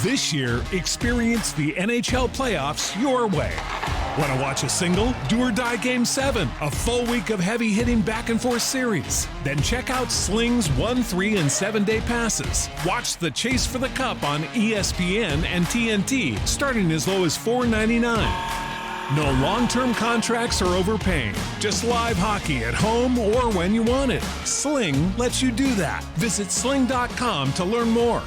This year, experience the NHL playoffs your way. Want to watch a single? Do or Die Game 7, a full week of heavy-hitting back-and-forth series. Then check out Sling's 1, 3, and 7-day passes. Watch the Chase for the Cup on ESPN and TNT, starting as low as $4.99. No long-term contracts or overpaying. Just live hockey at home or when you want it. Sling lets you do that. Visit sling.com to learn more.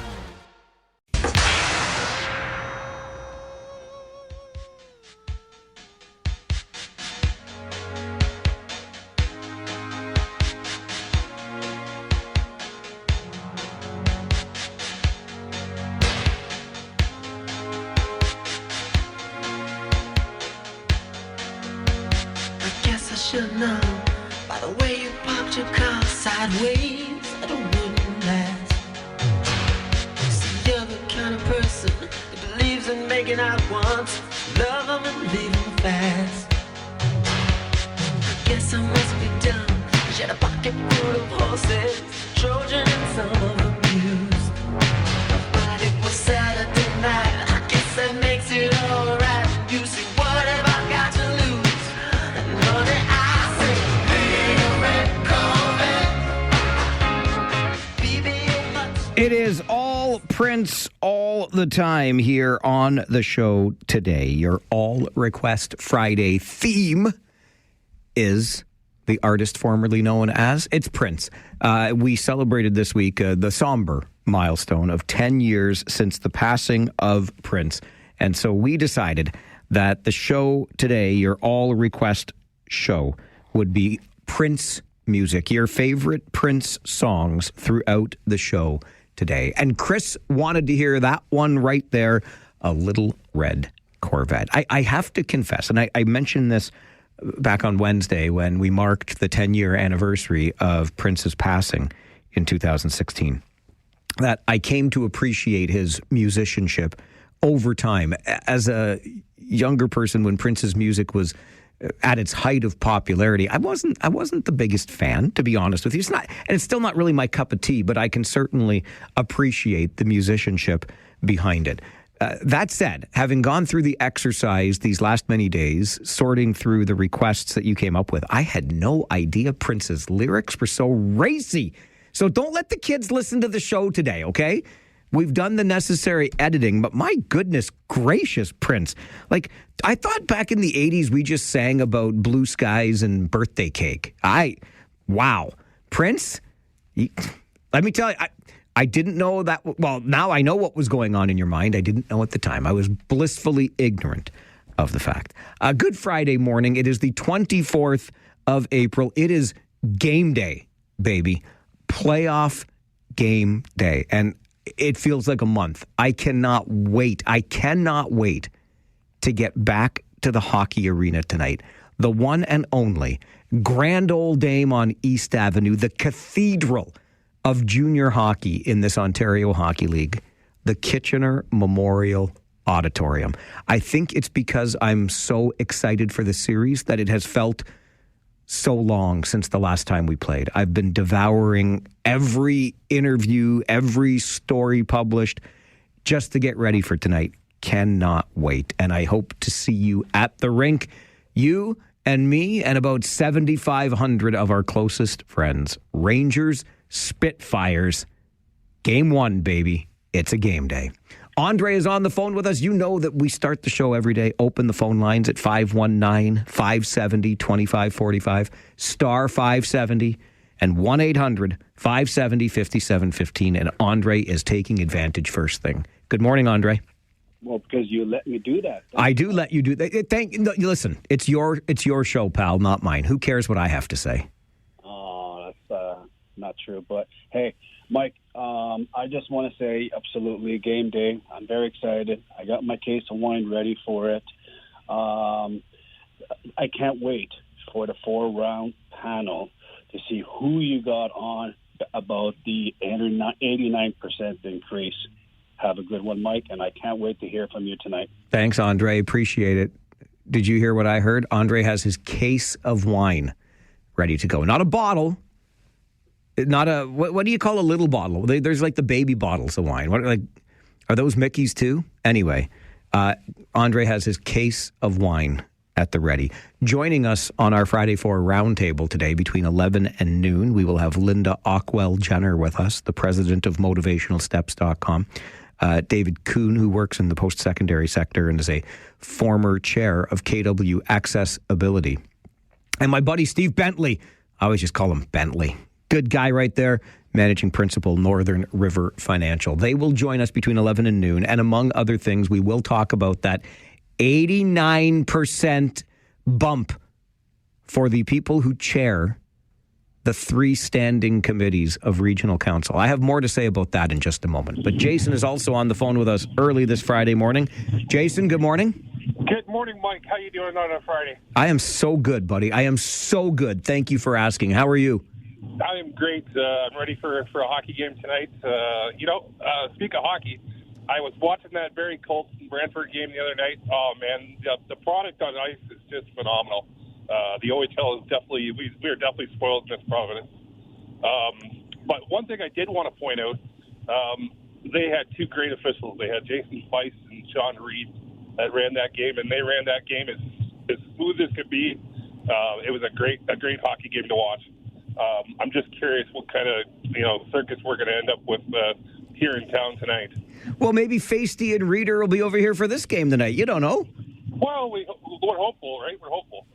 Should know by the way you parked your car sideways that it wouldn't last. See, you're the kind of person that believes in making out once, love them and leave them fast. I guess I must be dumb, 'cause you had a pocket full of horses, Trojan and some of them used. But it was Saturday night, I guess that makes it alright. You see, what have I got to lose? It is all Prince all the time here on the show today. Your All Request Friday theme is the artist formerly known as It's Prince. We celebrated this week the somber milestone of 10 years since the passing of Prince. And so we decided that the show today, your All Request show, would be Prince music, your favorite Prince songs throughout the show today. And Chris wanted to hear that one right there, A Little Red Corvette. I have to confess, and I mentioned this back on Wednesday when we marked the 10-year anniversary of Prince's passing in 2016, that I came to appreciate his musicianship over time. As a younger person, when Prince's music was at its height of popularity, I wasn't the biggest fan, to be honest with you. It's not, and it's still not really my cup of tea, but I can certainly appreciate the musicianship behind it. That said, having gone through the exercise these last many days, sorting through the requests that you came up with, I had no idea Prince's lyrics were so racy. So don't let the kids listen to the show today, okay? We've done the necessary editing, but my goodness gracious, Prince. Like, I thought back in the 80s we just sang about blue skies and birthday cake. Wow. Prince, let me tell you, I didn't know that. Well, now I know what was going on in your mind. I didn't know at the time. I was blissfully ignorant of the fact. Good Friday morning. It is the 24th of April. It is game day, baby. Playoff game day. And it feels like a month. I cannot wait. To get back to the hockey arena tonight. The one and only Grand Old Dame on East Avenue, the cathedral of junior hockey in this Ontario Hockey League, the Kitchener Memorial Auditorium. I think it's because I'm so excited for the series that it has felt so long since the last time we played. I've been devouring every interview, every story published just to get ready for tonight. Cannot wait. And I hope to see you at the rink. You and me and about 7,500 of our closest friends. Rangers, Spitfires. Game one, baby. It's a game day. Andre is on the phone with us. You know that we start the show every day. Open the phone lines at 519-570-2545, star 570, and 1-800-570-5715. And Andre is taking advantage first thing. Good morning, Andre. Well, because you let me do that. I do let you do that. Listen, it's your show, pal, not mine. Who cares what I have to say? Oh, that's not true. But, hey, Mike, I just want to say absolutely game day. I'm very excited. I got my case of wine ready for it. I can't wait for the 4-round panel to see who you got on about the 89% increase. Have a good one, Mike, and I can't wait to hear from you tonight. Thanks, Andre. Appreciate it. Did you hear what I heard? Andre has his case of wine ready to go. Not a bottle. Not a, what do you call a little bottle? There's like the baby bottles of wine. What, like Are those Mickey's too? Anyway, Andre has his case of wine at the ready. Joining us on our Friday 4 roundtable today between 11 and noon, we will have Linda Ockwell-Jenner with us, the president of motivationalsteps.com. David Kuhn, who works in the post-secondary sector and is a former chair of KW Accessibility. And my buddy Steve Bentley, I always just call him Bentley. Good guy right there, managing principal, Northern River Financial. They will join us between 11 and noon. And among other things, we will talk about that 89% bump for the people who chair the 3 standing committees of regional council. I have more to say about that in just a moment. But Jason is also on the phone with us early this Friday morning. Jason, good morning. Good morning, Mike. How you doing on a Friday? I am so good, buddy. I am so good. Thank you for asking. How are you? I am great. I'm ready for a hockey game tonight. Speak of hockey, I was watching that Barrie Colts Brantford game the other night. Oh, man, the product on ice is just phenomenal. The OHL is definitely, we are definitely spoiled in this province. But one thing I did want to point out, they had 2 great officials. They had Jason Feiss and Sean Reed that ran that game, and they ran that game as smooth as could be. It was a great hockey game to watch. I'm just curious what kind of circus we're going to end up with here in town tonight. Well, maybe Feisty and Reeder will be over here for this game tonight. You don't know. Well, we're hopeful, right? We're hopeful.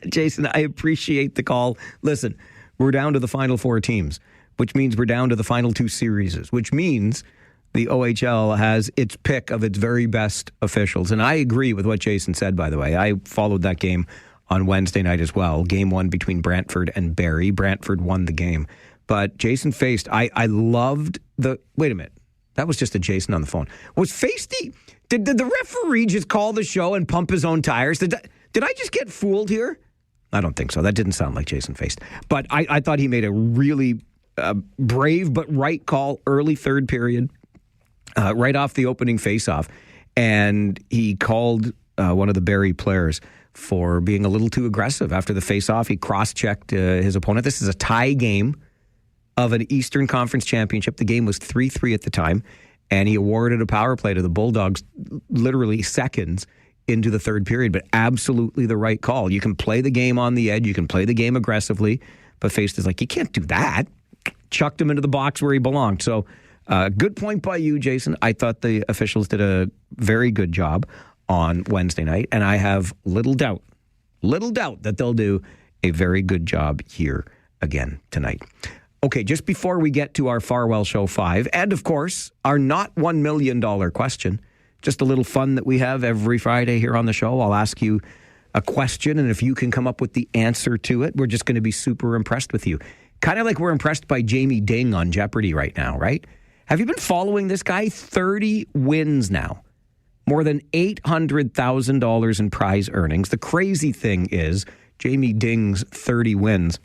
Jason, I appreciate the call. Listen, we're down to the final 4 teams, which means we're down to the final 2 series, which means the OHL has its pick of its very best officials. And I agree with what Jason said, by the way. I followed that game on Wednesday night as well. Game 1 between Brantford and Barrie. Brantford won the game. But Jason Feist, I loved the... Wait a minute. That was just a Jason on the phone. Was Feisty... Did the referee just call the show and pump his own tires? Did I just get fooled here? I don't think so. That didn't sound like Jason Feist. But I thought he made a really brave but right call early third period, right off the opening faceoff. And he called one of the Barrie players for being a little too aggressive. After the faceoff, he cross-checked his opponent. This is a tie game of an Eastern Conference championship. The game was 3-3 at the time. And he awarded a power play to the Bulldogs literally seconds into the third period, but absolutely the right call. You can play the game on the edge. You can play the game aggressively, but Feist is like, you can't do that. Chucked him into the box where he belonged. So good point by you, Jason. I thought the officials did a very good job on Wednesday night, and I have little doubt that they'll do a very good job here again tonight. Okay, just before we get to our Farwell Show 5, and of course, our not $1 million question, just a little fun that we have every Friday here on the show. I'll ask you a question, and if you can come up with the answer to it, we're just going to be super impressed with you. Kind of like we're impressed by Jamie Ding on Jeopardy right now, right? Have you been following this guy? 30 wins now. More than $800,000 in prize earnings. The crazy thing is, Jamie Ding's 30 wins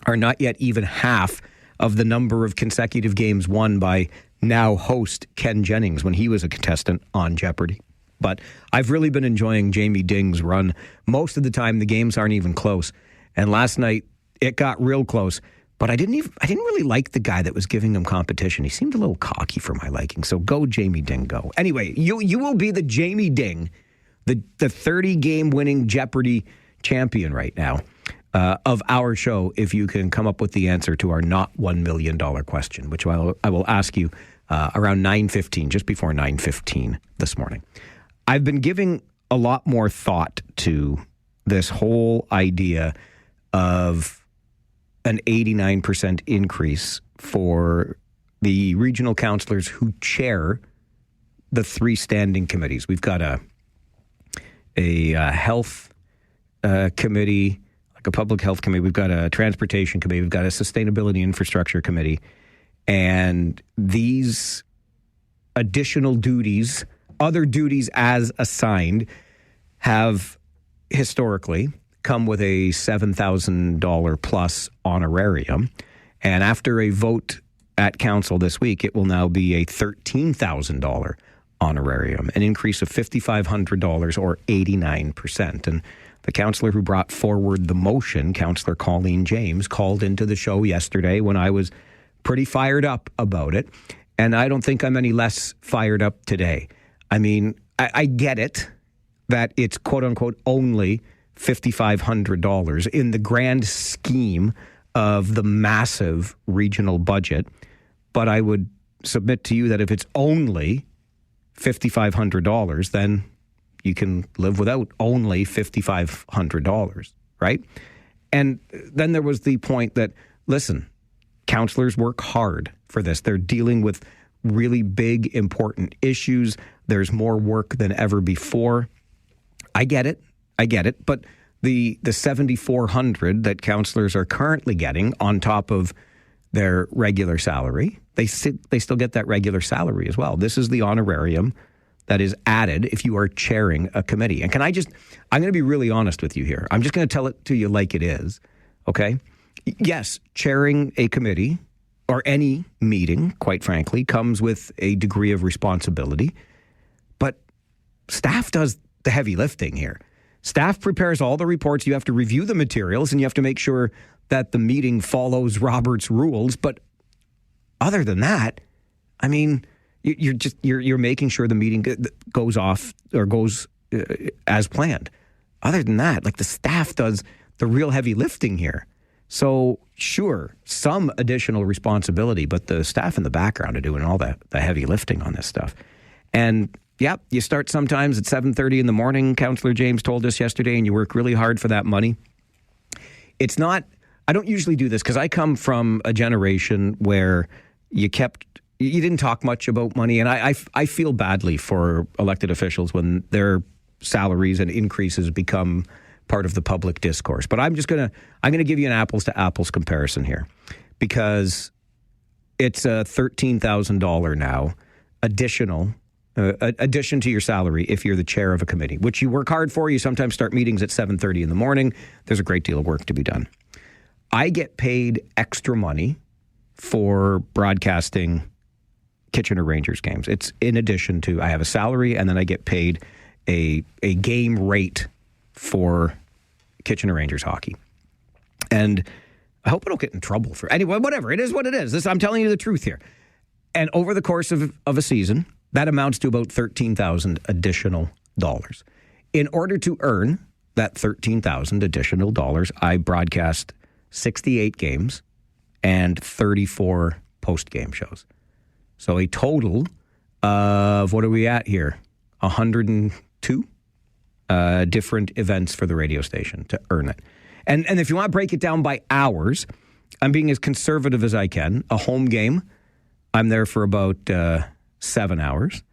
are not yet even half of the number of consecutive games won by now host Ken Jennings when he was a contestant on Jeopardy. But I've really been enjoying Jamie Ding's run. Most of the time, the games aren't even close. And last night, it got real close. But I didn't really like the guy that was giving him competition. He seemed a little cocky for my liking. So go, Jamie Ding, go. Anyway, you will be the Jamie Ding, the 30-game winning Jeopardy champion right now. Of our show, if you can come up with the answer to our not $1 million question, which I will ask you around 9:15, just before 9:15 this morning. I've been giving a lot more thought to this whole idea of an 89% increase for the regional councillors who chair the 3 standing committees. We've got a health committee, a public health committee, we've got a transportation committee, we've got a sustainability infrastructure committee, and these additional duties, other duties as assigned, have historically come with a $7,000 plus honorarium. And after a vote at council this week, it will now be a $13,000 honorarium, an increase of $5,500 or 89%. And the councillor who brought forward the motion, Councillor Colleen James, called into the show yesterday when I was pretty fired up about it. And I don't think I'm any less fired up today. I mean, I get it that it's quote-unquote only $5,500 in the grand scheme of the massive regional budget. But I would submit to you that if it's only $5,500, then you can live without only $5,500, right? And then there was the point that, listen, counselors work hard for this. They're dealing with really big, important issues. There's more work than ever before. I get it. But the $7,400 that counselors are currently getting on top of their regular salary, they still get that regular salary as well. This is the honorarium that is added if you are chairing a committee. And I'm going to be really honest with you here. I'm just going to tell it to you like it is, okay? Yes, chairing a committee or any meeting, quite frankly, comes with a degree of responsibility. But staff does the heavy lifting here. Staff prepares all the reports. You have to review the materials, and you have to make sure that the meeting follows Robert's rules. But other than that, I mean, you're making sure the meeting goes off or goes as planned. Other than that, like, the staff does the real heavy lifting here. So sure, some additional responsibility, but the staff in the background are doing all the heavy lifting on this stuff. And yeah, you start sometimes at 7:30 in the morning, Councillor James told us yesterday, and you work really hard for that money. It's not, I don't usually do this because I come from a generation where you didn't talk much about money, and I feel badly for elected officials when their salaries and increases become part of the public discourse. But I'm going to give you an apples to apples comparison here, because it's a $13,000 now addition to your salary if you're the chair of a committee, which you work hard for. You sometimes start meetings at 7:30 in the morning. There's a great deal of work to be done. I get paid extra money for broadcasting Kitchener Rangers games. It's in addition to, I have a salary, and then I get paid a game rate for Kitchener Rangers hockey. And I hope I don't get in trouble for anyway, whatever. It is what it is. I'm telling you the truth here. And over the course of a season, that amounts to about $13,000 additional dollars. In order to earn that $13,000 additional dollars, I broadcast 68 games and 34 post-game shows. So a total of, what are we at here? 102 different events for the radio station to earn it. And if you want to break it down by hours, I'm being as conservative as I can. A home game, I'm there for about 7 hours.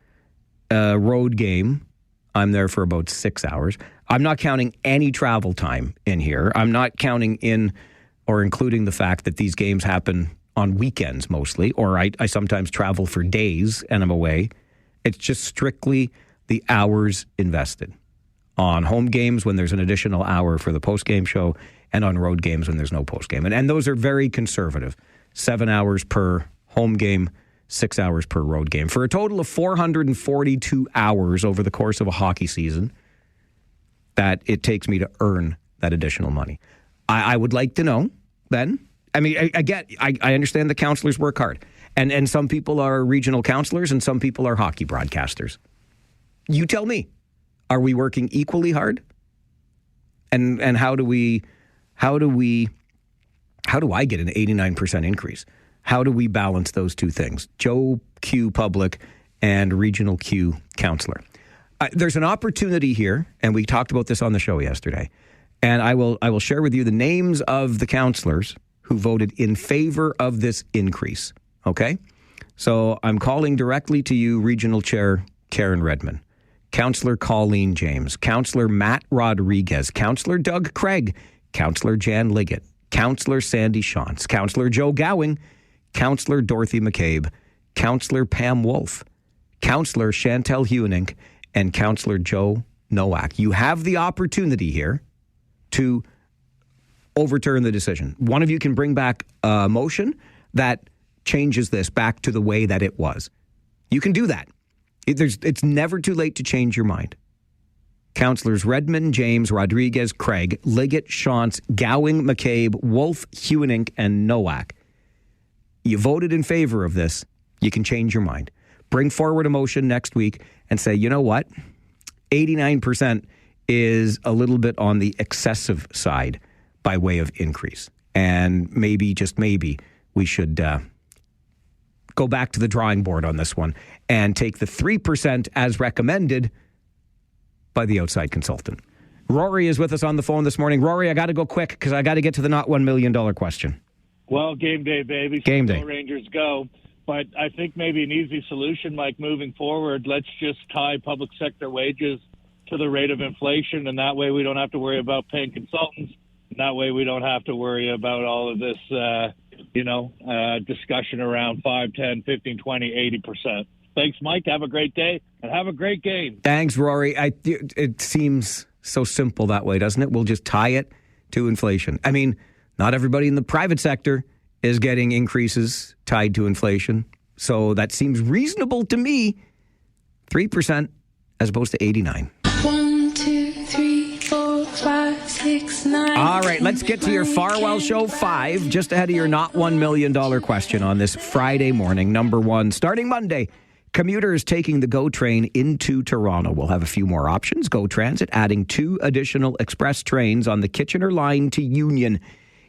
A road game, I'm there for about 6 hours. I'm not counting any travel time in here. I'm not counting in or including the fact that these games happen on weekends mostly, or I sometimes travel for days and I'm away. It's just strictly the hours invested on home games when there's an additional hour for the post-game show, and on road games when there's no post-game. And those are very conservative. 7 hours per home game, 6 hours per road game, for a total of 442 hours over the course of a hockey season that it takes me to earn that additional money. I would like to know then. I mean, I understand the counselors work hard. And some people are regional counselors and some people are hockey broadcasters. You tell me, are we working equally hard? And how do I get an 89% increase? How do we balance those two things? Joe Q Public and Regional Q Counselor. There's an opportunity here, and we talked about this on the show yesterday. And I will share with you the names of the counselors who voted in favor of this increase. Okay? So I'm calling directly to you, Regional Chair Karen Redmond, Councillor Colleen James, Councillor Matt Rodriguez, Councillor Doug Craig, Councillor Jan Liggett, Councillor Sandy Shantz, Councillor Joe Gowing, Councillor Dorothy McCabe, Councillor Pam Wolf, Councillor Chantel Hewenink, and Councillor Joe Nowak. You have the opportunity here to overturn the decision. One of you can bring back a motion that changes this back to the way that it was. You can do that. It's never too late to change your mind. Councillors Redmond, James, Rodriguez, Craig, Liggett, Shantz, Gowing, McCabe, Wolf, Hewenink, and Nowak. You voted in favor of this. you can change your mind. Bring forward a motion next week and say, you know what? 89% is a little bit on the excessive side by way of increase. And maybe, just maybe, we should go back to the drawing board on this one and take the 3% as recommended by the outside consultant. Rory is with us on the phone this morning. Rory, I got to go quick because I got to get to the not $1 million question. Well, game day, baby. Game day. Go Rangers, go. But I think maybe an easy solution, Mike, moving forward, let's just tie public sector wages to the rate of inflation, and that way we don't have to worry about paying consultants. And that way we don't have to worry about all of this, discussion around 5, 10, 15, 20, 80%. Thanks, Mike. Have a great day, and have a great game. Thanks, Rory. It seems so simple that way, doesn't it? We'll just tie it to inflation. I mean, not everybody in the private sector is getting increases tied to inflation. So that seems reasonable to me. 3% as opposed to 89. 1, 2, 3, 4, 5, 6, 9. All right, let's get to your Farwell Show 5, just ahead of your not $1 million question on this Friday morning. Number 1, starting Monday, commuters taking the GO train into Toronto will have a few more options. GO Transit adding 2 additional express trains on the Kitchener line to Union.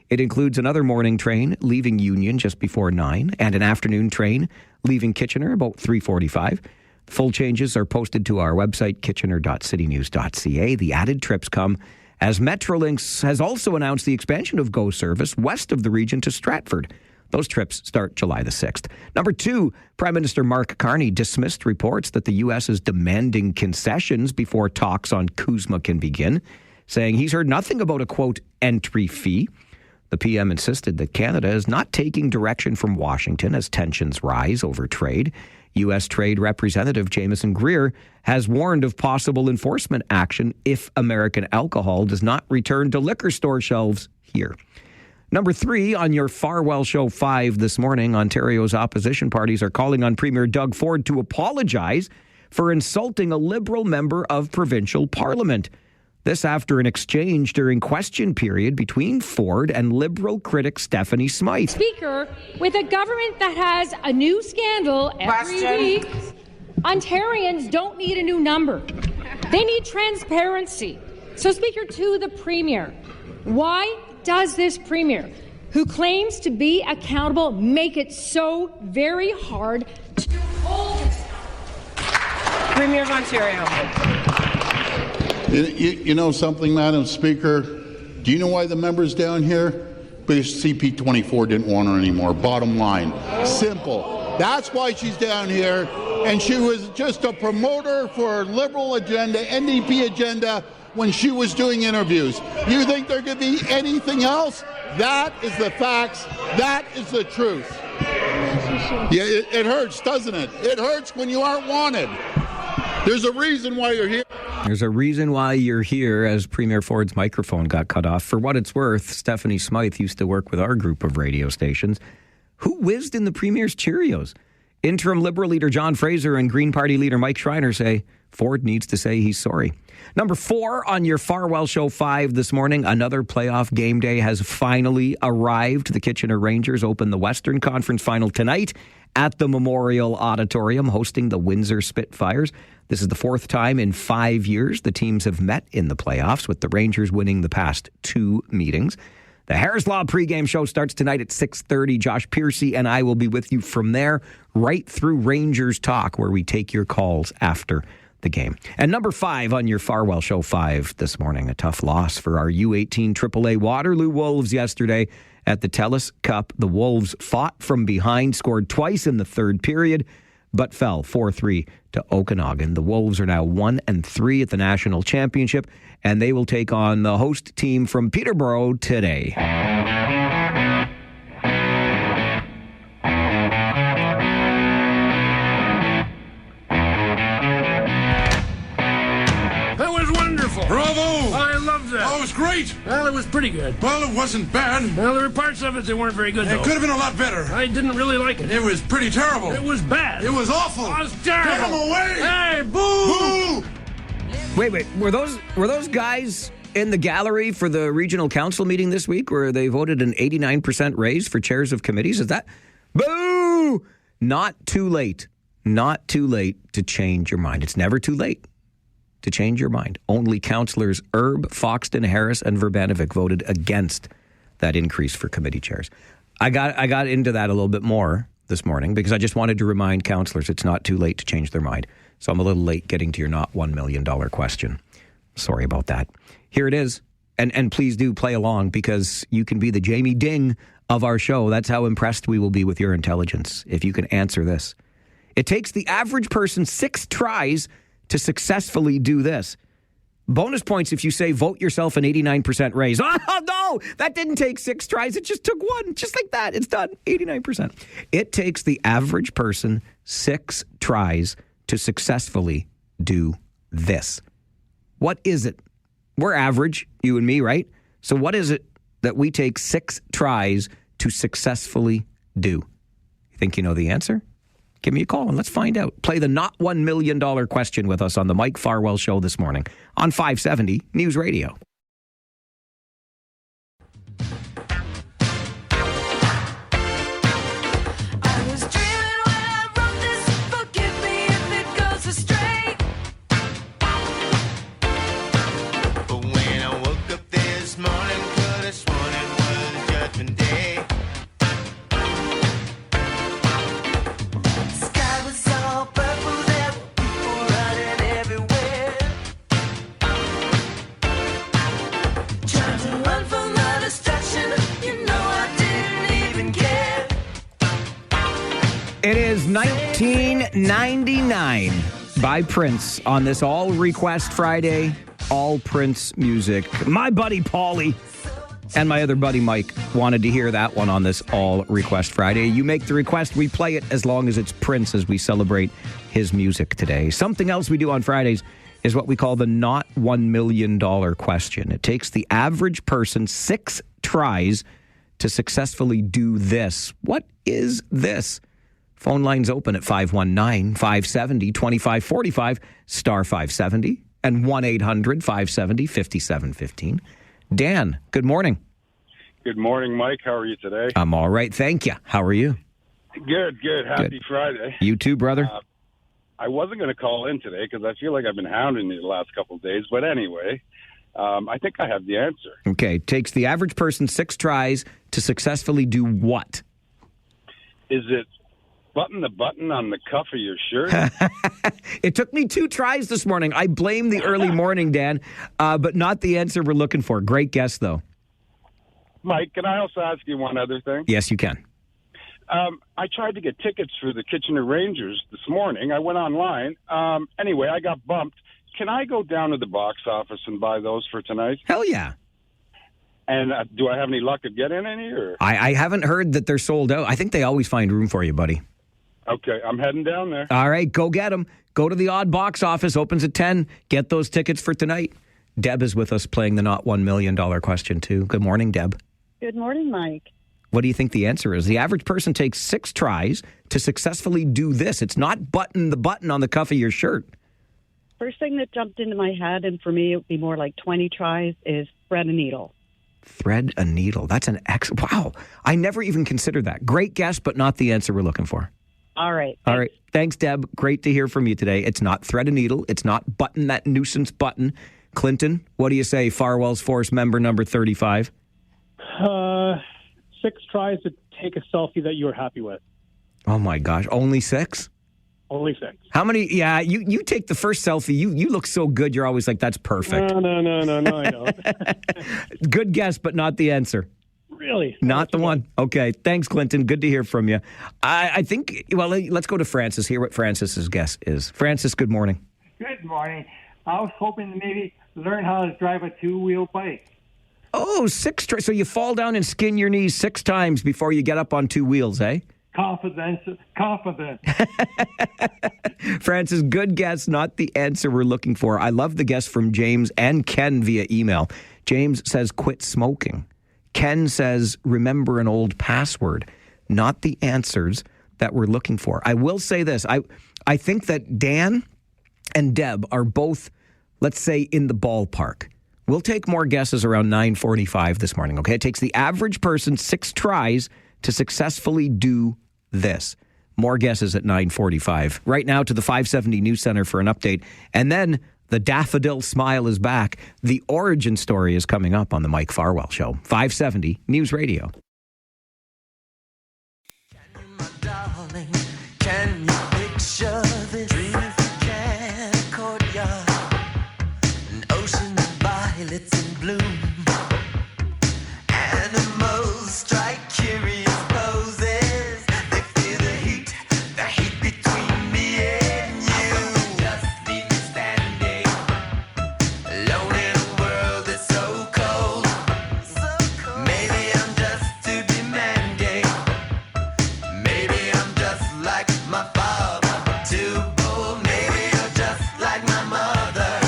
It includes another morning train leaving Union just before 9 and an afternoon train leaving Kitchener about 3:45. Full changes are posted to our website, kitchener.citynews.ca. The added trips come as Metrolinx has also announced the expansion of GO service west of the region to Stratford. Those trips start July the 6th. Number 2, Prime Minister Mark Carney dismissed reports that the U.S. is demanding concessions before talks on CUSMA can begin, saying he's heard nothing about a, quote, entry fee. The PM insisted that Canada is not taking direction from Washington as tensions rise over trade. U.S. Trade Representative Jameson Greer has warned of possible enforcement action if American alcohol does not return to liquor store shelves here. Number 3, on your Farwell Show 5 this morning, Ontario's opposition parties are calling on Premier Doug Ford to apologize for insulting a Liberal member of provincial parliament. This after an exchange during question period between Ford and Liberal critic Stephanie Smythe. Speaker, with a government that has a new scandal every week, Ontarians don't need a new number. They need transparency. So, Speaker, to the Premier, why does this Premier, who claims to be accountable, make it so very hard to hold himself? Premier of Ontario. You know something, Madam Speaker? Do you know why the member's down here? Because CP24 didn't want her anymore. Bottom line. Simple. That's why she's down here. And she was just a promoter for a Liberal agenda, NDP agenda, when she was doing interviews. You think there could be anything else? That is the facts. That is the truth. Yeah, it hurts, doesn't it? It hurts when you aren't wanted. There's a reason why you're here. There's a reason why you're here, as Premier Ford's microphone got cut off. For what it's worth, Stephanie Smythe used to work with our group of radio stations. Who whizzed in the Premier's Cheerios? Interim Liberal leader John Fraser and Green Party leader Mike Schreiner say Ford needs to say he's sorry. Number 4 on your Farwell Show 5 this morning, another playoff game day has finally arrived. The Kitchener Rangers open the Western Conference Final tonight at the Memorial Auditorium, hosting the Windsor Spitfires. This is the 4th time in 5 years the teams have met in the playoffs, with the Rangers winning the past 2 meetings. The Harris Law pregame show starts tonight at 6:30. Josh Piercy and I will be with you from there right through Rangers Talk, where we take your calls after the game. And number 5 on your Farwell Show 5 this morning, a tough loss for our U18 AAA Waterloo Wolves yesterday at the TELUS Cup. The Wolves fought from behind, scored twice in the third period, but fell 4-3 to Okanagan. The Wolves are now 1-3 at the National Championship, and they will take on the host team from Peterborough today. That was wonderful. Bravo! I loved that. Oh, it was great. Well, it was pretty good. Well, it wasn't bad. Well, there were parts of it that weren't very good, though. It could have been a lot better. I didn't really like it. It was pretty terrible. It was bad. It was awful. It was terrible. Get him away! Hey, boo! Boo! Wait, were those guys in the gallery for the regional council meeting this week where they voted an 89% raise for chairs of committees? Is that... Boo! Not too late. Not too late to change your mind. It's never too late to change your mind. Only councillors Erb, Foxton, Harris, and Verbanovic voted against that increase for committee chairs. I got into that a little bit more this morning because I just wanted to remind councillors it's not too late to change their mind. So I'm a little late getting to your not $1 million question. Sorry about that. Here it is. And please do play along because you can be the Jamie Ding of our show. That's how impressed we will be with your intelligence if you can answer this. It takes the average person 6 tries to successfully do this. Bonus points if you say vote yourself an 89% raise. Oh, no, that didn't take 6 tries. It just took 1. Just like that. It's done. 89%. It takes the average person 6 tries to successfully do this. What is it? We're average, you and me, right? So what is it that we take 6 tries to successfully do? You think you know the answer? Give me a call and let's find out. Play the not $1 million question with us on the Mike Farwell Show this morning on 570 News Radio. It is 1999 by Prince on this All Request Friday, All Prince music. My buddy Paulie and my other buddy Mike wanted to hear that one on this All Request Friday. You make the request, we play it as long as it's Prince as we celebrate his music today. Something else we do on Fridays is what we call the not $1 million question. It takes the average person 6 tries to successfully do this. What is this? Phone lines open at 519-570-2545, star 570, and 1-800-570-5715. Dan, good morning. Good morning, Mike. How are you today? I'm all right, thank you. How are you? Good. Happy Friday. You too, brother. I wasn't going to call in today because I feel like I've been hounding you the last couple of days. But anyway, I think I have the answer. Okay, takes the average person 6 tries to successfully do what? Is it button the button on the cuff of your shirt? It took me 2 tries this morning. I blame the early morning, Dan, but not the answer we're looking for. Great guess, though. Mike, can I also ask you one other thing? Yes, you can. I tried to get tickets for the Kitchener Rangers this morning. I went online. Anyway, I got bumped. Can I go down to the box office and buy those for tonight? Hell yeah. And do I have any luck of getting any? Or? I haven't heard that they're sold out. I think they always find room for you, buddy. Okay, I'm heading down there. All right, go get them. Go to the odd box office, opens at 10. Get those tickets for tonight. Deb is with us playing the not $1 million question, too. Good morning, Deb. Good morning, Mike. What do you think the answer is? The average person takes 6 tries to successfully do this. It's not button the button on the cuff of your shirt. First thing that jumped into my head, and for me it would be more like 20 tries, is thread a needle. Thread a needle. That's an wow. I never even considered that. Great guess, but not the answer we're looking for. All right. All right. Thanks, Deb. Great to hear from you today. It's not thread a needle. It's not button that nuisance button. Clinton, what do you say? Farwell's Force member number 35. 6 tries to take a selfie that you were happy with. Oh, my gosh. Only 6? Only 6. How many? Yeah, you take the first selfie. You look so good. You're always like, that's perfect. No, I don't. Good guess, but not the answer. Really? Not the one. Okay. Thanks, Clinton. Good to hear from you. I think, well, let's go to Francis, hear what Francis's guess is. Francis, good morning. Good morning. I was hoping to maybe learn how to drive a 2-wheel bike. Oh, 6 tries. So you fall down and skin your knees 6 times before you get up on 2 wheels, eh? Confident. Francis, good guess, not the answer we're looking for. I love the guess from James and Ken via email. James says, quit smoking. Ken says, remember an old password. Not the answers that we're looking for. I will say this. I think that Dan and Deb are both, let's say, in the ballpark. We'll take more guesses around 9:45 this morning, okay? It takes the average person 6 tries to successfully do this. More guesses at 9:45. Right now to the 570 News Center for an update. And then the Daffodil smile is back. The origin story is coming up on the Mike Farwell Show. 570 News Radio. Can you picture this? Dream if you can, a courtyard, an ocean of violets in bloom. Animals strike curious poses. They feel the heat between me and you. Just leave me standing, alone in a world that's so cold. Maybe I'm just too demanding. Maybe I'm just like my father, too bold. Maybe you're just like my mother.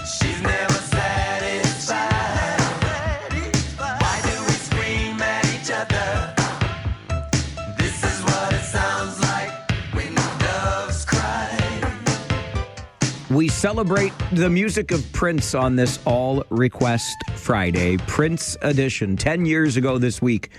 She's never satisfied. Why do we scream at each other? This is what it sounds like when doves cry. We celebrate the music of Prince on this All Request Friday, Prince edition. 10 years ago this week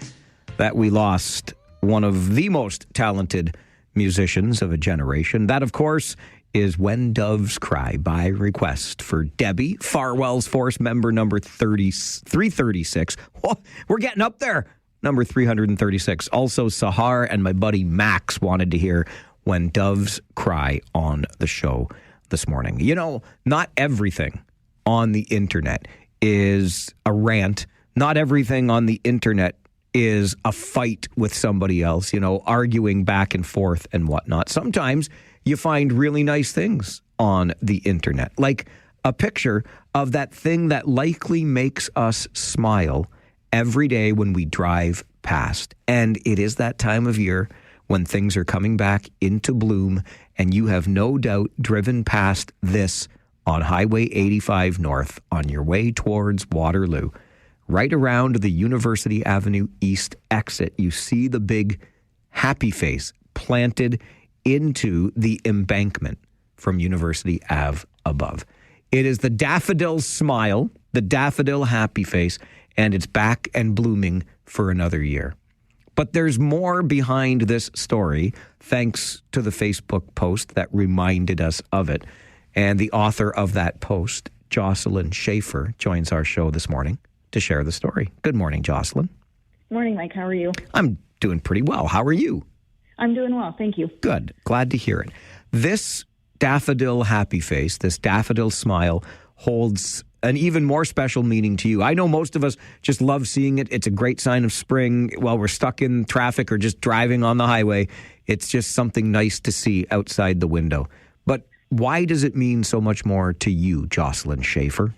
that we lost one of the most talented musicians of a generation. That, of course, is When Doves Cry by request for Debbie, Farwell's Force member number 336. Oh, we're getting up there. Number 336. Also, Sahar and my buddy Max wanted to hear When Doves Cry on the show this morning. You know, not everything on the internet is a rant. Not everything on the internet is a fight with somebody else, you know, arguing back and forth and whatnot. Sometimes you find really nice things on the internet, like a picture of that thing that likely makes us smile every day when we drive past. And it is that time of year when things are coming back into bloom, and you have no doubt driven past this on Highway 85 North on your way towards Waterloo. Right around the University Avenue East exit, you see the big happy face planted into the embankment from University Ave above. It is the Daffodil smile, the Daffodil happy face, and it's back and blooming for another year. But there's more behind this story, thanks to the Facebook post that reminded us of it. And the author of that post, Jocelyn Schaefer, joins our show this morning to share the story. Good morning, Jocelyn. Morning, Mike. How are you? I'm doing pretty well. How are you? I'm doing well. Thank you. Good. Glad to hear it. This daffodil happy face, this daffodil smile holds an even more special meaning to you. I know most of us just love seeing it. It's a great sign of spring while we're stuck in traffic or just driving on the highway. It's just something nice to see outside the window. But why does it mean so much more to you, Jocelyn Schaefer?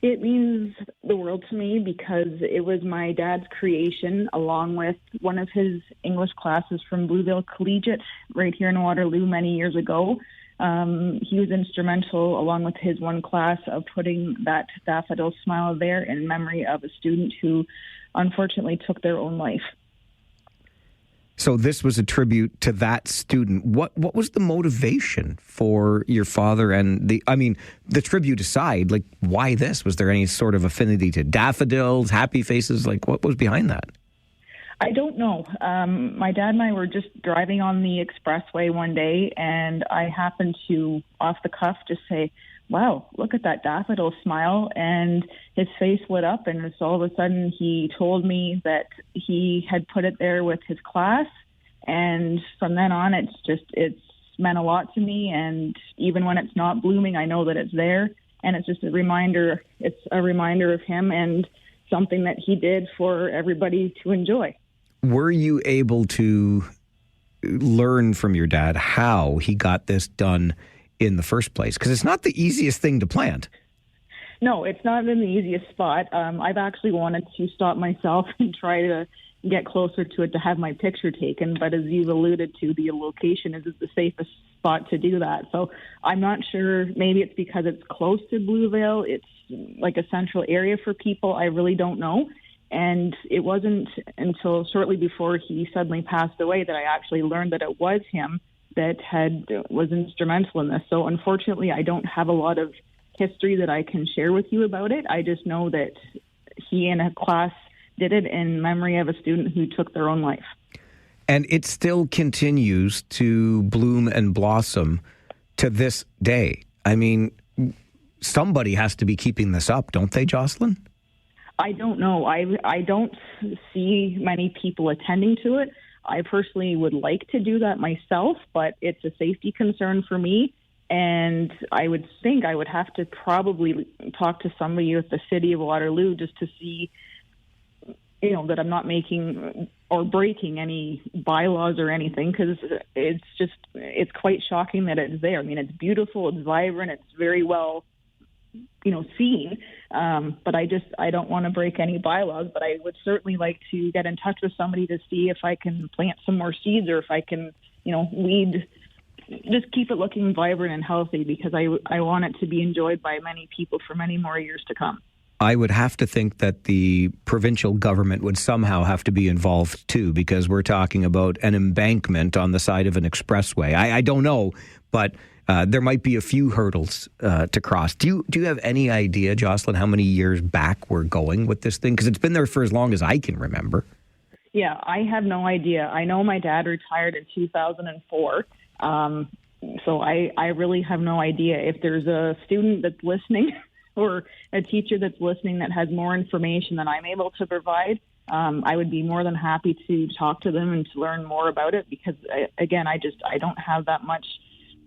It means the world to me because it was my dad's creation along with one of his English classes from Blueville Collegiate right here in Waterloo many years ago. He was instrumental, along with his one class, of putting that daffodil smile there in memory of a student who unfortunately took their own life. So this was a tribute to that student. What was the motivation for your father and the tribute aside, like why this? Was there any sort of affinity to daffodils, happy faces? Like what was behind that? I don't know. My dad and I were just driving on the Expressway one day, and I happened to, off the cuff, just say, wow, look at that daffodil smile. And his face lit up, and so all of a sudden he told me that he had put it there with his class. And from then on, it's meant a lot to me. And even when it's not blooming, I know that it's there. And it's just a reminder. It's a reminder of him and something that he did for everybody to enjoy. Were you able to learn from your dad how he got this done in the first place? Because it's not the easiest thing to plant. No, it's not in the easiest spot. I've actually wanted to stop myself and try to get closer to it to have my picture taken. But as you've alluded to, the location is the safest spot to do that. So I'm not sure. Maybe it's because it's close to Blueville. It's like a central area for people. I really don't know. And it wasn't until shortly before he suddenly passed away that I actually learned that it was him that was instrumental in this. So unfortunately, I don't have a lot of history that I can share with you about it. I just know that he and a class did it in memory of a student who took their own life. And it still continues to bloom and blossom to this day. I mean, somebody has to be keeping this up, don't they, Jocelyn? I don't know. I don't see many people attending to it. I personally would like to do that myself, but it's a safety concern for me. And I would think I would have to probably talk to somebody with the city of Waterloo just to see, that I'm not making or breaking any bylaws or anything, because it's quite shocking that it's there. I mean, it's beautiful, it's vibrant, it's very well, seen. But I don't want to break any bylaws, but I would certainly like to get in touch with somebody to see if I can plant some more seeds, or if I can, weed, just keep it looking vibrant and healthy, because I want it to be enjoyed by many people for many more years to come. I would have to think that the provincial government would somehow have to be involved too, because we're talking about an embankment on the side of an expressway. I don't know, but there might be a few hurdles to cross. Do you have any idea, Jocelyn, how many years back we're going with this thing? Because it's been there for as long as I can remember. Yeah, I have no idea. I know my dad retired in 2004. So I really have no idea. If there's a student that's listening or a teacher that's listening that has more information than I'm able to provide, I would be more than happy to talk to them and to learn more about it, because again, I don't have that much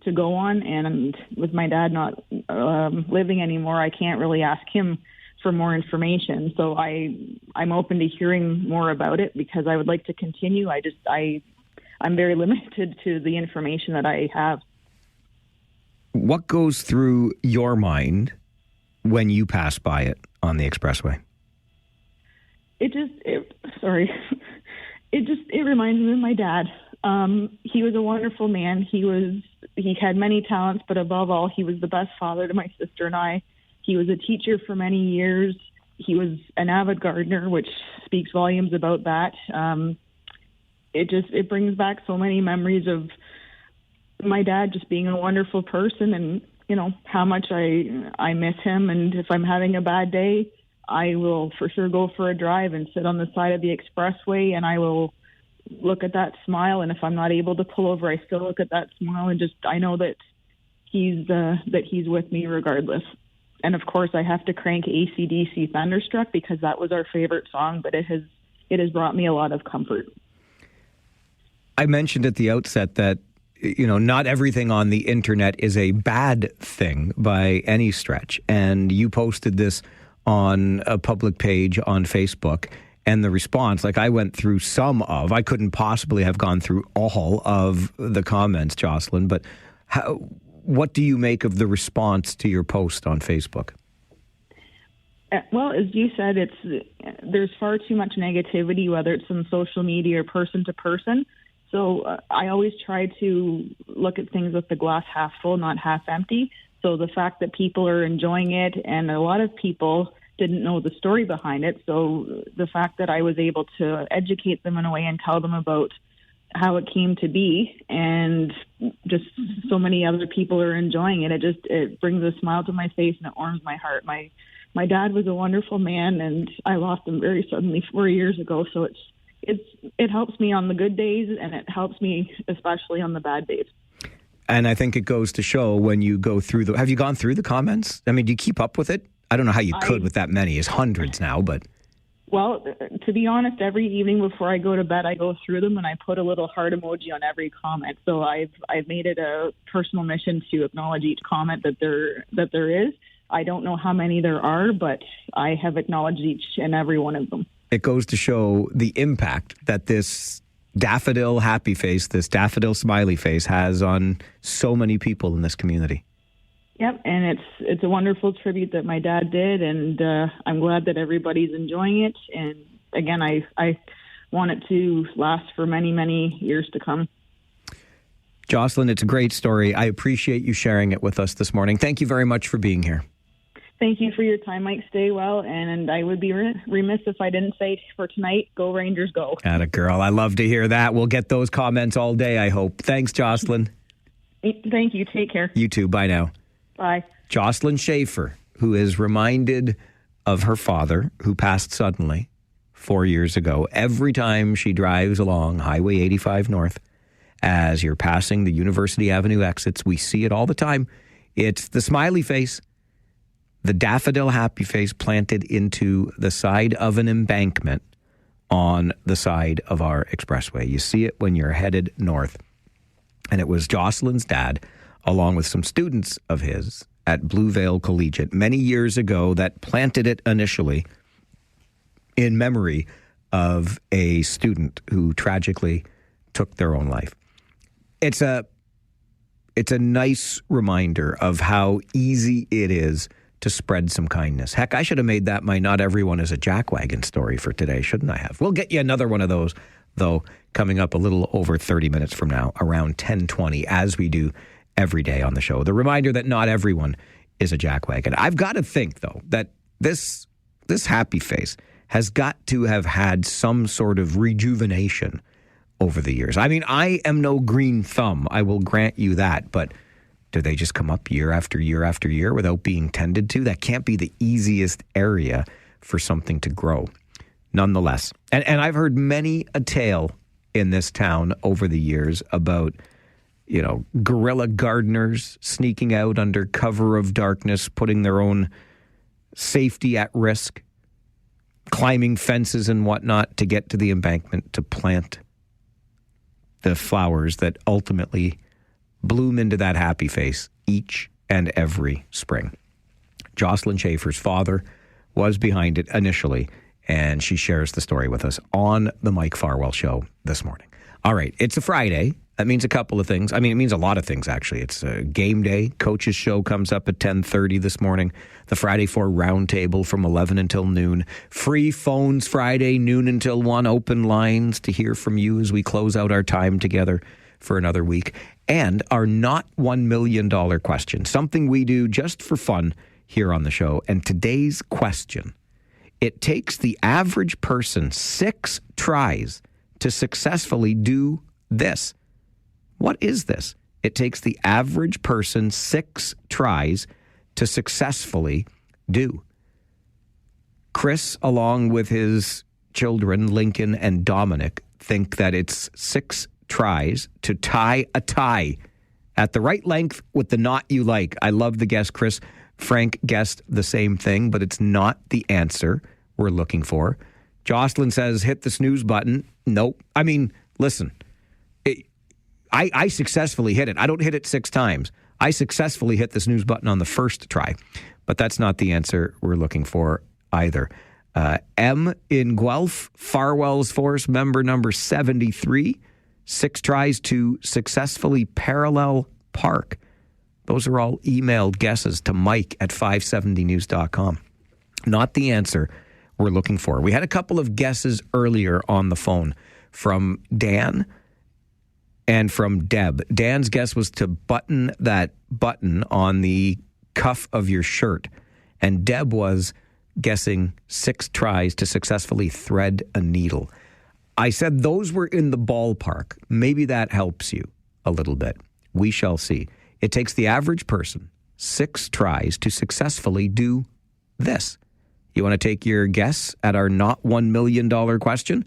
to go on, and with my dad not living anymore, I can't really ask him for more information. So I'm open to hearing more about it, because I would like to continue. I'm very limited to the information that I have. What goes through your mind when you pass by it on the expressway? It reminds me of my dad. He was a wonderful man. He had many talents, but above all, he was the best father to my sister and I. He was a teacher for many years. He was an avid gardener, which speaks volumes about that. It brings back so many memories of my dad just being a wonderful person, and how much I miss him. And if I'm having a bad day, I will for sure go for a drive and sit on the side of the expressway, and I will look at that smile. And if I'm not able to pull over, I still look at that smile, and I know that he's with me regardless. And of course, I have to crank AC/DC Thunderstruck, because that was our favorite song, but it has brought me a lot of comfort. I mentioned at the outset that, not everything on the internet is a bad thing by any stretch. And you posted this on a public page on Facebook, and the response, I went through I couldn't possibly have gone through all of the comments, Jocelyn, but what do you make of the response to your post on Facebook? Well, as you said, there's far too much negativity, whether it's on social media or person to person. So I always try to look at things with the glass half full, not half empty. So the fact that people are enjoying it, and a lot of people didn't know the story behind it. So the fact that I was able to educate them in a way and tell them about how it came to be, and just so many other people are enjoying it, it brings a smile to my face, and it warms my heart. My dad was a wonderful man, and I lost him very suddenly 4 years ago. So it helps me on the good days, and it helps me especially on the bad days. And I think it goes to show when you go through have you gone through the comments? I mean, do you keep up with it? I don't know how you could with that many. It's hundreds now, but... Well, to be honest, every evening before I go to bed, I go through them, and I put a little heart emoji on every comment. So I've made it a personal mission to acknowledge each comment that there is. I don't know how many there are, but I have acknowledged each and every one of them. It goes to show the impact that this daffodil happy face, this daffodil smiley face has on so many people in this community. Yep, and it's a wonderful tribute that my dad did, and I'm glad that everybody's enjoying it. And again, I want it to last for many, many years to come. Jocelyn, it's a great story. I appreciate you sharing it with us this morning. Thank you very much for being here. Thank you for your time, Mike. Stay well, and I would be remiss if I didn't say for tonight, go Rangers, go. Atta girl. I love to hear that. We'll get those comments all day, I hope. Thanks, Jocelyn. Thank you. Take care. You too. Bye now. Bye. Jocelyn Schaefer, who is reminded of her father, who passed suddenly 4 years ago. Every time she drives along Highway 85 North, as you're passing the University Avenue exits, we see it all the time. It's the smiley face, the daffodil happy face planted into the side of an embankment on the side of our expressway. You see it when you're headed north. And it was Jocelyn's dad, along with some students of his at Blue Vale Collegiate many years ago, that planted it initially in memory of a student who tragically took their own life. It's a nice reminder of how easy it is to spread some kindness. Heck, I should have made that my Not Everyone is a Jackwagon story for today, shouldn't I have? We'll get you another one of those, though, coming up a little over 30 minutes from now, around 10:20, as we do every day on the show. The reminder that not everyone is a jackwagon. I've got to think, though, that this happy face has got to have had some sort of rejuvenation over the years. I mean, I am no green thumb, I will grant you that, but do they just come up year after year after year without being tended to? That can't be the easiest area for something to grow. Nonetheless, and I've heard many a tale in this town over the years about, guerrilla gardeners sneaking out under cover of darkness, putting their own safety at risk, climbing fences and whatnot to get to the embankment to plant the flowers that ultimately bloom into that happy face each and every spring. Jocelyn Schaefer's father was behind it initially, and she shares the story with us on the Mike Farwell Show this morning. All right, it's a Friday. That means a couple of things. I mean, it means a lot of things, actually. It's a game day. Coach's show comes up at 10:30 this morning. The Friday 4 roundtable from 11 until noon. Free phones Friday, noon until 1. Open lines to hear from you as we close out our time together for another week. And our not $1 million question, something we do just for fun here on the show. And today's question: it takes the average person 6 tries to successfully do this. What is this? It takes the average person 6 tries to successfully do. Chris, along with his children, Lincoln and Dominic, think that it's 6 tries to tie a tie at the right length with the knot you like. I love the guess, Chris. Frank guessed the same thing, but it's not the answer we're looking for. Jocelyn says, hit the snooze button. Nope. I mean, listen, I successfully hit it. I don't hit it 6 times. I successfully hit the snooze button on the first try, but that's not the answer we're looking for either. M in Guelph, Farwell's Force, member number 73, 6 tries to successfully parallel park. Those are all emailed guesses to mike@570news.com. Not the answer we're looking for. We had a couple of guesses earlier on the phone from Dan and from Deb. Dan's guess was to button that button on the cuff of your shirt. And Deb was guessing 6 tries to successfully thread a needle. I said those were in the ballpark. Maybe that helps you a little bit. We shall see. It takes the average person 6 tries to successfully do this. You want to take your guess at our not $1 million question?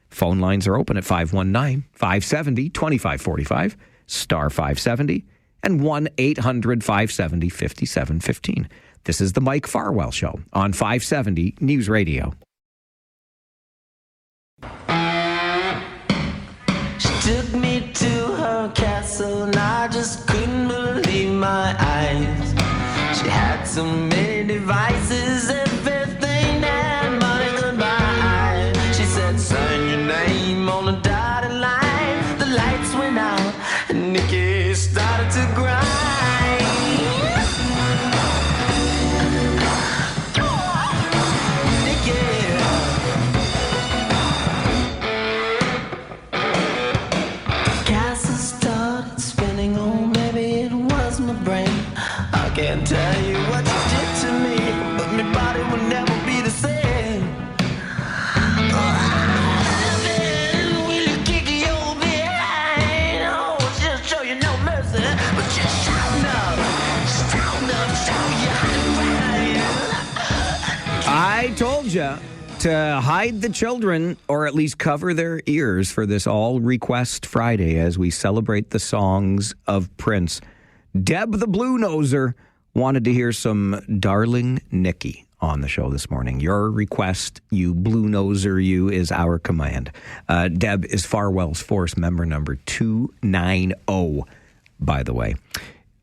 Phone lines are open at 519-570-2545, star 570, and 1-800-570-5715. This is the Mike Farwell Show on 570 News Radio. She took me to her castle and I just couldn't believe my eyes. She had so many devices, everything that money could buy. She said, sign your name on a dotted line. The lights went out and Nikki started to grind. Can't tell you what you did to me, but my body will never be the same. Will you kick your behind? Oh, just show you no mercy, but just shout enough, show you how to find. I told you to hide the children, or at least cover their ears for this All Request Friday as we celebrate the songs of Prince. Deb the Blue Noser wanted to hear some Darling Nikki on the show this morning. Your request, you Blue Noser, you, is our command. Deb is Farwell's Force member number 290, by the way.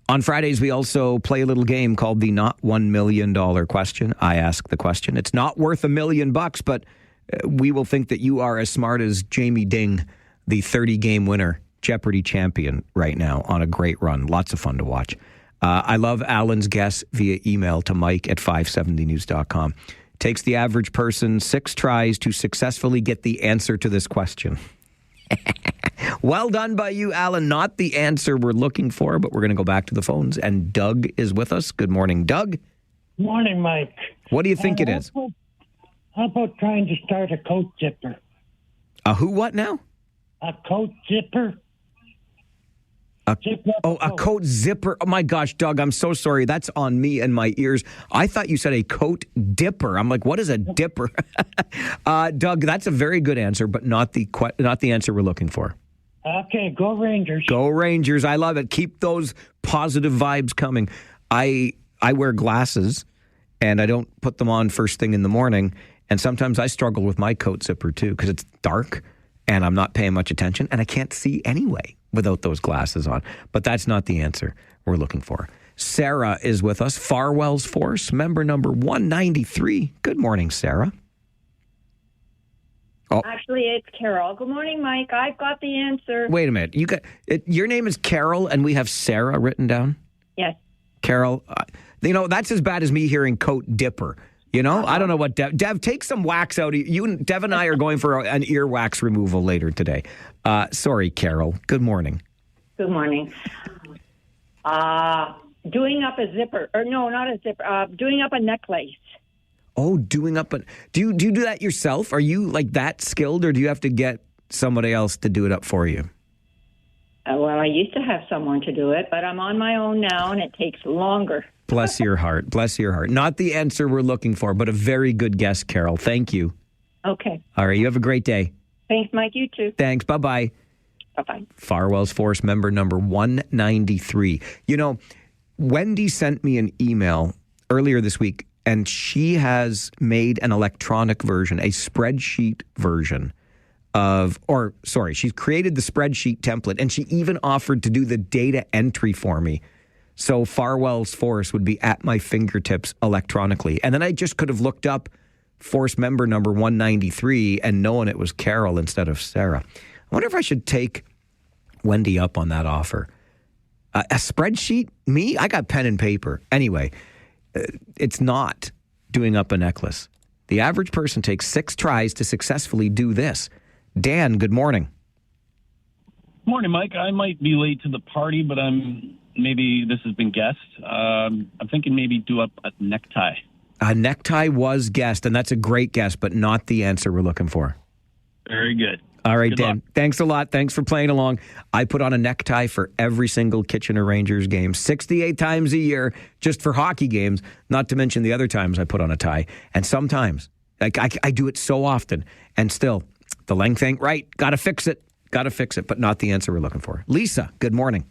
On Fridays, we also play a little game called the Not $1 Million Question. I ask the question. It's not worth $1 million, but we will think that you are as smart as Jamie Ding, the 30-game winner, Jeopardy champion right now on a great run. Lots of fun to watch. I love Alan's guess via email to mike@570news.com. Takes the average person 6 tries to successfully get the answer to this question. Well done by you, Alan. Not the answer we're looking for, but we're going to go back to the phones. And Doug is with us. Good morning, Doug. Morning, Mike. What do you think it is? How about trying to start a coat zipper? A who what now? A coat zipper. A coat zipper. Oh, my gosh, Doug, I'm so sorry. That's on me and my ears. I thought you said a coat dipper. I'm like, what is a dipper? Doug, that's a very good answer, but not the answer we're looking for. Okay, go Rangers. Go Rangers. I love it. Keep those positive vibes coming. I wear glasses, and I don't put them on first thing in the morning, and sometimes I struggle with my coat zipper, too, because it's dark, and I'm not paying much attention, and I can't see anyway without those glasses on. But that's not the answer we're looking for. Sarah is with us, Farwell's Force, member number 193. Good morning, Sarah. Oh. Actually, it's Carol. Good morning, Mike. I've got the answer. Wait a minute. Your name is Carol, and we have Sarah written down? Yes. Carol, that's as bad as me hearing coat dipper. I don't know what Dev, take some wax out. Dev and I are going for an earwax removal later today. Sorry, Carol. Good morning. Good morning. Doing up a zipper, or no, not a zipper. Doing up a necklace. Oh, doing up a. Do you do that yourself? Are you like that skilled, or do you have to get somebody else to do it up for you? Well, I used to have someone to do it, but I'm on my own now, and it takes longer. Bless your heart. Bless your heart. Not the answer we're looking for, but a very good guess, Carol. Thank you. Okay. All right. You have a great day. Thanks, Mike. You too. Thanks. Bye-bye. Bye-bye. Farwell's Force member number 193. Wendy sent me an email earlier this week, and she has made an electronic version, a spreadsheet version she's created the spreadsheet template, and she even offered to do the data entry for me. So Farwell's Force would be at my fingertips electronically. And then I just could have looked up Force member number 193 and known it was Carol instead of Sarah. I wonder if I should take Wendy up on that offer. A spreadsheet? Me? I got pen and paper. Anyway, it's not doing up a necklace. The average person takes 6 tries to successfully do this. Dan, good morning. Morning, Mike. I might be late to the party, but maybe this has been guessed. I'm thinking maybe do up a necktie. A necktie was guessed, and that's a great guess, but not the answer we're looking for. Very good. All right, Good Dan. luck. Thanks a lot. Thanks for playing along. I put on a necktie for every single Kitchener Rangers game, 68 times a year, just for hockey games, not to mention the other times I put on a tie. And sometimes, I do it so often, and still, the length ain't right. Got to fix it, but not the answer we're looking for. Lisa, good morning.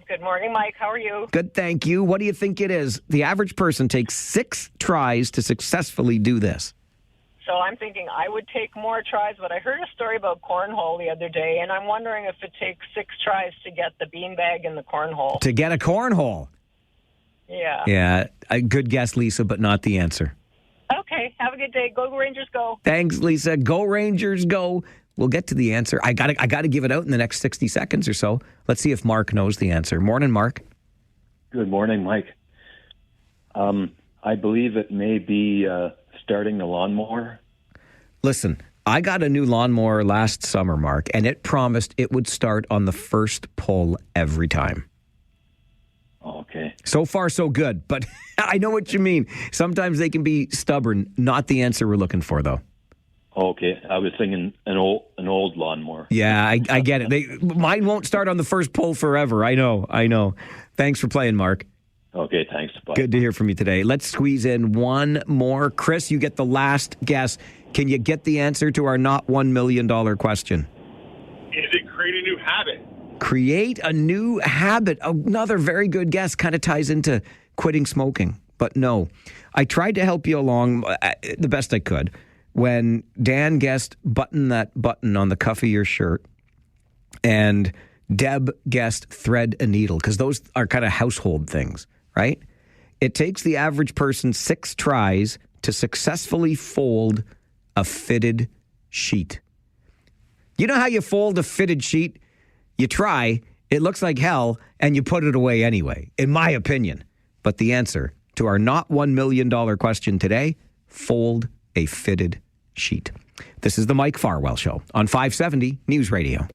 Good morning, Mike. How are you? Good, thank you. What do you think it is? The average person takes 6 tries to successfully do this. So I'm thinking I would take more tries, but I heard a story about cornhole the other day, and I'm wondering if it takes 6 tries to get the beanbag in the cornhole. To get a cornhole? Yeah. Yeah, a good guess, Lisa, but not the answer. Okay. Have a good day. Go Rangers, go. Thanks, Lisa. Go Rangers, go. We'll get to the answer. I gotta give it out in the next 60 seconds or so. Let's see if Mark knows the answer. Morning, Mark. Good morning, Mike. I believe it may be starting the lawnmower. Listen, I got a new lawnmower last summer, Mark, and it promised it would start on the first pull every time. Okay. So far, so good, but I know what you mean. Sometimes they can be stubborn. Not the answer we're looking for, though. Okay, I was thinking an old lawnmower. Yeah, I get it. Mine won't start on the first pull forever. I know. Thanks for playing, Mark. Okay, thanks. Bye. Good to hear from you today. Let's squeeze in one more. Chris, you get the last guess. Can you get the answer to our not $1 million question? Is it create a new habit? Create a new habit. Another very good guess. Kind of ties into quitting smoking. But no, I tried to help you along the best I could. When Dan guessed button that button on the cuff of your shirt, and Deb guessed thread a needle, because those are kind of household things, right? It takes the average person 6 tries to successfully fold a fitted sheet. You know how you fold a fitted sheet? You try, it looks like hell, and you put it away anyway, in my opinion. But the answer to our not $1 million question today, fold a fitted sheet. This is the Mike Farwell Show on 570 News Radio.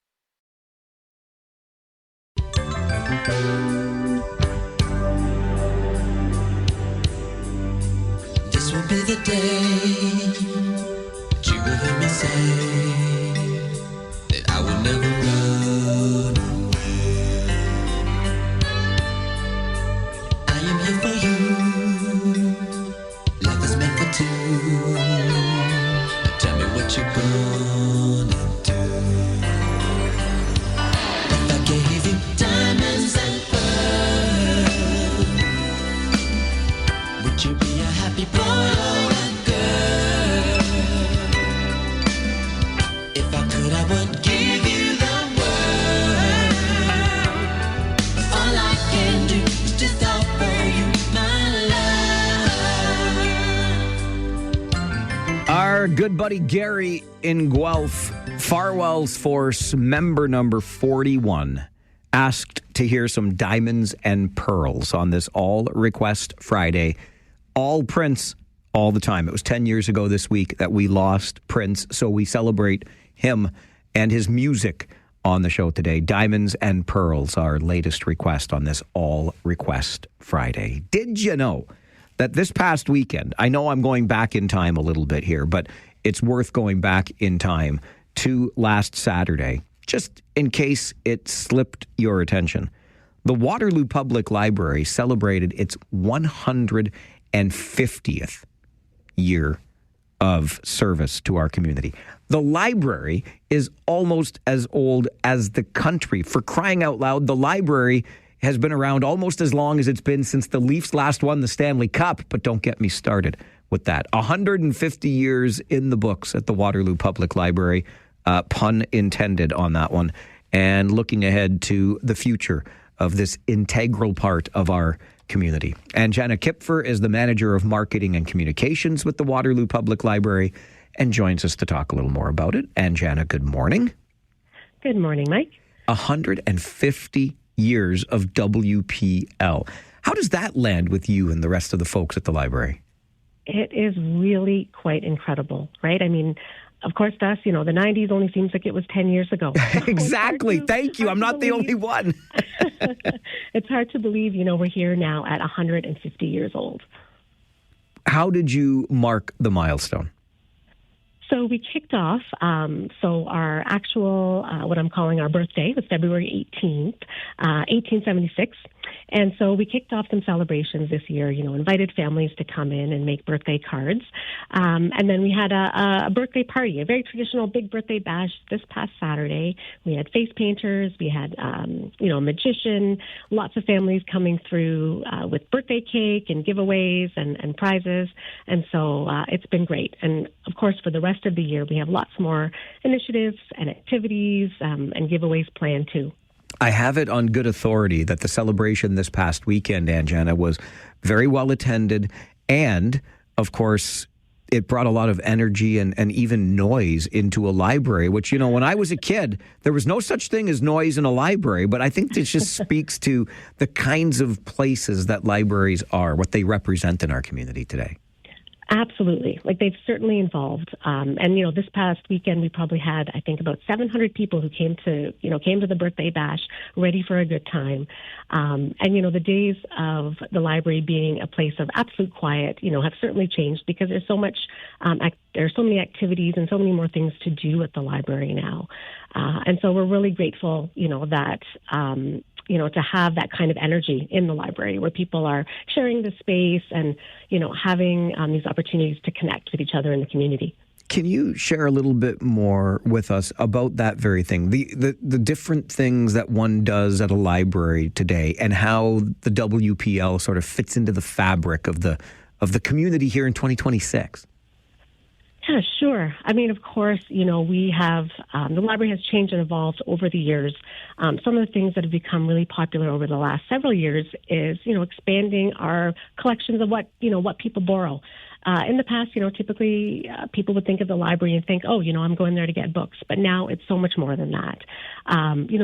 This will be the day that you will hear me say that I will never run away. I am here for you. Love is meant for two. Now tell me what you're gonna do. If I gave you diamonds and pearls, would you be a happy boy or a girl? If I could, I would give you the world. All I can do is just offer you my love. Our good buddy Gary in Guelph, Farwell's Force member number 41, asked to hear some Diamonds and Pearls on this All Request Friday. All Prince, all the time. It was 10 years ago this week that we lost Prince, so we celebrate him and his music on the show today. Diamonds and Pearls, our latest request on this All Request Friday. Did you know that this past weekend, I know I'm going back in time a little bit here, but it's worth going back in time to last Saturday, just in case it slipped your attention. The Waterloo Public Library celebrated its 150th year of service to our community. The library is almost as old as the country. For crying out loud, the library has been around almost as long as it's been since the Leafs last won the Stanley Cup. But don't get me started with that. 150 years in the books at the Waterloo Public Library. Pun intended on that one. And looking ahead to the future of this integral part of our community. Anjana Kipfer is the manager of marketing and communications with the Waterloo Public Library and joins us to talk a little more about it. Anjana, good morning. Good morning, Mike. 150 years of WPL. How does that land with you and the rest of the folks at the library? It is really quite incredible, right? I mean, of course, to us, the 90s only seems like it was 10 years ago. Exactly. Thank you. I'm not the only one. It's hard to believe, we're here now at 150 years old. How did you mark the milestone? So we kicked off, so our actual, what I'm calling our birthday was February 18th, 1876. And so we kicked off some celebrations this year, invited families to come in and make birthday cards. And then we had a birthday party, a very traditional big birthday bash this past Saturday. We had face painters, we had, a magician, lots of families coming through with birthday cake and giveaways and prizes. And so it's been great. And of course, for the rest of the year, we have lots more initiatives and activities and giveaways planned too. I have it on good authority that the celebration this past weekend, Anjana, was very well attended. And, of course, it brought a lot of energy and even noise into a library, which, when I was a kid, there was no such thing as noise in a library. But I think this just speaks to the kinds of places that libraries are, what they represent in our community today. Absolutely. They've certainly evolved. And, this past weekend, we probably had, I think, about 700 people who came to the birthday bash ready for a good time. And, the days of the library being a place of absolute quiet, have certainly changed because there's so much, there's so many activities and so many more things to do at the library now. And so we're really grateful, that, to have that kind of energy in the library where people are sharing the space and, having these opportunities to connect with each other in the community. Can you share a little bit more with us about that very thing, the different things that one does at a library today and how the WPL sort of fits into the fabric of the community here in 2026? Yeah, sure. I mean, of course, we have, the library has changed and evolved over the years. Some of the things that have become really popular over the last several years is, expanding our collections of what people borrow. In the past, typically people would think of the library and think, I'm going there to get books. But now it's so much more than that.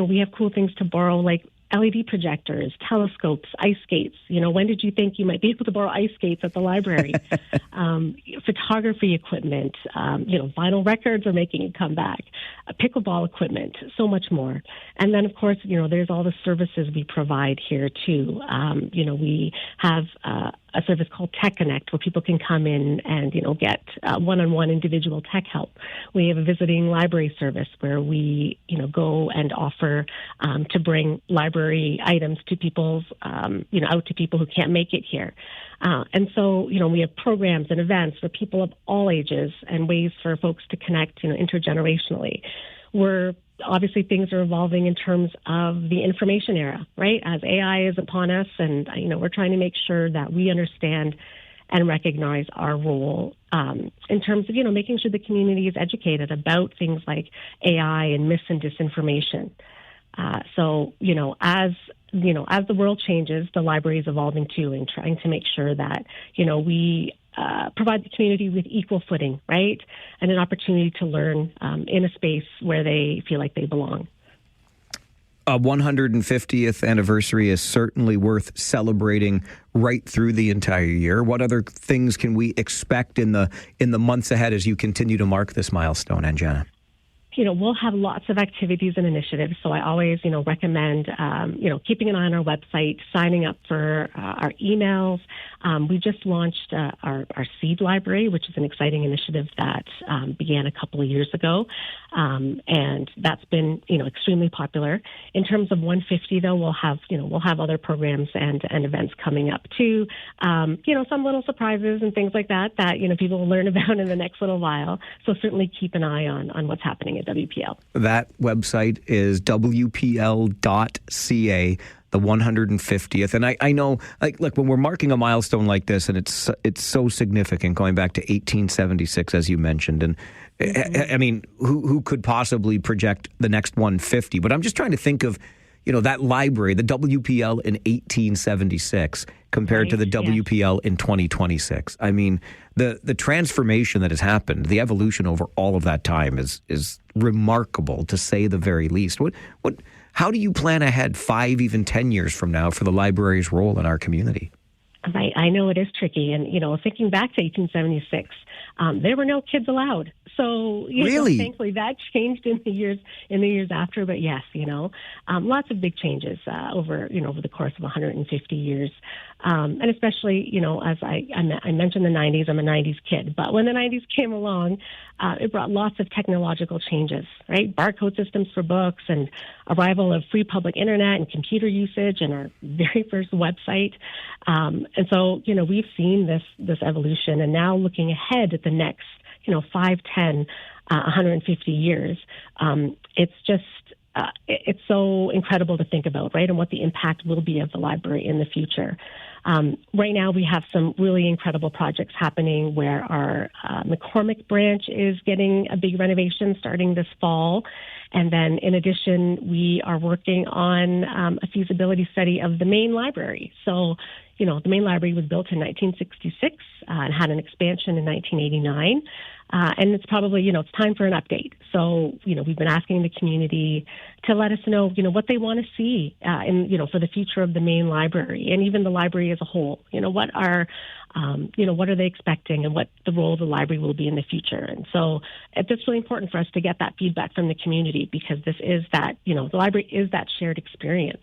We have cool things to borrow like LED projectors, telescopes, ice skates. When did you think you might be able to borrow ice skates at the library? Photography equipment, vinyl records are making a comeback, pickleball equipment, so much more. And then, of course, there's all the services we provide here, too. We have a service called Tech Connect where people can come in and, get one-on-one individual tech help. We have a visiting library service where we, go and offer to bring library items to people's, out to people who can't make it here. And so, we have programs and events for people of all ages and ways for folks to connect, intergenerationally. Obviously, things are evolving in terms of the information era, right? As AI is upon us, and we're trying to make sure that we understand and recognize our role in terms of making sure the community is educated about things like AI and mis and disinformation. So as the world changes, the library is evolving too, and trying to make sure that we provide the community with equal footing, right? And an opportunity to learn in a space where they feel like they belong. A 150th anniversary is certainly worth celebrating right through the entire year. What other things can we expect in the months ahead as you continue to mark this milestone, Anjana? We'll have lots of activities and initiatives. So I always, recommend, keeping an eye on our website, signing up for our emails. We just launched our Seed Library, which is an exciting initiative that began a couple of years ago. And that's been, extremely popular. In terms of 150, though, we'll have other programs and events coming up too. Some little surprises and things like that, people will learn about in the next little while. So certainly keep an eye on what's happening at WPL. That website is wpl.ca, the 150th. And I know, like when we're marking a milestone like this, and it's so significant, going back to 1876, as you mentioned, and I mean, who could possibly project the next 150? But I'm just trying to think of, that library, the WPL in 1876 compared to the WPL in 2026. I mean, the transformation that has happened, the evolution over all of that time is remarkable, to say the very least. How do you plan ahead 5, even 10 years from now for the library's role in our community? Right. I know it is tricky. And, thinking back to 1876, there were no kids allowed. So, really? Thankfully that changed in the years after. But yes, lots of big changes over the course of 150 years. And especially, as I mentioned the 90s, I'm a 90s kid. But when the 90s came along, it brought lots of technological changes, right? Barcode systems for books and arrival of free public internet and computer usage and our very first website. And so, we've seen this evolution, and now looking ahead at the next, 5, 10, 150 years, it's just, it's so incredible to think about, right? And what the impact will be of the library in the future. Right now, we have some really incredible projects happening where our McCormick branch is getting a big renovation starting this fall. And then in addition, we are working on a feasibility study of the main library. So, the main library was built in 1966 and had an expansion in 1989. And it's probably, it's time for an update. So, we've been asking the community to let us know, what they want to see for the future of the main library and even the library as a whole. What are they expecting and what the role of the library will be in the future. And so it's really important for us to get that feedback from the community, because this is that, the library is that shared experience.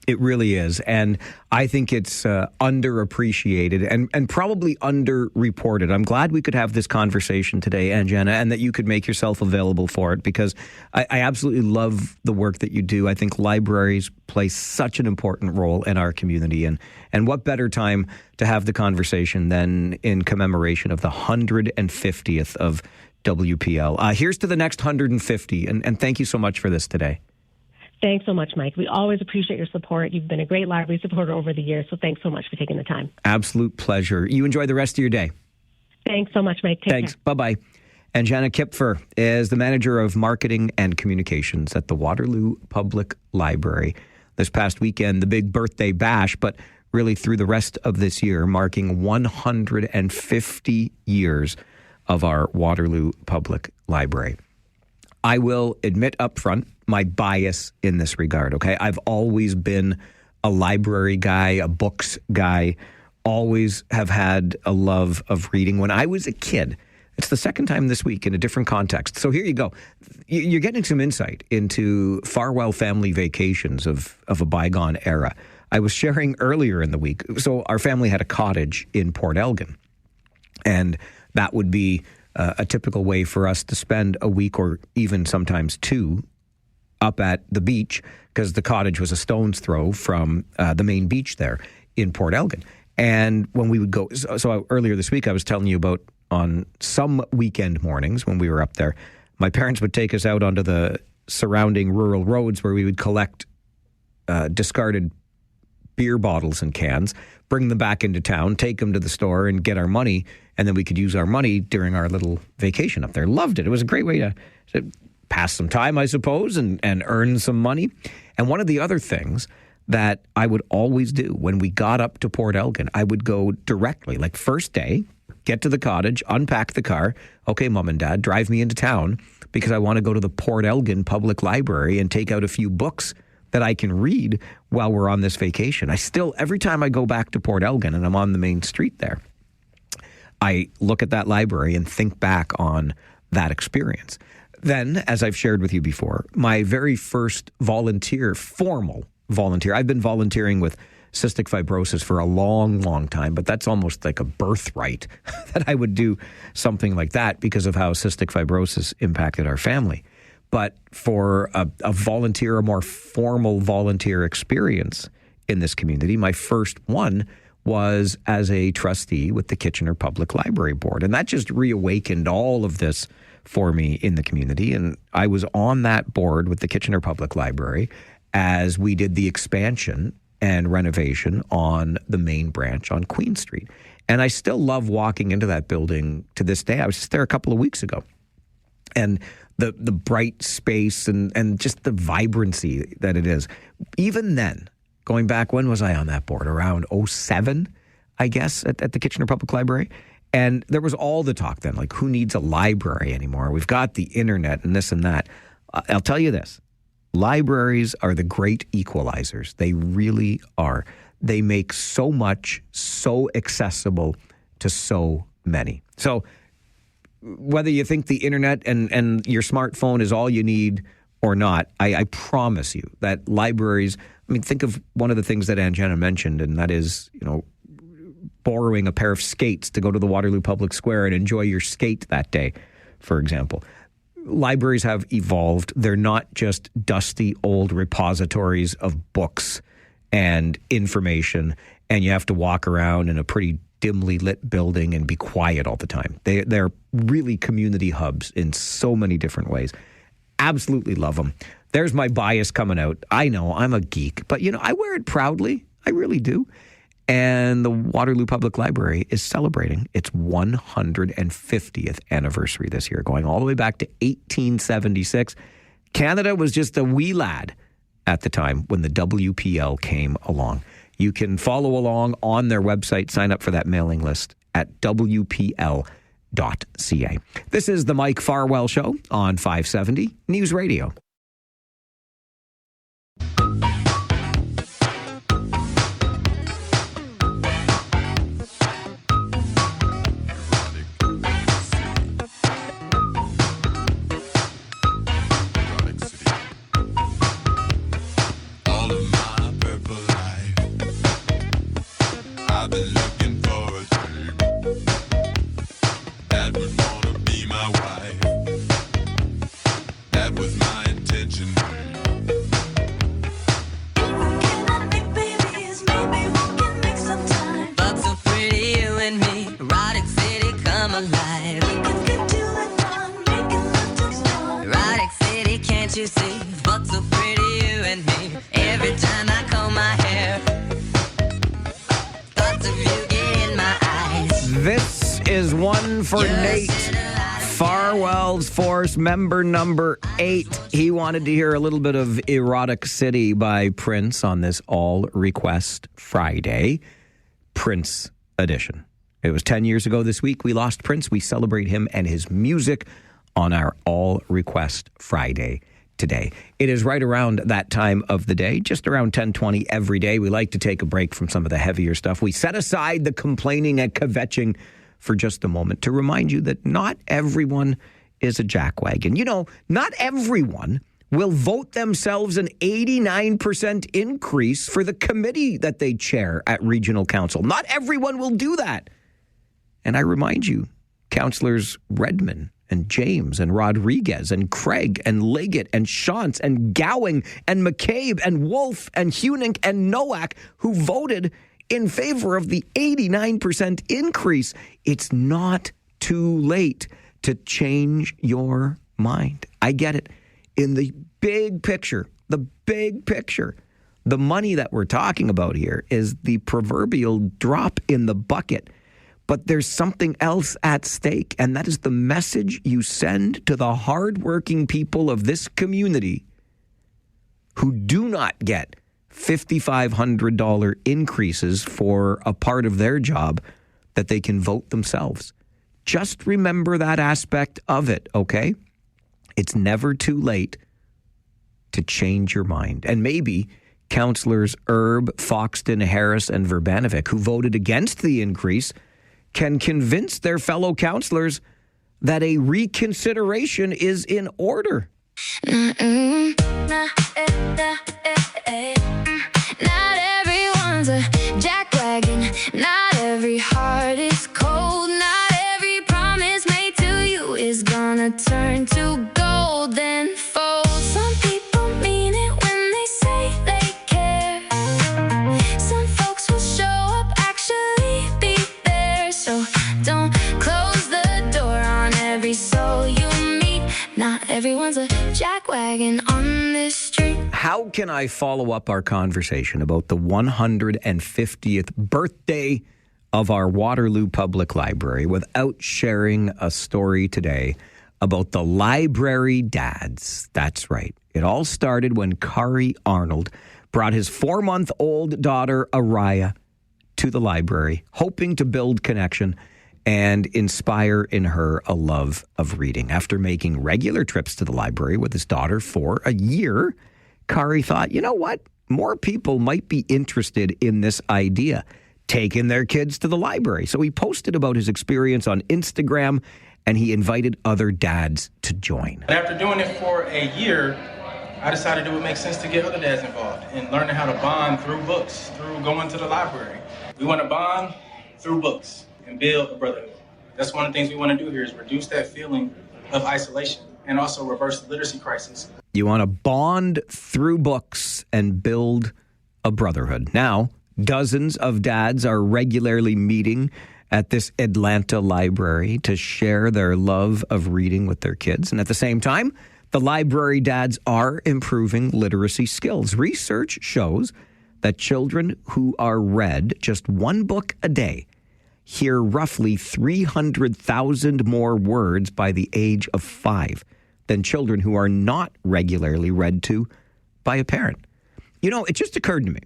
It really is. And I think it's underappreciated and probably underreported. I'm glad we could have this conversation today, Anjana, and that you could make yourself available for it, because I absolutely love the work that you do. I think libraries play such an important role in our community. And what better time to have the conversation than in commemoration of the 150th of WPL. Here's to the next 150. And thank you so much for this today. Thanks so much, Mike. We always appreciate your support. You've been a great library supporter over the years, so thanks so much for taking the time. Absolute pleasure. You enjoy the rest of your day. Thanks so much, Mike. Take care. Bye-bye. And Jana Kipfer is the manager of marketing and communications at the Waterloo Public Library. This past weekend, the big birthday bash, but really through the rest of this year, marking 150 years of our Waterloo Public Library. I will admit up front my bias in this regard, okay? I've always been a library guy, a books guy, always have had a love of reading. When I was a kid, it's the second time this week in a different context. So here you go. You're getting some insight into Farwell family vacations of a bygone era. I was sharing earlier in the week, so our family had a cottage in Port Elgin, and that would be a typical way for us to spend a week or even sometimes two up at the beach, because the cottage was a stone's throw from the main beach there in Port Elgin. And when we would go, so earlier this week I was telling you about on some weekend mornings when we were up there, my parents would take us out onto the surrounding rural roads where we would collect discarded beer bottles and cans, bring them back into town, take them to the store and get our money, and then we could use our money during our little vacation up there. Loved it. It was a great way to pass some time, I suppose, and earn some money. And one of the other things that I would always do when we got up to Port Elgin, I would go directly, like first day, get to the cottage, unpack the car. Okay, Mom and Dad, drive me into town because I want to go to the Port Elgin Public Library and take out a few books that I can read while we're on this vacation. I still, every time I go back to Port Elgin and I'm on the main street there, I look at that library and think back on that experience. Then, as I've shared with you before, my very first formal volunteer, I've been volunteering with cystic fibrosis for a long, long time, but that's almost like a birthright that I would do something like that because of how cystic fibrosis impacted our family. But for a volunteer, a more formal volunteer experience in this community, my first one was as a trustee with the Kitchener Public Library Board. And that just reawakened all of this for me in the community. And I was on that board with the Kitchener Public Library as we did the expansion and renovation on the main branch on Queen Street. And I still love walking into that building to this day. I was just there a couple of weeks ago. And the bright space and just the vibrancy that it is. Even then, going back, when was I on that board? Around 2007, I guess, at the Kitchener Public Library. And there was all the talk then, like, who needs a library anymore? We've got the internet and this and that. I'll tell you this. Libraries are the great equalizers. They really are. They make so much so accessible to so many. So whether you think the internet and your smartphone is all you need or not, I promise you that libraries, I mean, think of one of the things that Anjana mentioned, and that is, borrowing a pair of skates to go to the Waterloo Public Square and enjoy your skate that day, for example. Libraries have evolved. They're not just dusty old repositories of books and information, and you have to walk around in a pretty dimly lit building and be quiet all the time. They're really community hubs in so many different ways. Absolutely love them. There's my bias coming out. I know, I'm a geek, but I wear it proudly. I really do. And the Waterloo Public Library is celebrating its 150th anniversary this year, going all the way back to 1876. Canada was just a wee lad at the time when the WPL came along. You can follow along on their website, sign up for that mailing list at WPL.ca. This is the Mike Farwell Show on 570 News Radio. All of my purple I've been looking for a type that would wanna be my wife. That was my intention. But so pretty, you and me, erotic city, come alive. Erotic city, can't you see? But so pretty, you and me, every time I comb my hair. Thoughts of you get in my eyes. This is one for Nate. Farwell's Force, member number 8. He wanted to hear a little bit of Erotic City by Prince on this All Request Friday, Prince edition. It was 10 years ago this week we lost Prince. We celebrate him and his music on our All Request Friday today. It is right around that time of the day, just around 10:20 every day. We like to take a break from some of the heavier stuff. We set aside the complaining and kvetching for just a moment to remind you that not everyone is a jackwagon. You know, not everyone will vote themselves an 89% increase for the committee that they chair at regional council. Not everyone will do that. And I remind you, Councillors Redmond and James and Rodriguez and Craig and Liggett and Shantz and Gowing and McCabe and Wolf and Hunick and Nowak, who voted in favor of the 89% increase. It's not too late to change your mind. I get it. In the big picture, the money that we're talking about here is the proverbial drop in the bucket. But there's something else at stake, and that is the message you send to the hardworking people of this community who do not get $5,500 increases for a part of their job that they can vote themselves. Just remember that aspect of it, okay? It's never too late to change your mind. And maybe Councillors Erb, Foxton, Harris, and Verbanovic, who voted against the increase, can convince their fellow councillors that a reconsideration is in order. Not everyone's a jackwagon. Not every heart is cold. Not every promise made to you is gonna turn to gold then fold. Some people mean it when they say they care. Some folks will show up, actually be there. So don't close the door on every soul you meet. Not everyone's a jackwagon on this street. How can I follow up our conversation about the 150th birthday of our Waterloo Public Library without sharing a story today about the library dads? That's right. It all started when Kari Arnold brought his 4-month-old daughter, Araya, to the library, hoping to build connection and inspire in her a love of reading. After making regular trips to the library with his daughter for a year, Kari thought, you know what? More people might be interested in this idea, taking their kids to the library. So he posted about his experience on Instagram, and he invited other dads to join. And after doing it for a year, I decided it would make sense to get other dads involved in learning how to bond through books, through going to the library. We want to bond through books and build a brotherhood. That's one of the things we want to do here, is reduce that feeling of isolation and also reverse the literacy crisis. You want to bond through books and build a brotherhood. Now, dozens of dads are regularly meeting at this Atlanta library to share their love of reading with their kids. And at the same time, the library dads are improving literacy skills. Research shows that children who are read just one book a day hear roughly 300,000 more words by the age of 5 than children who are not regularly read to by a parent. You know, it just occurred to me.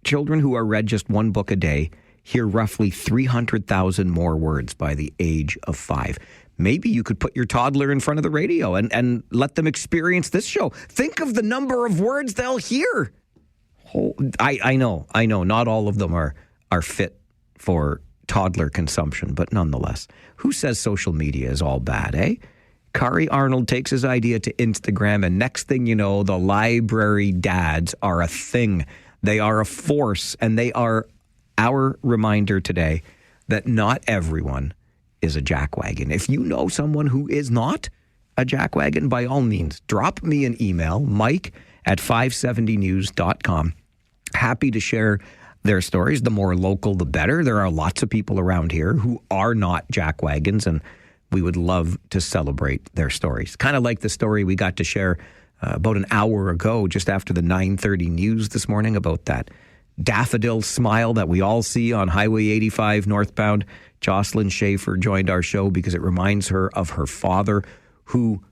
Children who are read just one book a day hear roughly 300,000 more words by the age of 5. Maybe you could put your toddler in front of the radio and let them experience this show. Think of the number of words they'll hear. I know. Not all of them are fit for toddler consumption, but nonetheless. Who says social media is all bad, eh? Kari Arnold takes his idea to Instagram, and next thing you know, the library dads are a thing. They are a force, and they are our reminder today that not everyone is a jackwagon. If you know someone who is not a jackwagon, by all means, drop me an email, mike@570news.com. Happy to share their stories. The more local, the better. There are lots of people around here who are not jackwagons, and we would love to celebrate their stories. Kind of like the story we got to share about an hour ago, just after the 9:30 news this morning, about that daffodil smile that we all see on Highway 85 northbound. Jocelyn Schaefer joined our show because it reminds her of her father, who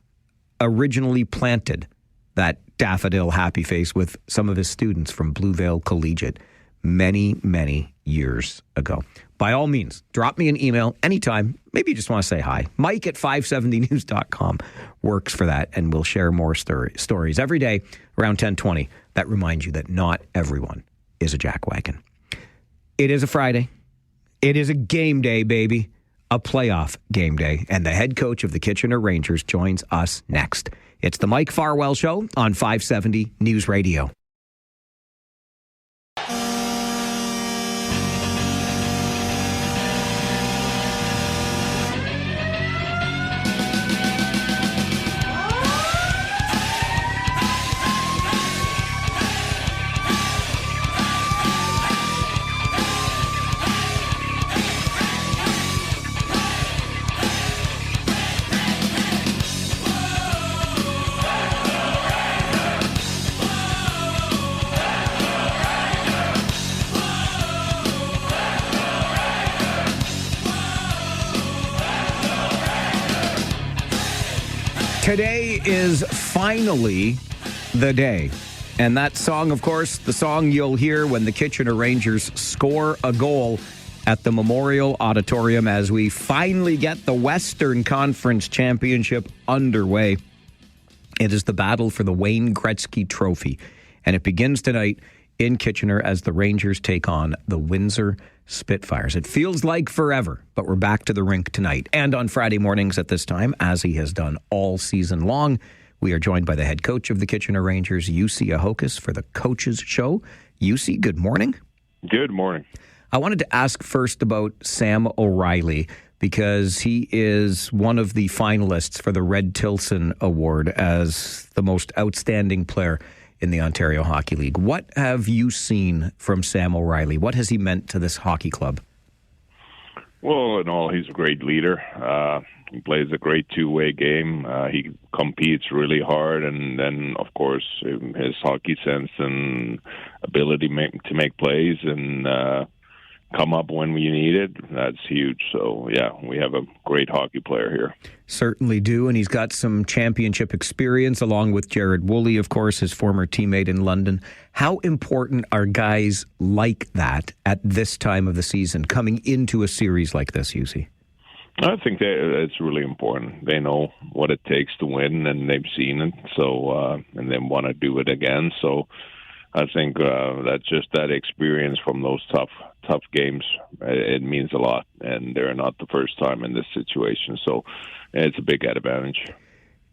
originally planted that daffodil happy face with some of his students from Blue Vale Collegiate many, many years ago. By all means, drop me an email anytime. Maybe you just want to say hi. Mike@570news.com works for that, and we'll share more stories every day around 10:20 that remind you that not everyone is a jackwagon. It is a Friday. It is a game day, baby. A playoff game day. And the head coach of the Kitchener Rangers joins us next. It's the Mike Farwell Show on 570 News Radio. Today is finally the day. And that song, of course, the song you'll hear when the Kitchener Rangers score a goal at the Memorial Auditorium as we finally get the Western Conference Championship underway. It is the battle for the Wayne Gretzky Trophy. And it begins tonight in Kitchener as the Rangers take on the Windsor Spitfires. It feels like forever, but we're back to the rink tonight and on Friday mornings at this time, as he has done all season long. We are joined by the head coach of the Kitchener Rangers, Jussi Ahokas, for the Coaches Show. Jussi, good morning. Good morning. I wanted to ask first about Sam O'Reilly, because he is one of the finalists for the Red Tilson Award as the most outstanding player in the Ontario Hockey League. What have you seen from Sam O'Reilly? What has he meant to this hockey club? Well, in all, he's a great leader. He plays a great two-way game. He competes really hard, and then, of course, his hockey sense and ability to make plays and come up when we need it, that's huge. So, yeah, we have a great hockey player here. Certainly do, and he's got some championship experience along with Jared Woolley, of course, his former teammate in London. How important are guys like that at this time of the season, coming into a series like this, Jussi? I think that it's really important. They know what it takes to win, and they've seen it, so and they want to do it again. So I think that's just that experience from those tough games. It means a lot, and they're not the first time in this situation, so it's a big advantage.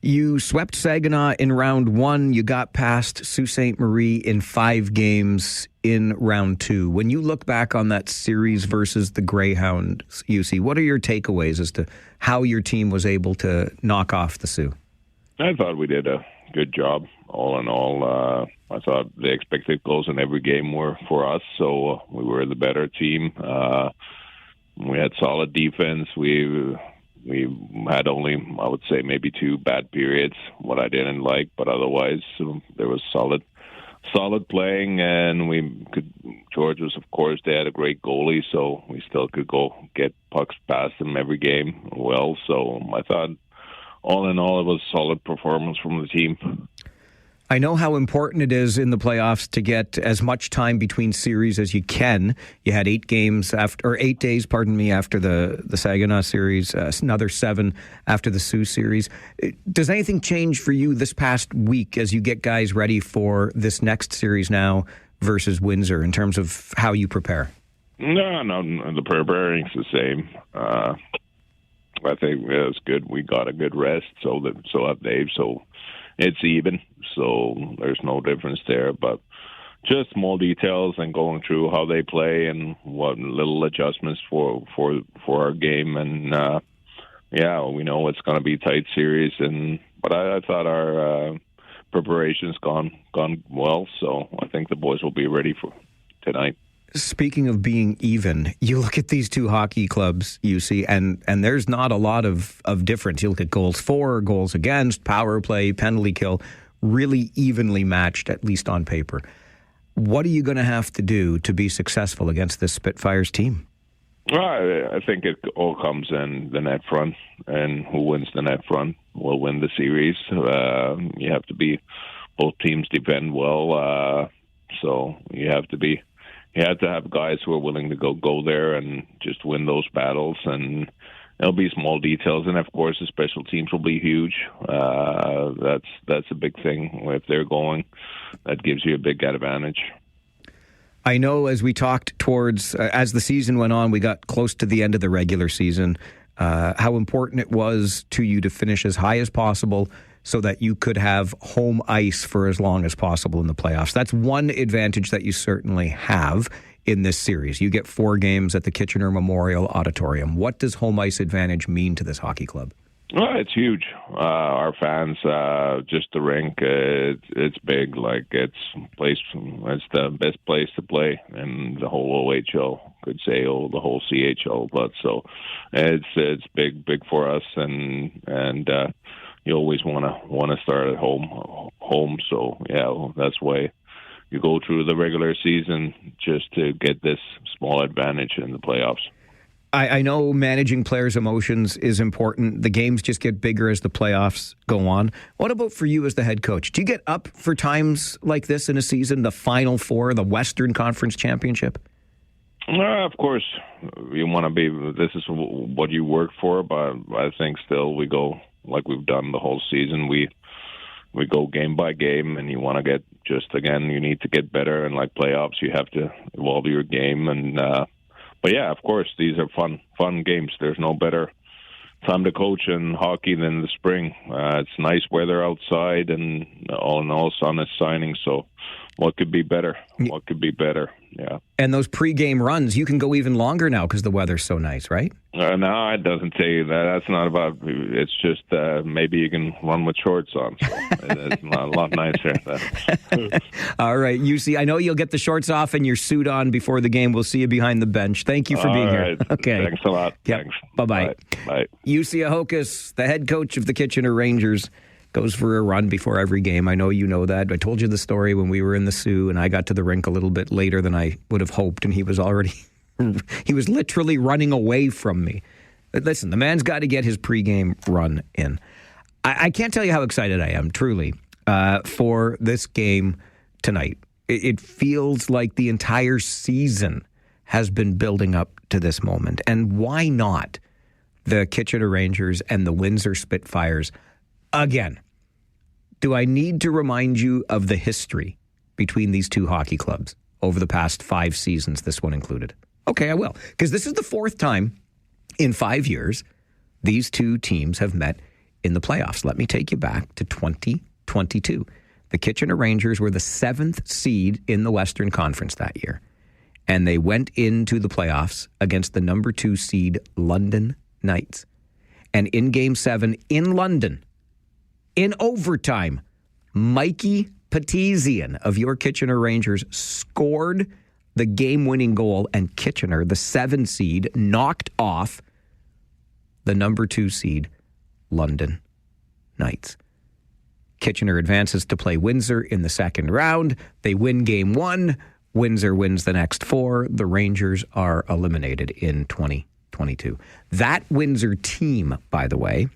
You swept Saginaw in round one. You got past Sault Ste. Marie in 5 games in round 2. When you look back on that series versus the Greyhounds, Jussi, what are your takeaways as to how your team was able to knock off the Sioux? I thought we did a good job, all in all. I thought the expected goals in every game were for us, so we were the better team. We had solid defense. We had only, I would say, maybe 2 bad periods, what I didn't like, but otherwise there was solid playing, and George was, of course, they had a great goalie, so we still could go get pucks past them every game well. So I thought, all in all, it was a solid performance from the team. I know how important it is in the playoffs to get as much time between series as you can. You had 8 days, after the Saginaw series, another 7 after the Sioux series. Does anything change for you this past week as you get guys ready for this next series now versus Windsor in terms of how you prepare? No, the preparing's the same. I think it was good. We got a good rest, so have Dave. So it's even. So there's no difference there. But just small details and going through how they play and what little adjustments for our game. And we know it's going to be a tight series. But I thought our preparation's gone well, so I think the boys will be ready for tonight. Speaking of being even, you look at these two hockey clubs, you see, and there's not a lot of difference. You look at goals for, goals against, power play, penalty kill, really evenly matched, at least on paper. What are you going to have to do to be successful against this Spitfires team? Well, I think it all comes in the net front, and who wins the net front will win the series. You have to be, both teams defend well, so you have to have guys who are willing to go there and just win those battles, and there'll be small details, and of course the special teams will be huge. That's a big thing. If they're going, that gives you a big advantage. I know as we talked towards, as the season went on, we got close to the end of the regular season, how important it was to you to finish as high as possible so that you could have home ice for as long as possible in the playoffs. That's one advantage that you certainly have in this series. You get 4 games at the Kitchener Memorial Auditorium. What does home ice advantage mean to this hockey club? Well, it's huge. Our fans, just the rink, it's big. Like it's the best place to play in the whole OHL. Could say the whole CHL, but so it's big for us, and you always want to start at home. So yeah, that's why you go through the regular season just to get this small advantage in the playoffs. I know managing players' emotions is important. The games just get bigger as the playoffs go on. What about for you as the head coach? Do you get up for times like this in a season, the Final Four, the Western Conference Championship? Of course, you want to be. This is what you work for, but I think still we go like we've done the whole season. We go game by game, and you want to get you need to get better. And like playoffs, you have to evolve your game and. But yeah, of course, these are fun games. There's no better time to coach in hockey than the spring. It's nice weather outside, and all in all, sun is shining. So, what could be better? What could be better? Yeah. And those pregame runs, you can go even longer now because the weather's so nice, right? No, it doesn't tell you that. That's not about. It's just maybe you can run with shorts on. So it's a lot nicer. All right, UC. I know you'll get the shorts off and your suit on before the game. We'll see you behind the bench. Thank you for being here. Okay. Thanks a lot. Yep. Thanks. Bye-bye. Bye. UC Ahokas, the head coach of the Kitchener Rangers, goes for a run before every game. I know you know that. I told you the story when we were in the Sioux, and I got to the rink a little bit later than I would have hoped, and he was literally running away from me. But listen, the man's got to get his pregame run in. I can't tell you how excited I am, truly, for this game tonight. It feels like the entire season has been building up to this moment. And why not the Kitchener Rangers and the Windsor Spitfires again? Do I need to remind you of the history between these two hockey clubs over the past 5 seasons, this one included? Okay, I will. Because this is the 4th time in 5 years these two teams have met in the playoffs. Let me take you back to 2022. The Kitchener Rangers were the 7th seed in the Western Conference that year. And they went into the playoffs against the number 2 seed London Knights. And in Game 7 in London, in overtime, Mikey Petizian of your Kitchener Rangers scored the game-winning goal, and Kitchener, the 7 seed, knocked off the number 2 seed London Knights. Kitchener advances to play Windsor in the second round. They win Game 1. Windsor wins the next 4. The Rangers are eliminated in 2022. That Windsor team, by the way,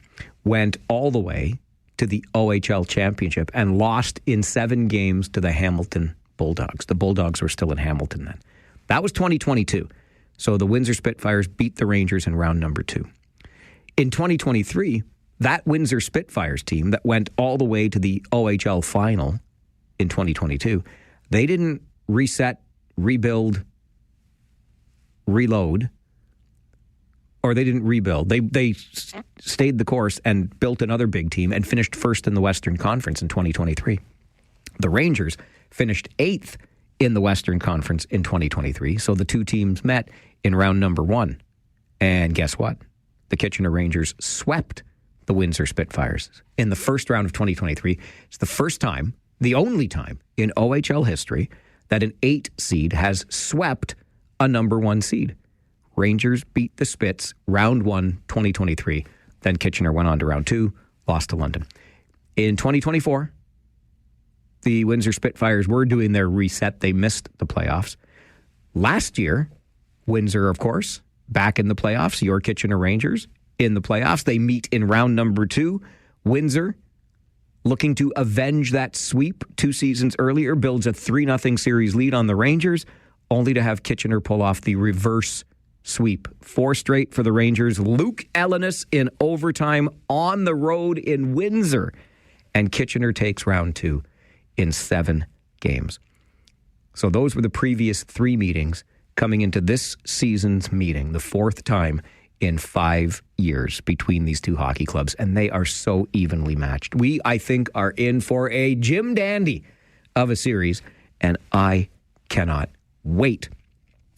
went all the way to the OHL Championship and lost in 7 games to the Hamilton Bulldogs. The Bulldogs were still in Hamilton then. That was 2022. So the Windsor Spitfires beat the Rangers in round number 2. In 2023, that Windsor Spitfires team that went all the way to the OHL final in 2022, they didn't reset, rebuild, reload, or they didn't rebuild. They stayed the course and built another big team and finished first in the Western Conference in 2023. The Rangers finished 8th in the Western Conference in 2023. So the two teams met in round number 1. And guess what? The Kitchener Rangers swept the Windsor Spitfires in the first round of 2023. It's the first time, the only time in OHL history that an 8 seed has swept a number 1 seed. Rangers beat the Spits round 1, 2023. Then Kitchener went on to round 2, lost to London. In 2024, the Windsor Spitfires were doing their reset. They missed the playoffs. Last year, Windsor, of course, back in the playoffs. Your Kitchener Rangers in the playoffs. They meet in round number 2. Windsor, looking to avenge that sweep 2 seasons earlier, builds a 3-0 series lead on the Rangers, only to have Kitchener pull off the reverse sweep. 4 straight for the Rangers. Luke Ellenis in overtime on the road in Windsor. And Kitchener takes round 2 in 7 games. So those were the previous 3 meetings coming into this season's meeting, the 4th time in 5 years between these two hockey clubs, and they are so evenly matched. We, I think, are in for a Jim Dandy of a series, and I cannot wait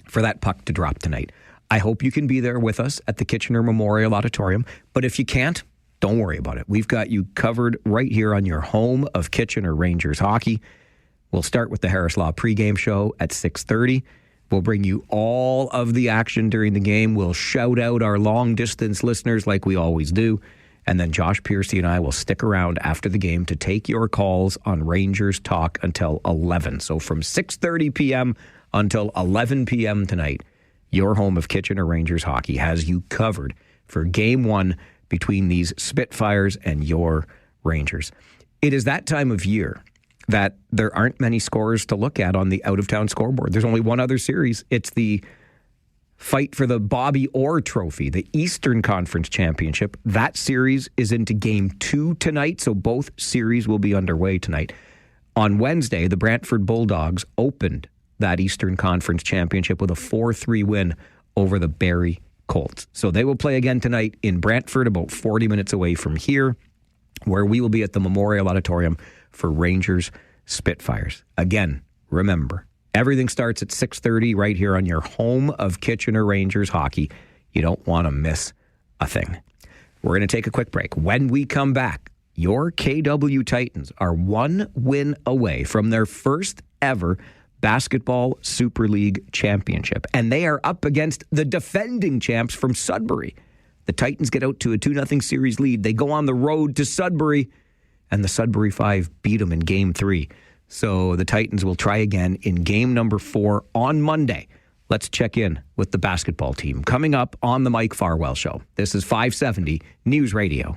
for that puck to drop tonight. I hope you can be there with us at the Kitchener Memorial Auditorium, but if you can't, don't worry about it. We've got you covered right here on your home of Kitchener Rangers hockey. We'll start with the Harris Law pregame show at 6:30. We'll bring you all of the action during the game. We'll shout out our long-distance listeners like we always do. And then Josh Piercy and I will stick around after the game to take your calls on Rangers Talk until 11. So from 6:30 p.m. until 11 p.m. tonight, your home of Kitchener Rangers hockey has you covered for Game 1 between these Spitfires and your Rangers. It is that time of year that there aren't many scores to look at on the out-of-town scoreboard. There's only one other series. It's the fight for the Bobby Orr Trophy, the Eastern Conference Championship. That series is into Game 2 tonight, so both series will be underway tonight. On Wednesday, the Brantford Bulldogs opened that Eastern Conference Championship with a 4-3 win over the Barrie Colts. So they will play again tonight in Brantford, about 40 minutes away from here, where we will be at the Memorial Auditorium for Rangers Spitfires. Again, remember, everything starts at 6:30 right here on your home of Kitchener Rangers hockey. You don't want to miss a thing. We're going to take a quick break. When we come back, your KW Titans are 1 win away from their first ever Basketball Super League championship, and they are up against the defending champs from Sudbury. The Titans get out to a 2-0 series lead. They go on the road to Sudbury, and the Sudbury Five beat them in Game 3. So the Titans will try again in Game number 4 on Monday. Let's check in with the basketball team. Coming up on the Mike Farwell Show. This is 570 News Radio.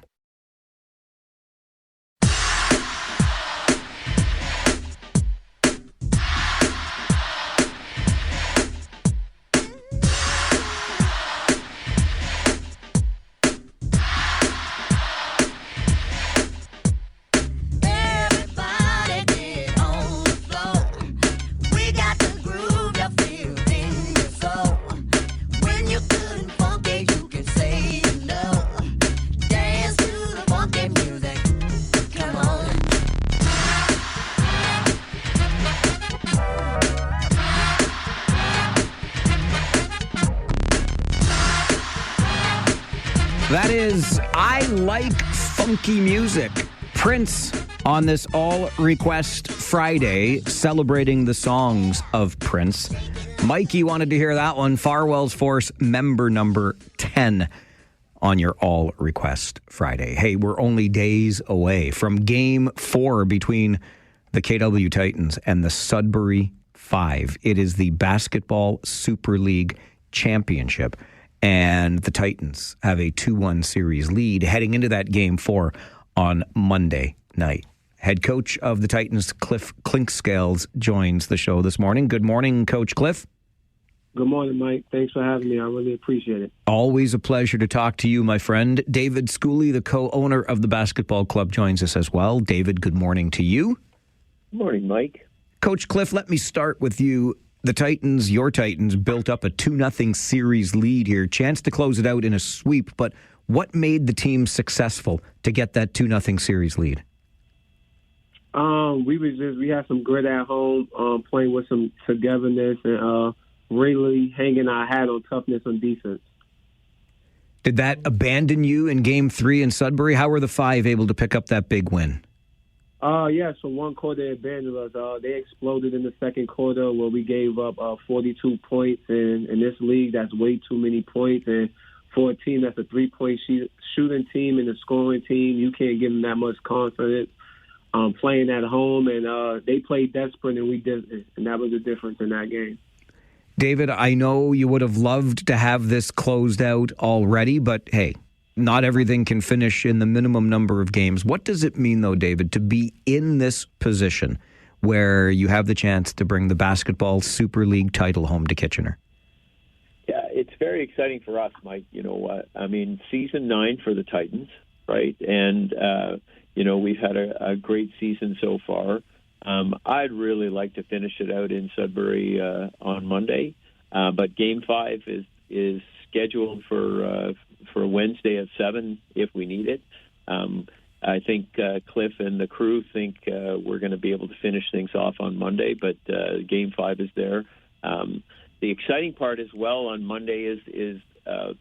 That is I Like Funky Music. Prince on this All Request Friday, celebrating the songs of Prince. Mikey wanted to hear that one. Farwell's Force member number 10 on your All Request Friday. Hey, we're only days away from Game 4 between the KW Titans and the Sudbury Five. It is the Basketball Super League Championship. And the Titans have a 2-1 series lead heading into that Game 4 on Monday night. Head coach of the Titans, Cliff Clinkscales, joins the show this morning. Good morning, Coach Cliff. Good morning, Mike. Thanks for having me. I really appreciate it. Always a pleasure to talk to you, my friend. David Schooley, the co-owner of the basketball club, joins us as well. David, good morning to you. Good morning, Mike. Coach Cliff, let me start with you. The Titans, your Titans, built up a 2-0 series lead here. Chance to close it out in a sweep, but what made the team successful to get that 2-0 series lead? We had some grit at home, playing with some togetherness and really hanging our hat on toughness on defense. Did that abandon you in Game 3 in Sudbury? How were the Five able to pick up that big win? Yeah, so one quarter they abandoned us. They exploded in the second quarter where we gave up 42 points. And in this league, that's way too many points. And for a team that's a three-point shooting team and a scoring team, you can't give them that much confidence playing at home. And they played desperate, and we didn't. And that was the difference in that game. David, I know you would have loved to have this closed out already, but hey, not everything can finish in the minimum number of games. What does it mean, though, David, to be in this position where you have the chance to bring the Basketball Super League title home to Kitchener? Yeah, it's very exciting for us, Mike. Season 9 for the Titans, right? And, we've had a great season so far. I'd really like to finish it out in Sudbury on Monday, but Game 5 is scheduled for Wednesday at 7 if we need it. I think Cliff and the crew think we're going to be able to finish things off on Monday, but Game 5 is there. The exciting part as well on Monday is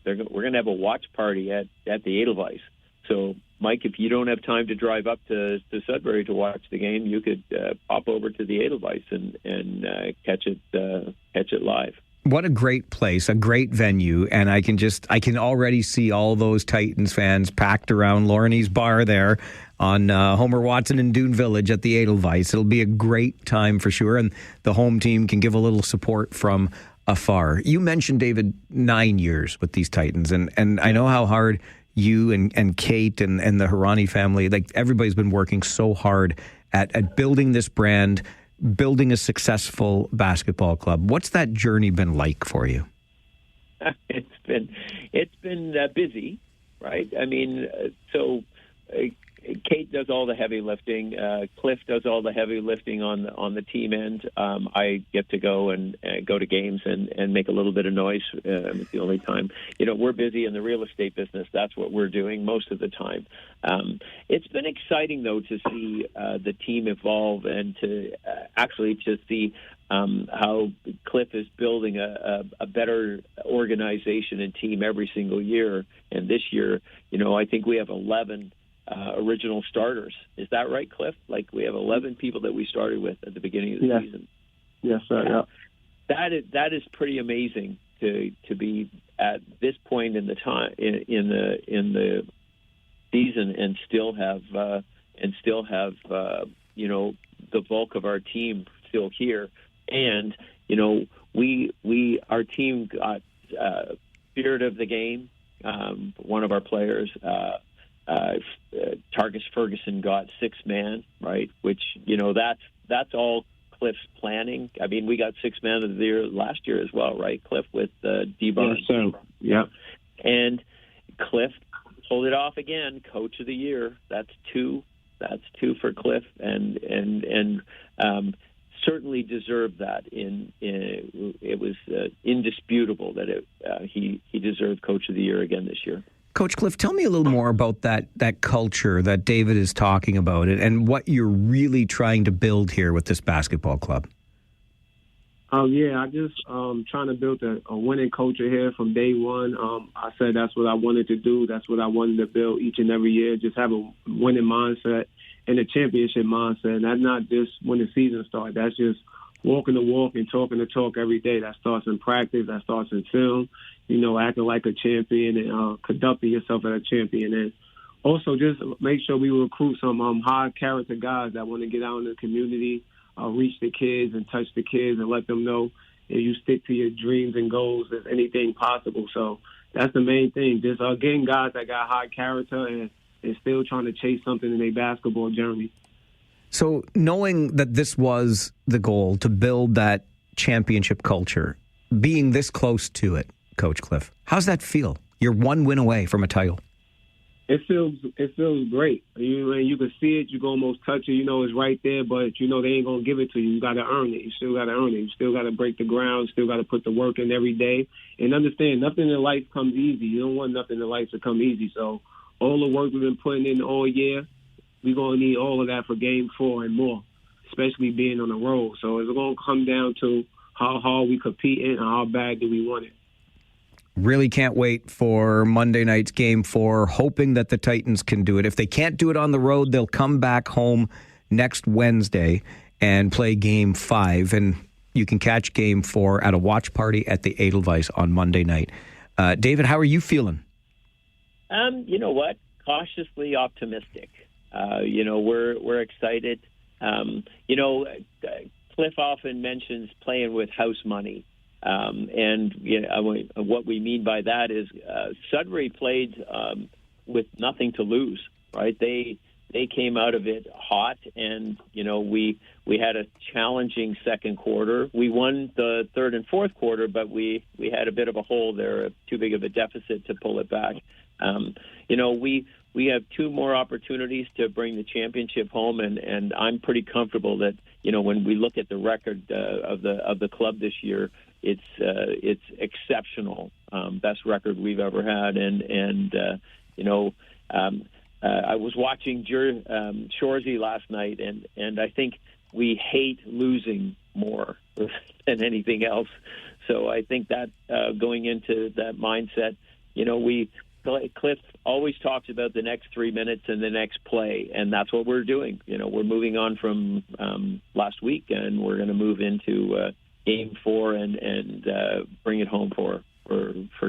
we're going to have a watch party at the Edelweiss. So, Mike, if you don't have time to drive up to Sudbury to watch the game, you could pop over to the Edelweiss and catch it live. What a great place, a great venue, and I can already see all those Titans fans packed around Lorne's bar there on Homer Watson and Dune Village at the Edelweiss. It'll be a great time for sure, and the home team can give a little support from afar. You mentioned, David, 9 years with these Titans, and I know how hard you and Kate and the Hirani family, like everybody's been working so hard at building this brand, building a successful basketball club. What's that journey been like for you? It's been busy, right? Kate does all the heavy lifting. Cliff does all the heavy lifting on the team end. I get to go and go to games and make a little bit of noise. It's the only time. We're busy in the real estate business. That's what we're doing most of the time. It's been exciting, though, to see the team evolve and to see how Cliff is building a better organization and team every single year. And this year, I think we have 11 original starters. Is that right, Cliff? Like we have 11 people that we started with at the beginning of the season. Yes, sir. Yeah. That is pretty amazing to be at this point in the time in the season and still have the bulk of our team still here. And our team got spirit of the game. One of our players. Targus Ferguson got 6-man, right? Which, that's all Cliff's planning. I mean, we got 6-man of the year last year as well, right, Cliff, with D-Barnes? Yes, sir. Yeah. And Cliff pulled it off again, Coach of the Year. That's two. That's 2 for Cliff, and certainly deserved that. It was indisputable that he deserved Coach of the Year again this year. Coach Cliff, tell me a little more about that culture that David is talking about and what you're really trying to build here with this basketball club. I just trying to build a winning culture here from day one. I said that's what I wanted to do. That's what I wanted to build each and every year, just have a winning mindset and a championship mindset. And that's not just when the season starts. That's just walking the walk and talking the talk every day. That starts in practice. That starts in film. Acting like a champion and conducting yourself as a champion. And also just make sure we recruit some high-character guys that want to get out in the community, reach the kids and touch the kids and let them know if you stick to your dreams and goals, there's anything possible. So that's the main thing, just getting guys that got high character and still trying to chase something in their basketball journey. So knowing that this was the goal, to build that championship culture, being this close to it, Coach Cliff, how's that feel? You're one win away from a title. It feels great. You can see it. You can almost touch it. It's right there, but they ain't gonna give it to you. You got to earn it. You still got to earn it. You still got to break the ground. Still got to put the work in every day. And understand, nothing in life comes easy. You don't want nothing in life to come easy. So all the work we've been putting in all year, we're going to need all of that for Game 4 and more, especially being on the road. So it's going to come down to how hard we compete and how bad do we want it. Really can't wait for Monday night's Game 4, hoping that the Titans can do it. If they can't do it on the road, they'll come back home next Wednesday and play Game 5. And you can catch Game 4 at a watch party at the Edelweiss on Monday night. David, how are you feeling? You know what? Cautiously optimistic. We're excited. Cliff often mentions playing with house money. What we mean by that is Sudbury played with nothing to lose, right? They came out of it hot, and we had a challenging second quarter. We won the third and fourth quarter, but we had a bit of a hole there, too big of a deficit to pull it back. We have two more opportunities to bring the championship home, and I'm pretty comfortable that when we look at the record of the club this year, it's exceptional, best record we've ever had, I was watching Shoresy last night, and I think we hate losing more than anything else. So I think that going into that mindset, Cliff always talks about the next 3 minutes and the next play, and that's what we're doing. We're moving on from last week, and we're going to move into Game 4 and bring it home for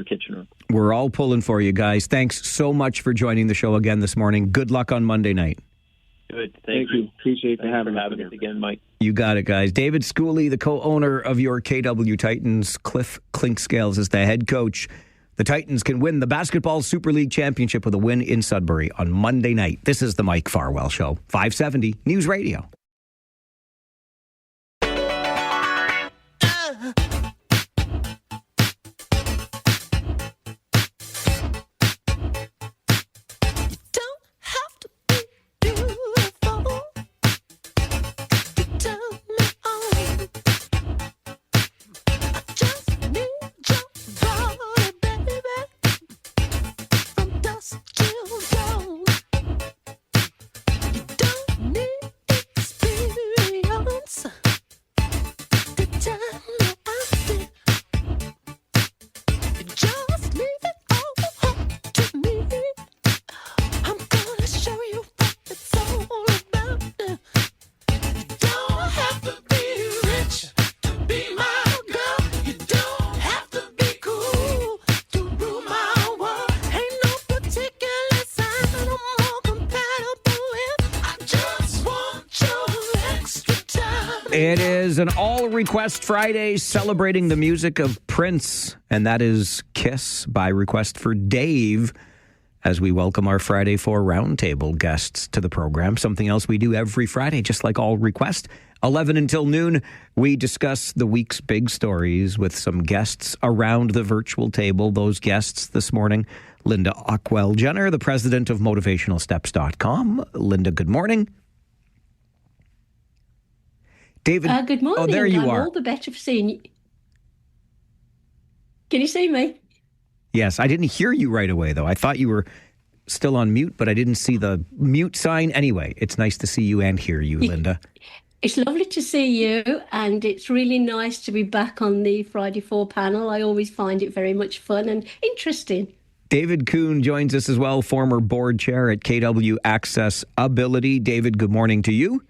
Kitchener. We're all pulling for you guys. Thanks so much for joining the show again this morning. Good luck on Monday night. Good. Thank you. Appreciate having us again, Mike. You got it, guys. David Schooley, the co-owner of your KW Titans. Cliff Clinkscales is the head coach. The Titans can win the Basketball Super League Championship with a win in Sudbury on Monday night. This is the Mike Farwell Show, 570 News Radio. It is an all-request Friday celebrating the music of Prince, and that is Kiss by request for Dave, as we welcome our Friday 4 Roundtable guests to the program. Something else we do every Friday, just like all request. 11 until noon, we discuss the week's big stories with some guests around the virtual table. Those guests this morning, Linda Ockwell-Jenner, the president of MotivationalSteps.com. Linda, good morning. David. Good morning. Oh, there you I'm are. all the better for seeing you. Can you see me? Yes, I didn't hear you right away, though. I thought you were still on mute, but I didn't see the mute sign. Anyway, it's nice to see you and hear you, Linda. It's lovely to see you, and it's really nice to be back on the Friday 4 panel. I always find it very much fun and interesting. David Kuhn joins us as well, former board chair at KW Accessibility. David, good morning to you.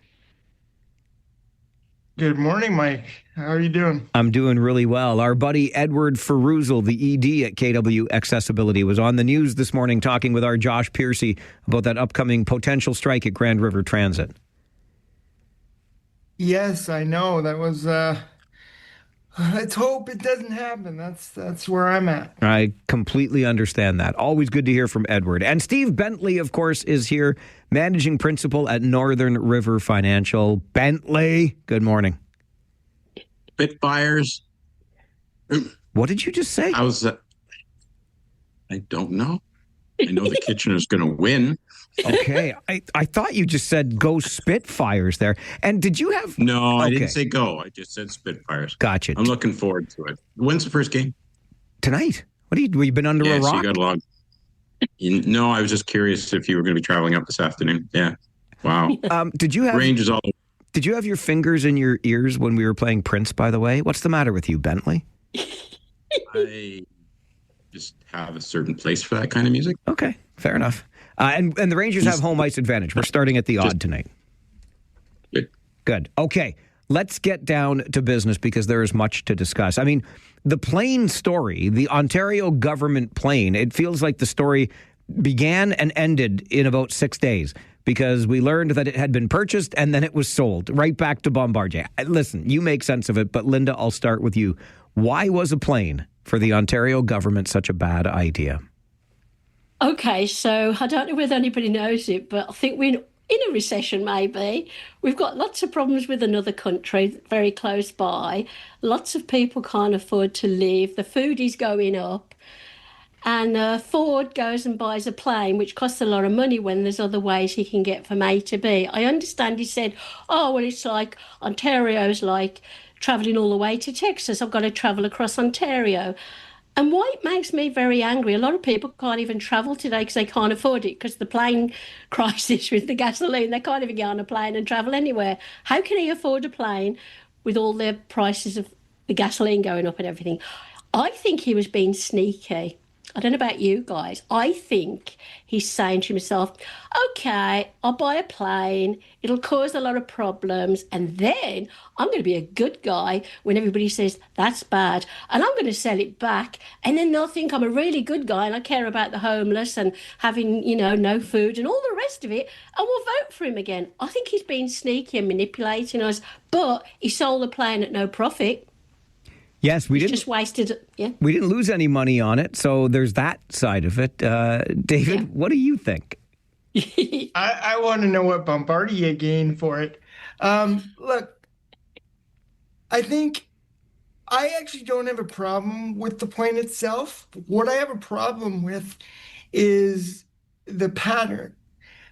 Good morning, Mike. How are you doing? I'm doing really well. Our buddy Edward Ferruzel, the ED at KW Accessibility, was on the news this morning talking with our Josh Piercy about that upcoming potential strike at Grand River Transit. Yes, I know. That was, let's hope it doesn't happen. That's where I'm at. I completely understand that. Always good to hear from Edward. And Steve Bentley, of course, is here, managing principal at Northern River Financial. Bentley, good morning. Spitfires. What did you just say? I don't know. I know the Kitchener's going to win. Okay. I thought you just said go Spitfires there. And did you have... No, I didn't say go. I just said Spitfires. Gotcha. I'm looking forward to it. When's the first game? Tonight. Were you been under a rock? So you got a log. No, I was just curious if you were going to be traveling up this afternoon. Yeah. Wow. Did you have Range is all. Did you have your fingers in your ears when we were playing Prince, by the way? What's the matter with you, Bentley? I just have a certain place for that kind of music. Okay, fair enough. And the Rangers have home ice advantage. We're starting at the odd tonight. Good. Okay, let's get down to business because there is much to discuss. I mean, the plane story, the Ontario government plane, it feels like the story began and ended in about 6 days because we learned that it had been purchased and then it was sold right back to Bombardier. Listen, you make sense of it, but Linda, I'll start with you. Why was a plane for the Ontario government such a bad idea? Okay, so I don't know whether anybody knows it, but I think we're in a recession maybe. We've got lots of problems with another country very close by. Lots of people can't afford to live. The food is going up. And Ford goes and buys a plane, which costs a lot of money when there's other ways he can get from A to B. I understand he said, oh, well, it's like Ontario's like travelling all the way to Texas. I've got to travel across Ontario. And why it makes me very angry, a lot of people can't even travel today because they can't afford it because the plane crisis with the gasoline, they can't even get on a plane and travel anywhere. How can he afford a plane with all the prices of the gasoline going up and everything? I think he was being sneaky. I don't know about you guys. I think he's saying to himself, okay, I'll buy a plane. It'll cause a lot of problems. And then I'm going to be a good guy when everybody says that's bad. And I'm going to sell it back. And then they'll think I'm a really good guy and I care about the homeless and having, no food and all the rest of it. And we'll vote for him again. I think he's being sneaky and manipulating us. But he sold the plane at no profit. Yes, we He's didn't just wasted. Yeah. We didn't lose any money on it, so there's that side of it. David, what do you think? I want to know what Bombardier gained for it. Look, I think I actually don't have a problem with the plane itself. What I have a problem with is the pattern,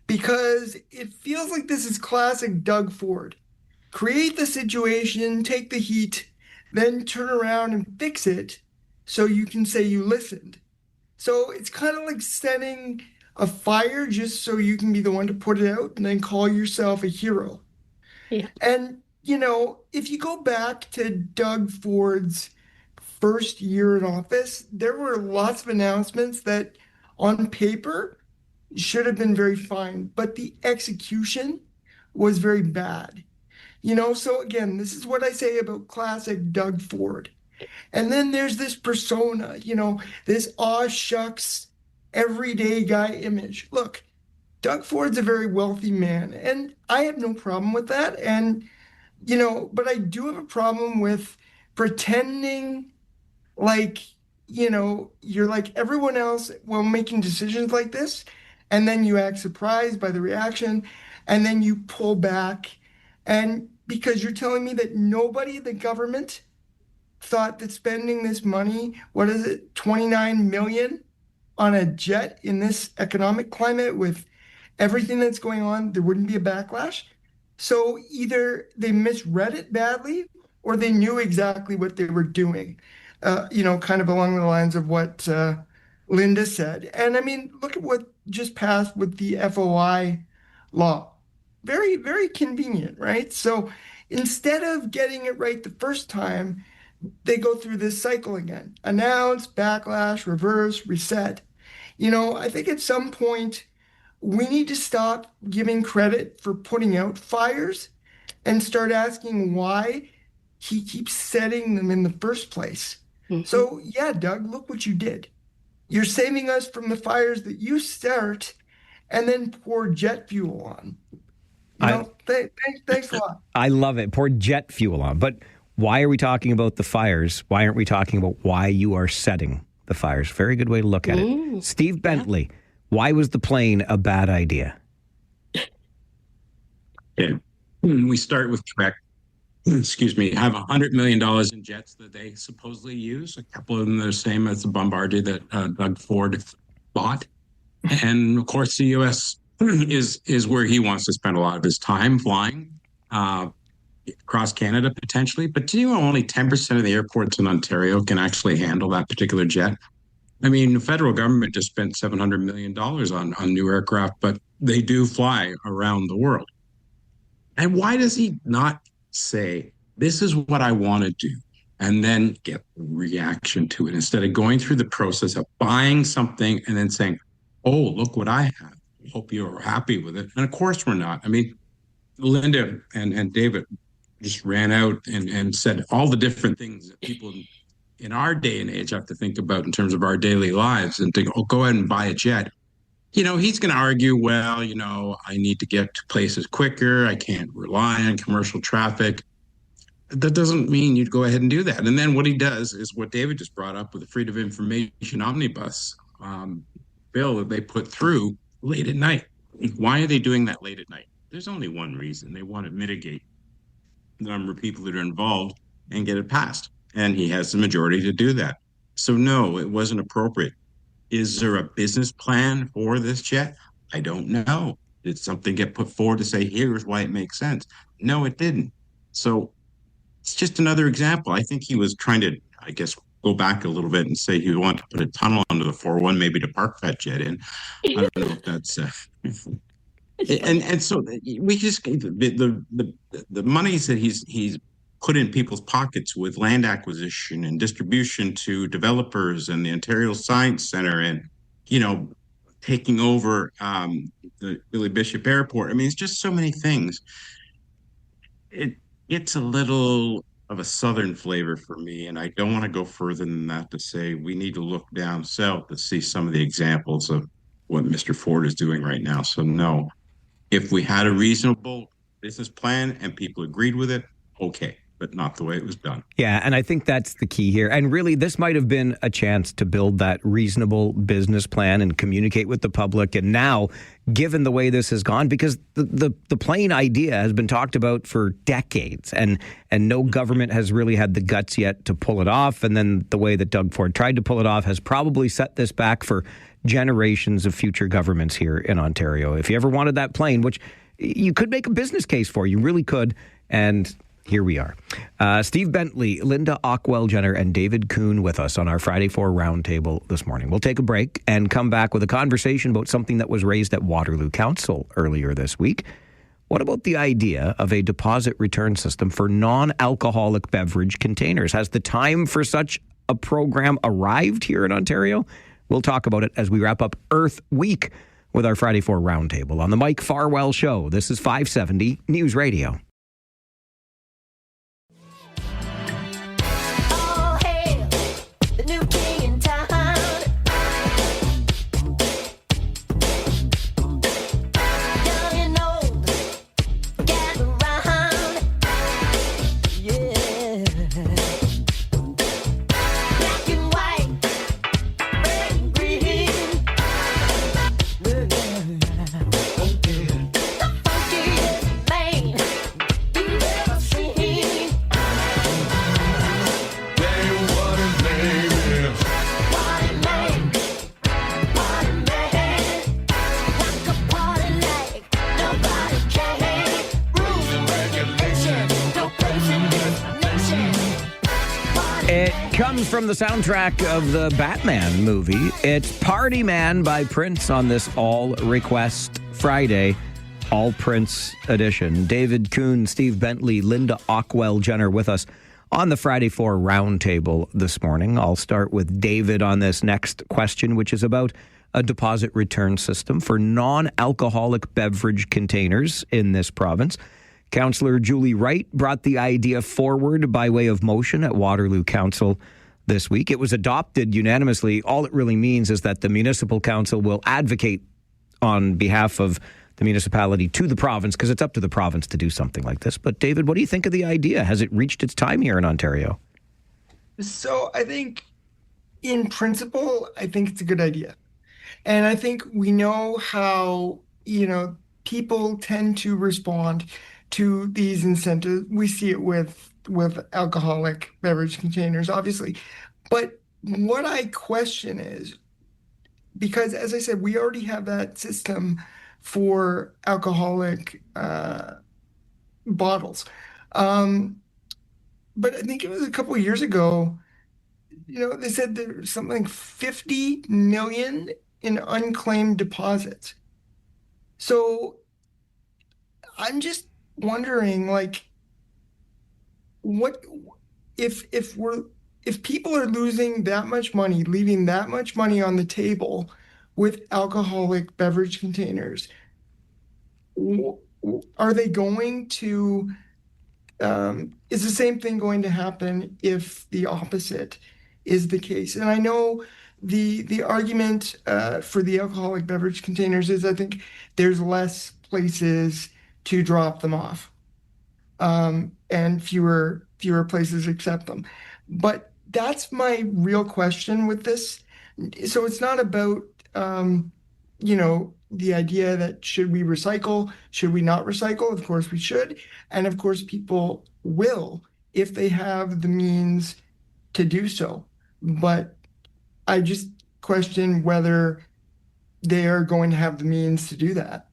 because it feels like this is classic Doug Ford. Create the situation, take the heat, then turn around and fix it so you can say you listened. So it's kind of like setting a fire just so you can be the one to put it out and then call yourself a hero. Yeah. And, if you go back to Doug Ford's first year in office, there were lots of announcements that on paper should have been very fine, but the execution was very bad. So again, this is what I say about classic Doug Ford. And then there's this persona, this aw shucks everyday guy image. Look, Doug Ford's a very wealthy man, and I have no problem with that. And, but I do have a problem with pretending like, you're like everyone else while making decisions like this. And then you act surprised by the reaction, and then you pull back. And because you're telling me that nobody in the government thought that spending this money, what is it, $29 million on a jet in this economic climate with everything that's going on, there wouldn't be a backlash? So either they misread it badly or they knew exactly what they were doing, kind of along the lines of what Linda said. And I mean, look at what just passed with the FOI law. Very, very convenient, right? So instead of getting it right the first time, they go through this cycle again. Announce, backlash, reverse, reset. I think at some point we need to stop giving credit for putting out fires and start asking why he keeps setting them in the first place. Mm-hmm. So yeah, Doug, look what you did. You're saving us from the fires that you start and then pour jet fuel on. Thanks a lot. I love it. Pour jet fuel on. But why are we talking about the fires? Why aren't we talking about why you are setting the fires? Very good way to look at it. Steve Bentley, why was the plane a bad idea? Yeah. We start with correct. Have $100 million in jets that they supposedly use. A couple of them are the same as the Bombardier that Doug Ford bought. And of course, the U.S. is where he wants to spend a lot of his time flying across Canada potentially. But do you know only 10% of the airports in Ontario can actually handle that particular jet? I mean, the federal government just spent $700 million on new aircraft, but they do fly around the world. And why does he not say, this is what I want to do, and then get a reaction to it instead of going through the process of buying something and then saying, oh, look what I have. Hope you're happy with it. And of course we're not. I mean, Linda and David just ran out and said all the different things that people in our day and age have to think about in terms of our daily lives and think, oh, go ahead and buy a jet. He's going to argue, well, I need to get to places quicker. I can't rely on commercial traffic. That doesn't mean you'd go ahead and do that. And then what he does is what David just brought up with the Freedom of Information Omnibus bill that they put through late at night. Why are they doing that late at night? There's only one reason. They want to mitigate the number of people that are involved and get it passed. And he has the majority to do that. So no, it wasn't appropriate. Is there a business plan for this jet? I don't know. Did something get put forward to say, here's why it makes sense? No, it didn't. So it's just another example. I think he was trying to, I guess, go back a little bit and say he wanted to put a tunnel under the 401, maybe to park that jet in. I don't know if that's... and so we just the monies that he's put in people's pockets with land acquisition and distribution to developers and the Ontario Science Center and taking over the Billy Bishop Airport. I mean, it's just so many things. It's a little of a southern flavor for me, and I don't want to go further than that to say we need to look down south to see some of the examples of what Mr. Ford is doing right now. So no. If we had a reasonable business plan and people agreed with it, okay, but not the way it was done. Yeah, and I think that's the key here. And really, this might have been a chance to build that reasonable business plan and communicate with the public. And now, given the way this has gone, because the plane idea has been talked about for decades, and no government has really had the guts yet to pull it off. And then the way that Doug Ford tried to pull it off has probably set this back for generations of future governments here in Ontario. If you ever wanted that plane, which you could make a business case for, you really could. And here we are. Steve Bentley, Linda Ockwell-Jenner, and David Kuhn with us on our Friday 4 Roundtable this morning. We'll take a break and come back with a conversation about something that was raised at Waterloo Council earlier this week. What about the idea of a deposit return system for non-alcoholic beverage containers? Has the time for such a program arrived here in Ontario? We'll talk about it as we wrap up Earth Week with our Friday 4 Roundtable on the Mike Farwell Show. This is 570 News Radio. Comes from the soundtrack of the Batman movie. It's Party Man by Prince on this All Request Friday, All Prince edition. David Kuhn, Steve Bentley, Linda Ockwell-Jenner with us on the Friday 4 Roundtable this morning. I'll start with David on this next question, which is about a deposit return system for non-alcoholic beverage containers in this province. Councillor Julie Wright brought the idea forward by way of motion at Waterloo Council this week. It was adopted unanimously. All it really means is that the municipal council will advocate on behalf of the municipality to the province, because it's up to the province to do something like this. But David, what do you think of the idea? Has it reached its time here in Ontario? So I think in principle, I think it's a good idea. And I think we know how, people tend to respond to these incentives. We see it with alcoholic beverage containers, obviously. But what I question is, because as I said, we already have that system for alcoholic bottles. But I think it was a couple of years ago, they said there's something like 50 million in unclaimed deposits. So I'm just wondering, like, what if people are losing that much money, leaving that much money on the table with alcoholic beverage containers, are they going to is the same thing going to happen if the opposite is the case? And I know the argument for the alcoholic beverage containers is I think there's less places to drop them off, and fewer places accept them. But that's my real question with this. So it's not about the idea that should we recycle, should we not recycle? Of course we should. And of course people will if they have the means to do so. But I just question whether they are going to have the means to do that.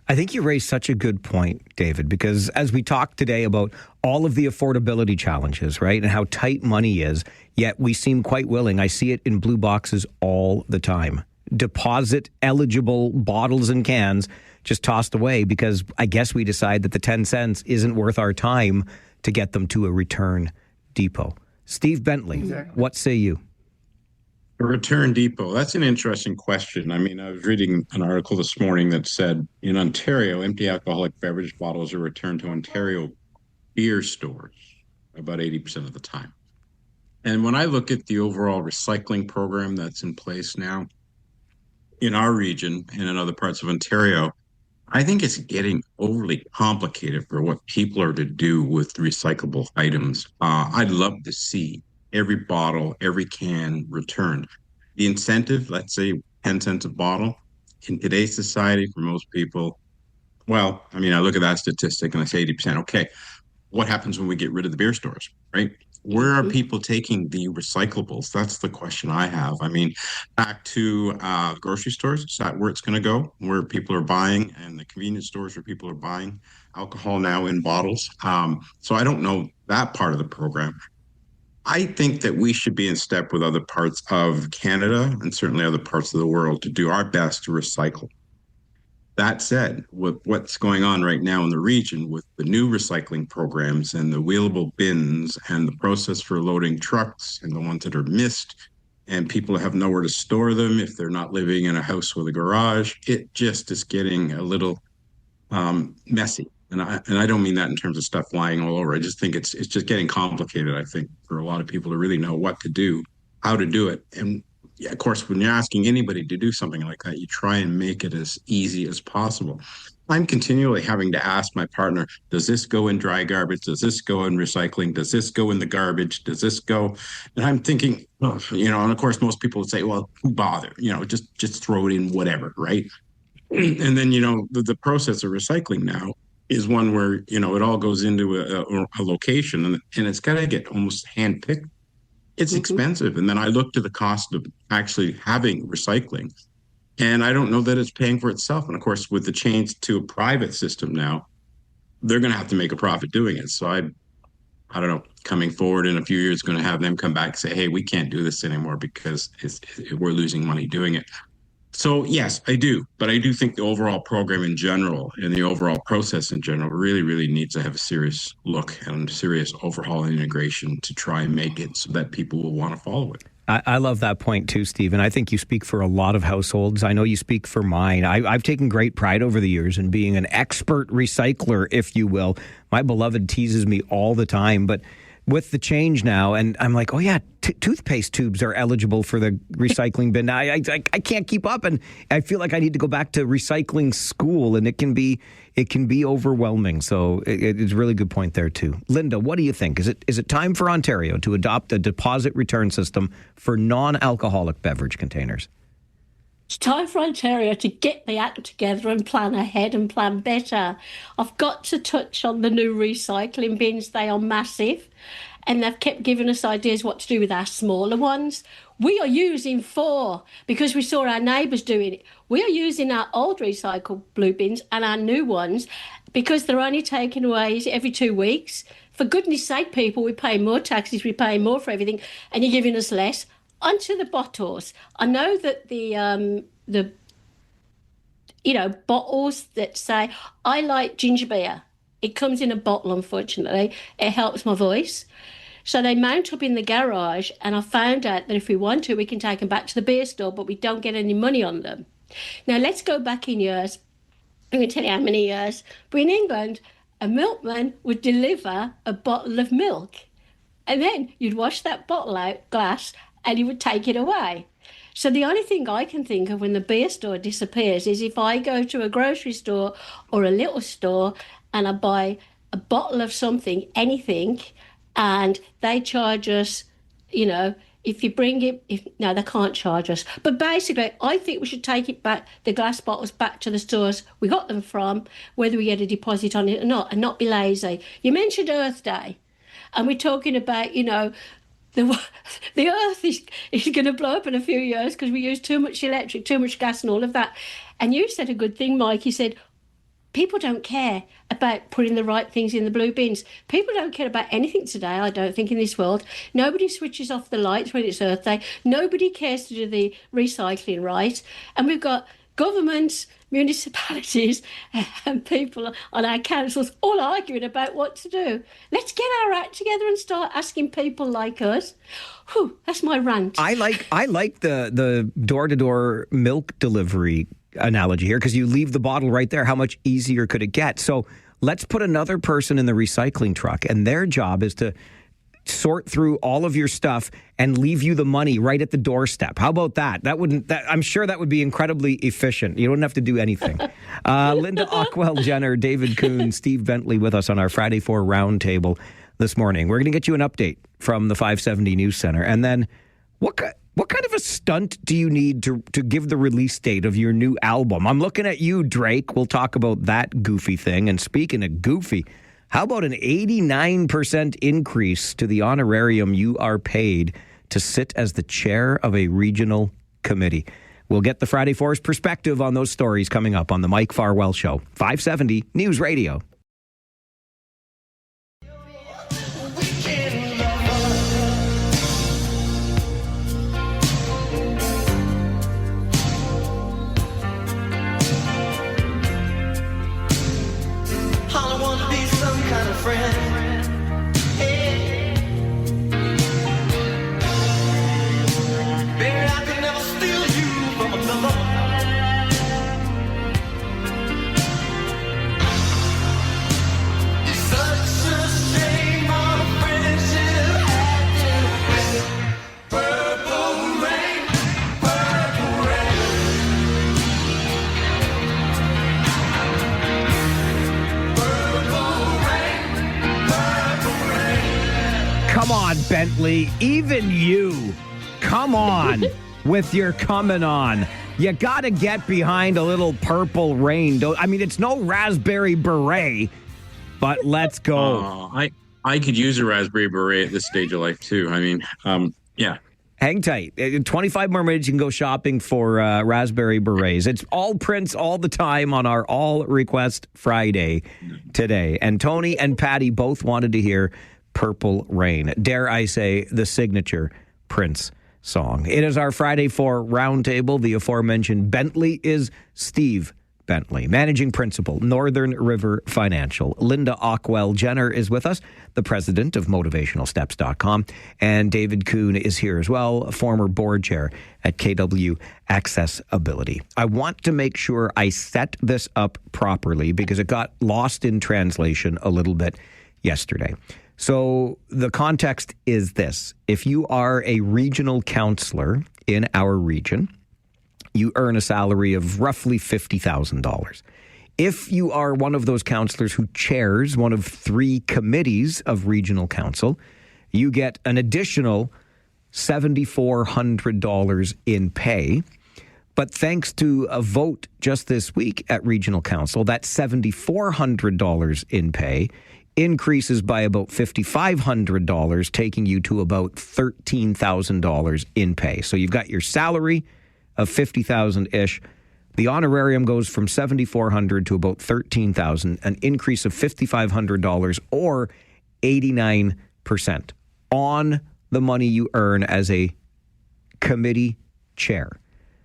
I think you raised such a good point, David, because as we talk today about all of the affordability challenges, right, and how tight money is, yet we seem quite willing. I see it in blue boxes all the time. Deposit eligible bottles and cans just tossed away because I guess we decide that the 10 cents isn't worth our time to get them to a return depot. Steve Bentley, What say you? A return depot. That's an interesting question. I mean, I was reading an article this morning that said in Ontario, empty alcoholic beverage bottles are returned to Ontario beer stores about 80% of the time. And when I look at the overall recycling program that's in place now in our region and in other parts of Ontario, I think it's getting overly complicated for what people are to do with recyclable items. I'd love to see every bottle, every can returned. The incentive, let's say 10 cents a bottle, in today's society for most people, well, I mean, I look at that statistic and I say 80%. Okay, what happens when we get rid of the beer stores, right? Where are people taking the recyclables? That's the question I have. I mean, back to grocery stores, is that where it's going to go? Where people are buying, and the convenience stores where people are buying alcohol now in bottles. So I don't know that part of the program. I think that we should be in step with other parts of Canada and certainly other parts of the world to do our best to recycle. That said, with what's going on right now in the region with the new recycling programs and the wheelable bins and the process for loading trucks and the ones that are missed, and people have nowhere to store them if they're not living in a house with a garage, it just is getting a little messy. And I don't mean that in terms of stuff flying all over. I just think it's just getting complicated, I think, for a lot of people to really know what to do, how to do it. And yeah, of course, when you're asking anybody to do something like that, you try and make it as easy as possible. I'm continually having to ask my partner, does this go in dry garbage? Does this go in recycling? Does this go in the garbage? Does this go? And I'm thinking, oh, and of course, most people would say, well, who bother? Just throw it in whatever, right? And then, the process of recycling now is one where, it all goes into a location and it's got to get almost handpicked. It's expensive. And then I look to the cost of actually having recycling, and I don't know that it's paying for itself. And of course, with the change to a private system now, they're going to have to make a profit doing it. So I don't know, coming forward in a few years, going to have them come back and say, hey, we can't do this anymore because we're losing money doing it. So yes, I do. But I do think the overall program in general and the overall process in general really, really needs to have a serious look and serious overhaul and integration to try and make it so that people will want to follow it. I love that point too, Steve. And I think you speak for a lot of households. I know you speak for mine. I've taken great pride over the years in being an expert recycler, if you will. My beloved teases me all the time, but with the change now, and I'm like, oh yeah, toothpaste tubes are eligible for the recycling bin. Now I can't keep up, and I feel like I need to go back to recycling school, and it can be overwhelming. So it's a really good point there too. Linda, what do you think? Is it time for Ontario to adopt a deposit return system for non-alcoholic beverage containers? It's time for Ontario to get the act together and plan ahead and plan better. I've got to touch on the new recycling bins. They are massive, and they've kept giving us ideas what to do with our smaller ones. We are using 4 because we saw our neighbours doing it. We are using our old recycled blue bins and our new ones because they're only taken away every 2 weeks. For goodness sake, people, we pay more taxes, we pay more for everything, and you're giving us less. Onto the bottles. I know that the bottles that say, I like ginger beer. It comes in a bottle, unfortunately. It helps my voice. So they mount up in the garage, and I found out that if we want to, we can take them back to the beer store, but we don't get any money on them. Now, let's go back in years. I'm going to tell you how many years. But in England, a milkman would deliver a bottle of milk. And then you'd wash that bottle out, glass, and he would take it away. So the only thing I can think of when the beer store disappears is if I go to a grocery store or a little store and I buy a bottle of something, anything, and they charge us, if you bring it, no, they can't charge us. But basically, I think we should take it back, the glass bottles back to the stores we got them from, whether we get a deposit on it or not, and not be lazy. You mentioned Earth Day, and we're talking about, the earth is going to blow up in a few years because we use too much electric, too much gas and all of that. And you said a good thing, Mike. You said, people don't care about putting the right things in the blue bins. People don't care about anything today, I don't think, in this world. Nobody switches off the lights when it's Earth Day. Nobody cares to do the recycling right. And we've got governments, municipalities and people on our councils all arguing about what to do. Let's get our act together and start asking people like us. Whew, that's my rant. I like the door-to-door milk delivery analogy here, because you leave the bottle right there. How much easier could it get? So let's put another person in the recycling truck, and their job is to sort through all of your stuff and leave you the money right at the doorstep. How about that? I'm sure that would be incredibly efficient. You don't have to do anything. Linda Ockwell Jenner, David Kuhn, Steve Bentley with us on our Friday 4 roundtable this morning. We're going to get you an update from the 570 News Center. And then what kind of a stunt do you need to give the release date of your new album? I'm looking at you, Drake. We'll talk about that goofy thing. And speaking of goofy, how about an 89% increase to the honorarium you are paid to sit as the chair of a regional committee? We'll get the Friday 4's perspective on those stories coming up on the Mike Farwell Show. 570 News Radio. Come on, Bentley. Even you. Come on with your coming on. You got to get behind a little Purple Rain. It's no Raspberry Beret, but let's go. I could use a Raspberry Beret at this stage of life, too. Yeah. Hang tight. 25 more minutes, you can go shopping for Raspberry Berets. It's all Prince all the time on our All Request Friday today. And Tony and Patty both wanted to hear Purple Rain. Dare I say, the signature Prince song. It is our Friday 4 roundtable. The aforementioned Bentley is Steve Bentley, Managing Principal, Northern River Financial. Linda Ockwell Jenner is with us, the president of motivationalsteps.com. And David Kuhn is here as well, former board chair at KW Accessibility. I want to make sure I set this up properly because it got lost in translation a little bit yesterday. So the context is this. If you are a regional councillor in our region, you earn a salary of roughly $50,000. If you are one of those councillors who chairs one of 3 committees of regional council, you get an additional $7,400 in pay. But thanks to a vote just this week at regional council, that $7,400 in pay increases by about $5,500, taking you to about $13,000 in pay. So you've got your salary of $50,000-ish. The honorarium goes from $7,400 to about $13,000, an increase of $5,500 or 89% on the money you earn as a committee chair.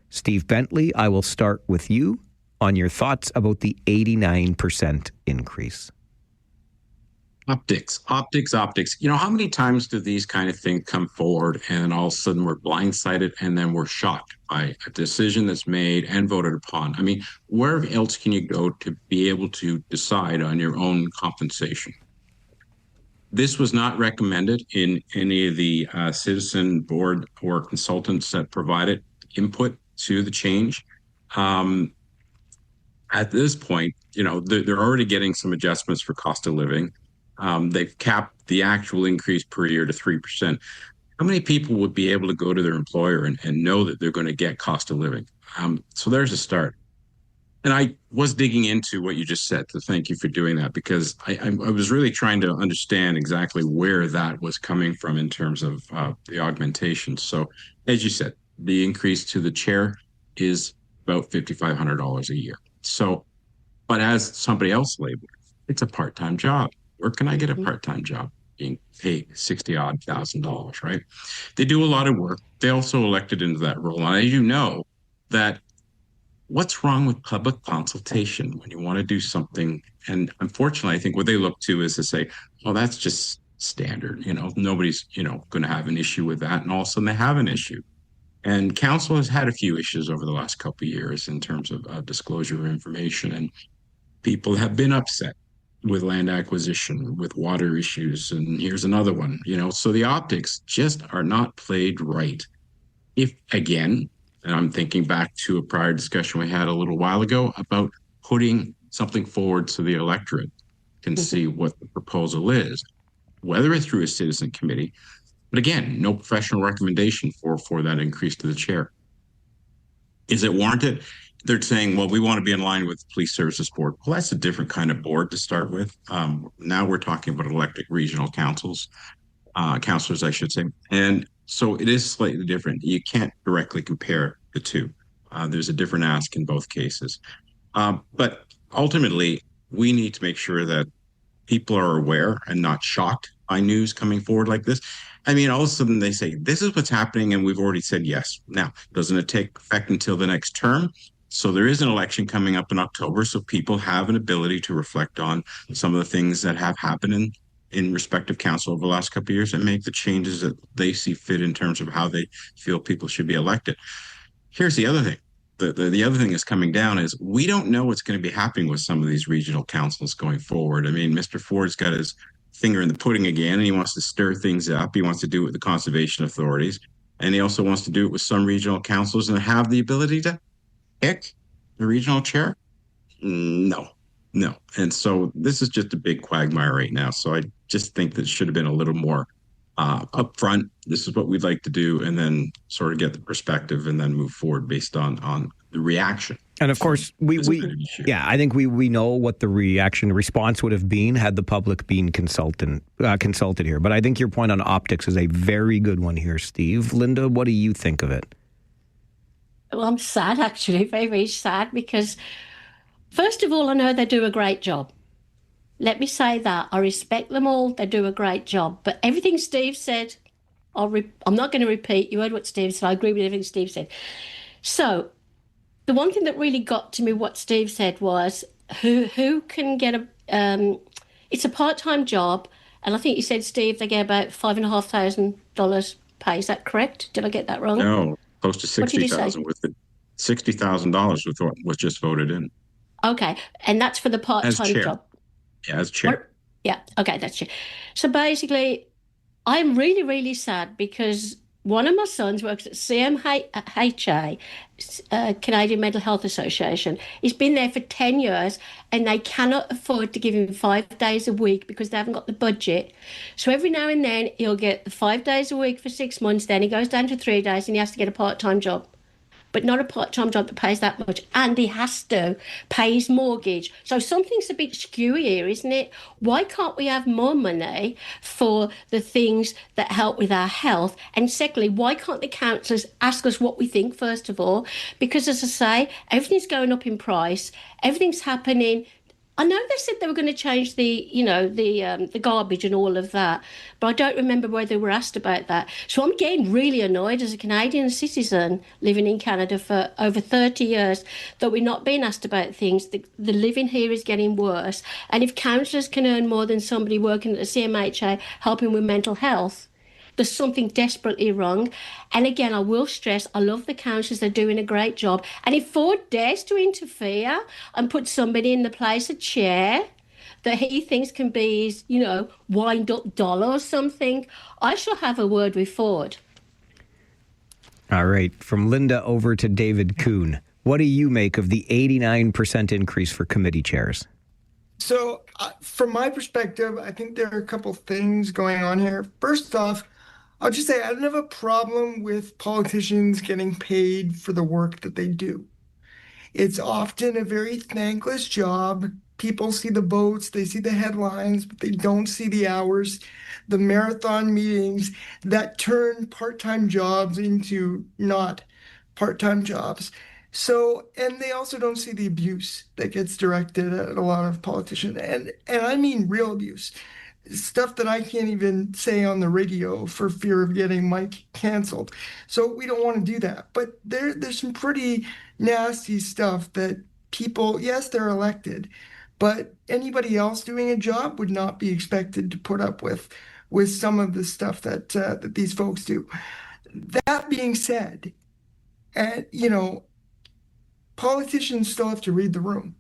Steve Bentley, I will start with you on your thoughts about the 89% increase. Optics. You know, how many times do these kind of things come forward and all of a sudden we're blindsided and then we're shocked by a decision that's made and voted upon? I mean, where else can you go to be able to decide on your own compensation? This was not recommended in any of the citizen board or consultants that provided input to the change. At this point, you know, they're already getting some adjustments for cost of living. They've capped the actual increase per year to 3%. How many people would be able to go to their employer and know that they're going to get cost of living? So there's a start. And I was digging into what you just said, so thank you for doing that, because I was really trying to understand exactly where that was coming from in terms of the augmentation. So as you said, the increase to the chair is about $5,500 a year. So, but as somebody else labeled, it's a part-time job. Where can I get a part-time job being paid $60,000, right? They do a lot of work. They also elected into that role. And as you know, that what's wrong with public consultation when you want to do something? And unfortunately, I think what they look to is to say, well, that's just standard. You know, nobody's, you know, going to have an issue with that. And all of a sudden they have an issue. And council has had a few issues over the last couple of years in terms of disclosure of information. And people have been upset with land acquisition, with water issues, and here's another one, you know, so the optics just are not played right. If, again, and I'm thinking back to a prior discussion we had a little while ago about putting something forward so the electorate can see what the proposal is, whether it's through a citizen committee, but again, no professional recommendation for that increase to the chair. Is it warranted? They're saying, well, we want to be in line with the Police Services Board. Well, that's a different kind of board to start with. Now we're talking about elected regional councils, councillors, I should say. And so it is slightly different. You can't directly compare the two. There's a different ask in both cases. But ultimately, we need to make sure that people are aware and not shocked by news coming forward like this. I mean, all of a sudden they say, this is what's happening, and we've already said yes. Now, doesn't it take effect until the next term? So there is an election coming up in October, so people have an ability to reflect on some of the things that have happened in respective council over the last couple of years and make the changes that they see fit in terms of how they feel people should be elected. Here's the other thing. The other thing that's coming down is we don't know what's going to be happening with some of these regional councils going forward. I mean, Mr. Ford's got his finger in the pudding again, and he wants to stir things up. He wants to do it with the conservation authorities, and he also wants to do it with some regional councils and have the ability to pick the regional chair? No. And so this is just a big quagmire right now. So I just think that it should have been a little more upfront. This is what we'd like to do, and then sort of get the perspective and then move forward based on the reaction. And of course, I think we know what the response would have been had the public been consulted here. But I think your point on optics is a very good one here, Steve. Linda, what do you think of it? Well, I'm sad, actually, very, very sad, because first of all, I know they do a great job. Let me say that. I respect them all. They do a great job. But everything Steve said, I'm not going to repeat. You heard what Steve said. I agree with everything Steve said. So the one thing that really got to me, what Steve said, was who can get it's a part-time job. And I think you said, Steve, they get about $5,500 pay. Is that correct? Did I get that wrong? No. Close to $60,000 with it. $60,000 with what was just voted in. Okay, and that's for the part-time job. Yeah, as chair. Yeah, okay, that's chair. So basically, I'm really, really sad because one of my sons works at CMHA, Canadian Mental Health Association. He's been there for 10 years, and they cannot afford to give him 5 days a week because they haven't got the budget. So every now and then, he'll get the 5 days a week for 6 months, then he goes down to 3 days, and he has to get a part-time job. But not a part-time job that pays that much. And he has to pay his mortgage. So something's a bit skewy here, isn't it? Why can't we have more money for the things that help with our health? And secondly, why can't the councillors ask us what we think, first of all? Because, as I say, everything's going up in price. Everything's happening I know they said they were going to change the garbage and all of that, but I don't remember whether they were asked about that. So I'm getting really annoyed as a Canadian citizen living in Canada for over 30 years that we're not being asked about things. The living here is getting worse. And if counsellors can earn more than somebody working at the CMHA helping with mental health, there's something desperately wrong. And again, I will stress, I love the councillors, they're doing a great job. And if Ford dares to interfere and put somebody in the place, a chair, that he thinks can be his, wind-up dollar or something, I shall have a word with Ford. All right, from Linda over to David Kuhn. What do you make of the 89% increase for committee chairs? So, from my perspective, I think there are a couple things going on here. First off, I'll just say I don't have a problem with politicians getting paid for the work that they do. It's often a very thankless job. People see the votes, they see the headlines, but they don't see the hours, the marathon meetings that turn part-time jobs into not part-time jobs. So, and they also don't see the abuse that gets directed at a lot of politicians. And I mean real abuse. Stuff that I can't even say on the radio for fear of getting Mike canceled. So we don't want to do that. But there's some pretty nasty stuff that people, yes, they're elected, but anybody else doing a job would not be expected to put up with some of the stuff that these folks do. That being said, and politicians still have to read the room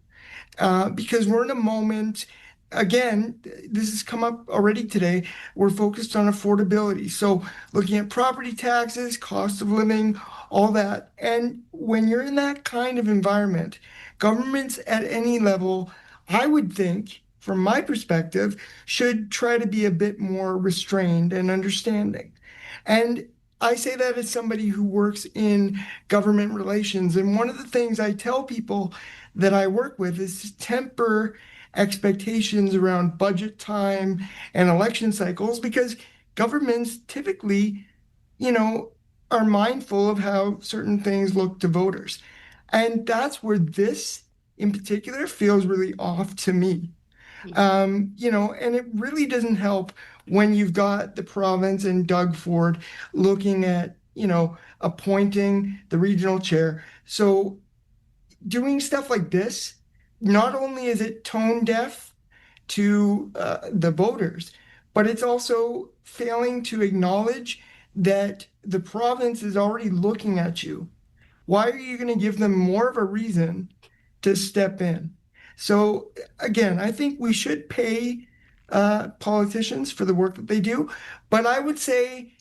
because we're in a moment. Again, this has come up already today. We're focused on affordability. So looking at property taxes, cost of living, all that. And when you're in that kind of environment, governments at any level, I would think, from my perspective, should try to be a bit more restrained and understanding. And I say that as somebody who works in government relations. And one of the things I tell people that I work with is to temper expectations around budget time and election cycles, because governments typically, are mindful of how certain things look to voters. And that's where this in particular feels really off to me. And it really doesn't help when you've got the province and Doug Ford looking at, appointing the regional chair. So doing stuff like this, not only is it tone deaf to the voters, but it's also failing to acknowledge that the province is already looking at you. Why are you going to give them more of a reason to step in? So again, I think we should pay politicians for the work that they do, but I would say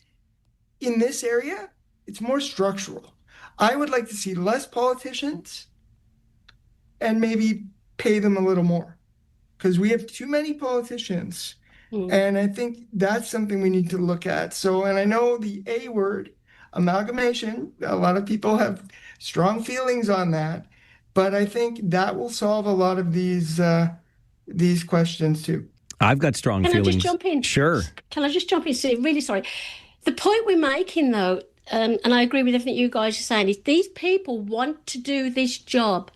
in this area, it's more structural. I would like to see less politicians and maybe pay them a little more, because we have too many politicians. And I think that's something we need to look at. So, and I know the A word, amalgamation, a lot of people have strong feelings on that, but I think that will solve a lot of these questions too. I've got strong feelings. Can I just jump in? Sure. Can I just jump in? Steve? Really sorry. The point we're making, though, and I agree with everything you guys are saying, is these people want to do this job.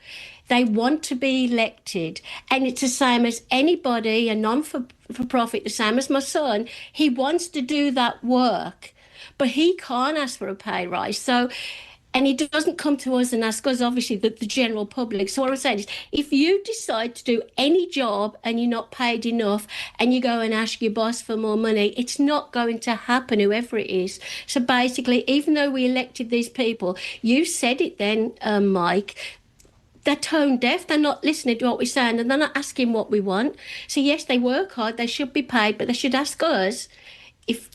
They want to be elected. And it's the same as anybody, a non-for-profit, the same as my son. He wants to do that work, but he can't ask for a pay rise. So, and he doesn't come to us and ask us, obviously, the general public. So what I'm saying is, if you decide to do any job and you're not paid enough and you go and ask your boss for more money, it's not going to happen, whoever it is. So basically, even though we elected these people, you said it then, Mike, they're tone deaf, they're not listening to what we're saying, and they're not asking what we want. So yes, they work hard, they should be paid, but they should ask us if,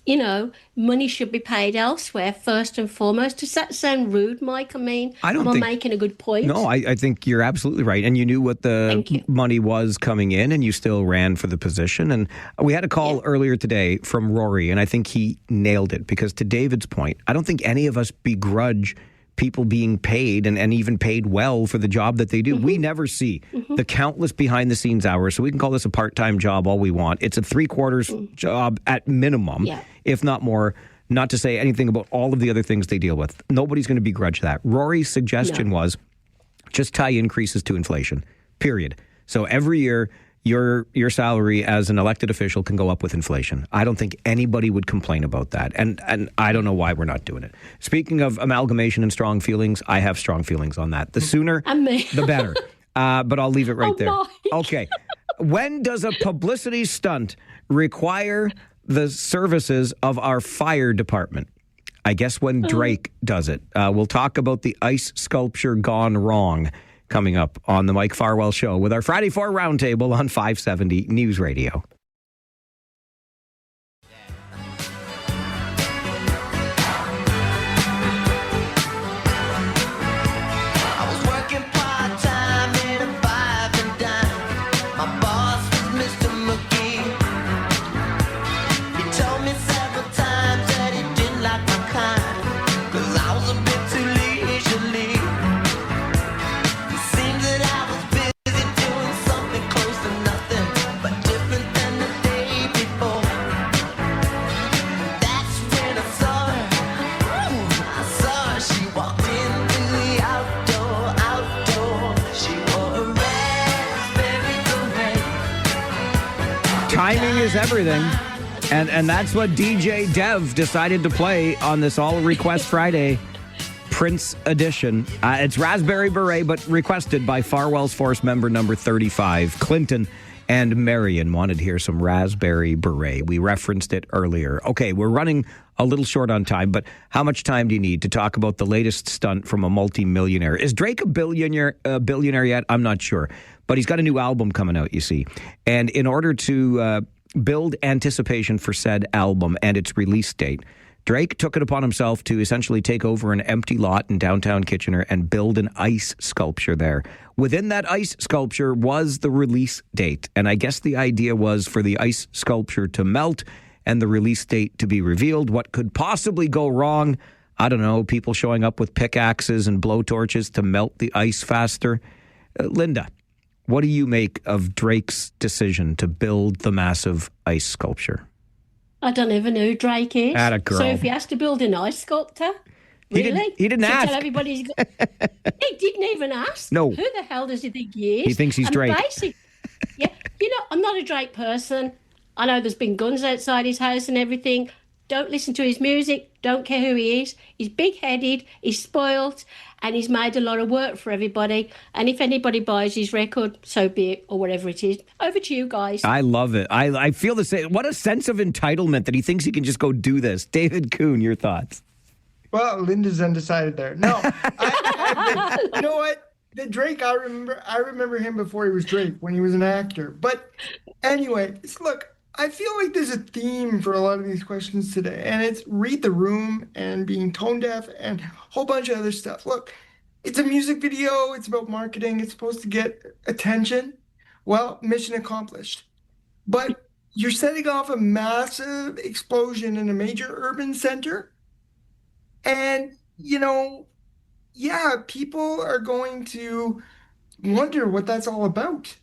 money should be paid elsewhere first and foremost. Does that sound rude, Mike? I mean, am I making a good point? No, I think you're absolutely right. And you knew what the money was coming in, and you still ran for the position. And we had a call earlier today from Rory, and I think he nailed it, because to David's point, I don't think any of us begrudge people being paid and even paid well for the job that they do. We never see the countless behind the scenes hours. So we can call this a part-time job all we want. It's a 3/4 job at minimum, if not more, not to say anything about all of the other things they deal with. Nobody's going to begrudge that. Rory's suggestion was just tie increases to inflation, period. So every year, your salary as an elected official can go up with inflation. I don't think anybody would complain about that. And I don't know why we're not doing it. Speaking of amalgamation and strong feelings, I have strong feelings on that. The sooner, the better. But I'll leave it right there. Mike. Okay. When does a publicity stunt require the services of our fire department? I guess when Drake does it. We'll talk about the ice sculpture gone wrong coming up on the Mike Farwell Show with our Friday 4 Roundtable on 570 News Radio. Timing is everything. And that's what DJ Dev decided to play on this All Request Friday Prince edition. It's Raspberry Beret, but requested by Farwell's Force member number 35. Clinton and Marion wanted to hear some Raspberry Beret. We referenced it earlier. Okay, we're running a little short on time, but how much time do you need to talk about the latest stunt from a multimillionaire? Is Drake a billionaire yet? I'm not sure. But he's got a new album coming out, you see. And in order to build anticipation for said album and its release date, Drake took it upon himself to essentially take over an empty lot in downtown Kitchener and build an ice sculpture there. Within that ice sculpture was the release date. And I guess the idea was for the ice sculpture to melt and the release date to be revealed. What could possibly go wrong? I don't know, people showing up with pickaxes and blowtorches to melt the ice faster. Linda, what do you make of Drake's decision to build the massive ice sculpture? I don't even know who Drake is. Atta girl. So if he has to build an ice sculpture, really? He didn't ask. Tell everybody he didn't even ask. No. Who the hell does he think he is? He thinks he's Drake. Yeah, I'm not a Drake person. I know there's been guns outside his house and everything. Don't listen to his music. Don't care who he is. He's big-headed, he's spoilt, and he's made a lot of work for everybody. And if anybody buys his record, so be it, or whatever it is. Over to you guys. I love it. I feel the same. What a sense of entitlement that he thinks he can just go do this. David Kuhn, your thoughts? Well, Linda's undecided there. No, you know what? The Drake, I remember him before he was Drake, when he was an actor. But anyway, look, I feel like there's a theme for a lot of these questions today, and it's read the room and being tone deaf and a whole bunch of other stuff. Look, it's a music video. It's about marketing. It's supposed to get attention. Well, mission accomplished. But you're setting off a massive explosion in a major urban center. And, people are going to wonder what that's all about.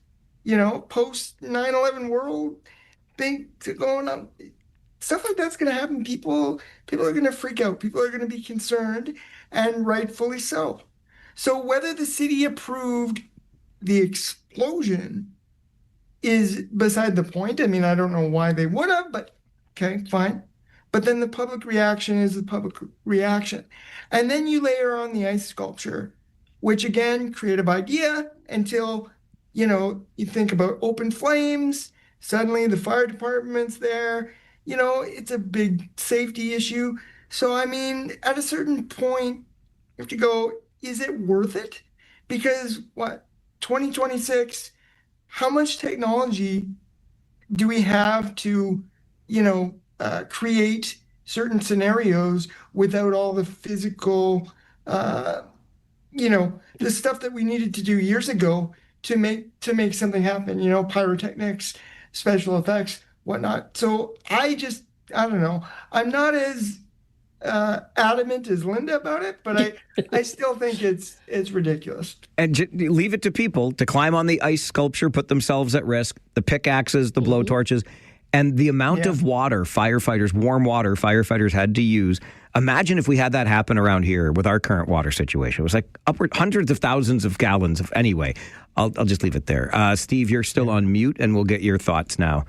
Post 9/11 world. Things going on, stuff like that's going to happen. People are going to freak out. People are going to be concerned, and rightfully so. So whether the city approved the explosion is beside the point. I mean, I don't know why they would have, but okay, fine. But then the public reaction is the public reaction. And then you layer on the ice sculpture, which again, creative idea until, you think about open flames. Suddenly the fire department's there. It's a big safety issue. So, I mean, at a certain point, you have to go, is it worth it? Because 2026, how much technology do we have to, create certain scenarios without all the physical, the stuff that we needed to do years ago to make something happen, pyrotechnics, special effects, whatnot. So I don't know. I'm not as adamant as Linda about it, but I still think it's ridiculous. And leave it to people to climb on the ice sculpture, put themselves at risk, the pickaxes, the blowtorches. And the amount of water warm water firefighters had to use. Imagine if we had that happen around here with our current water situation. It was like upward hundreds of thousands of gallons of, anyway, I'll just leave it there. Steve, you're still on mute, and we'll get your thoughts now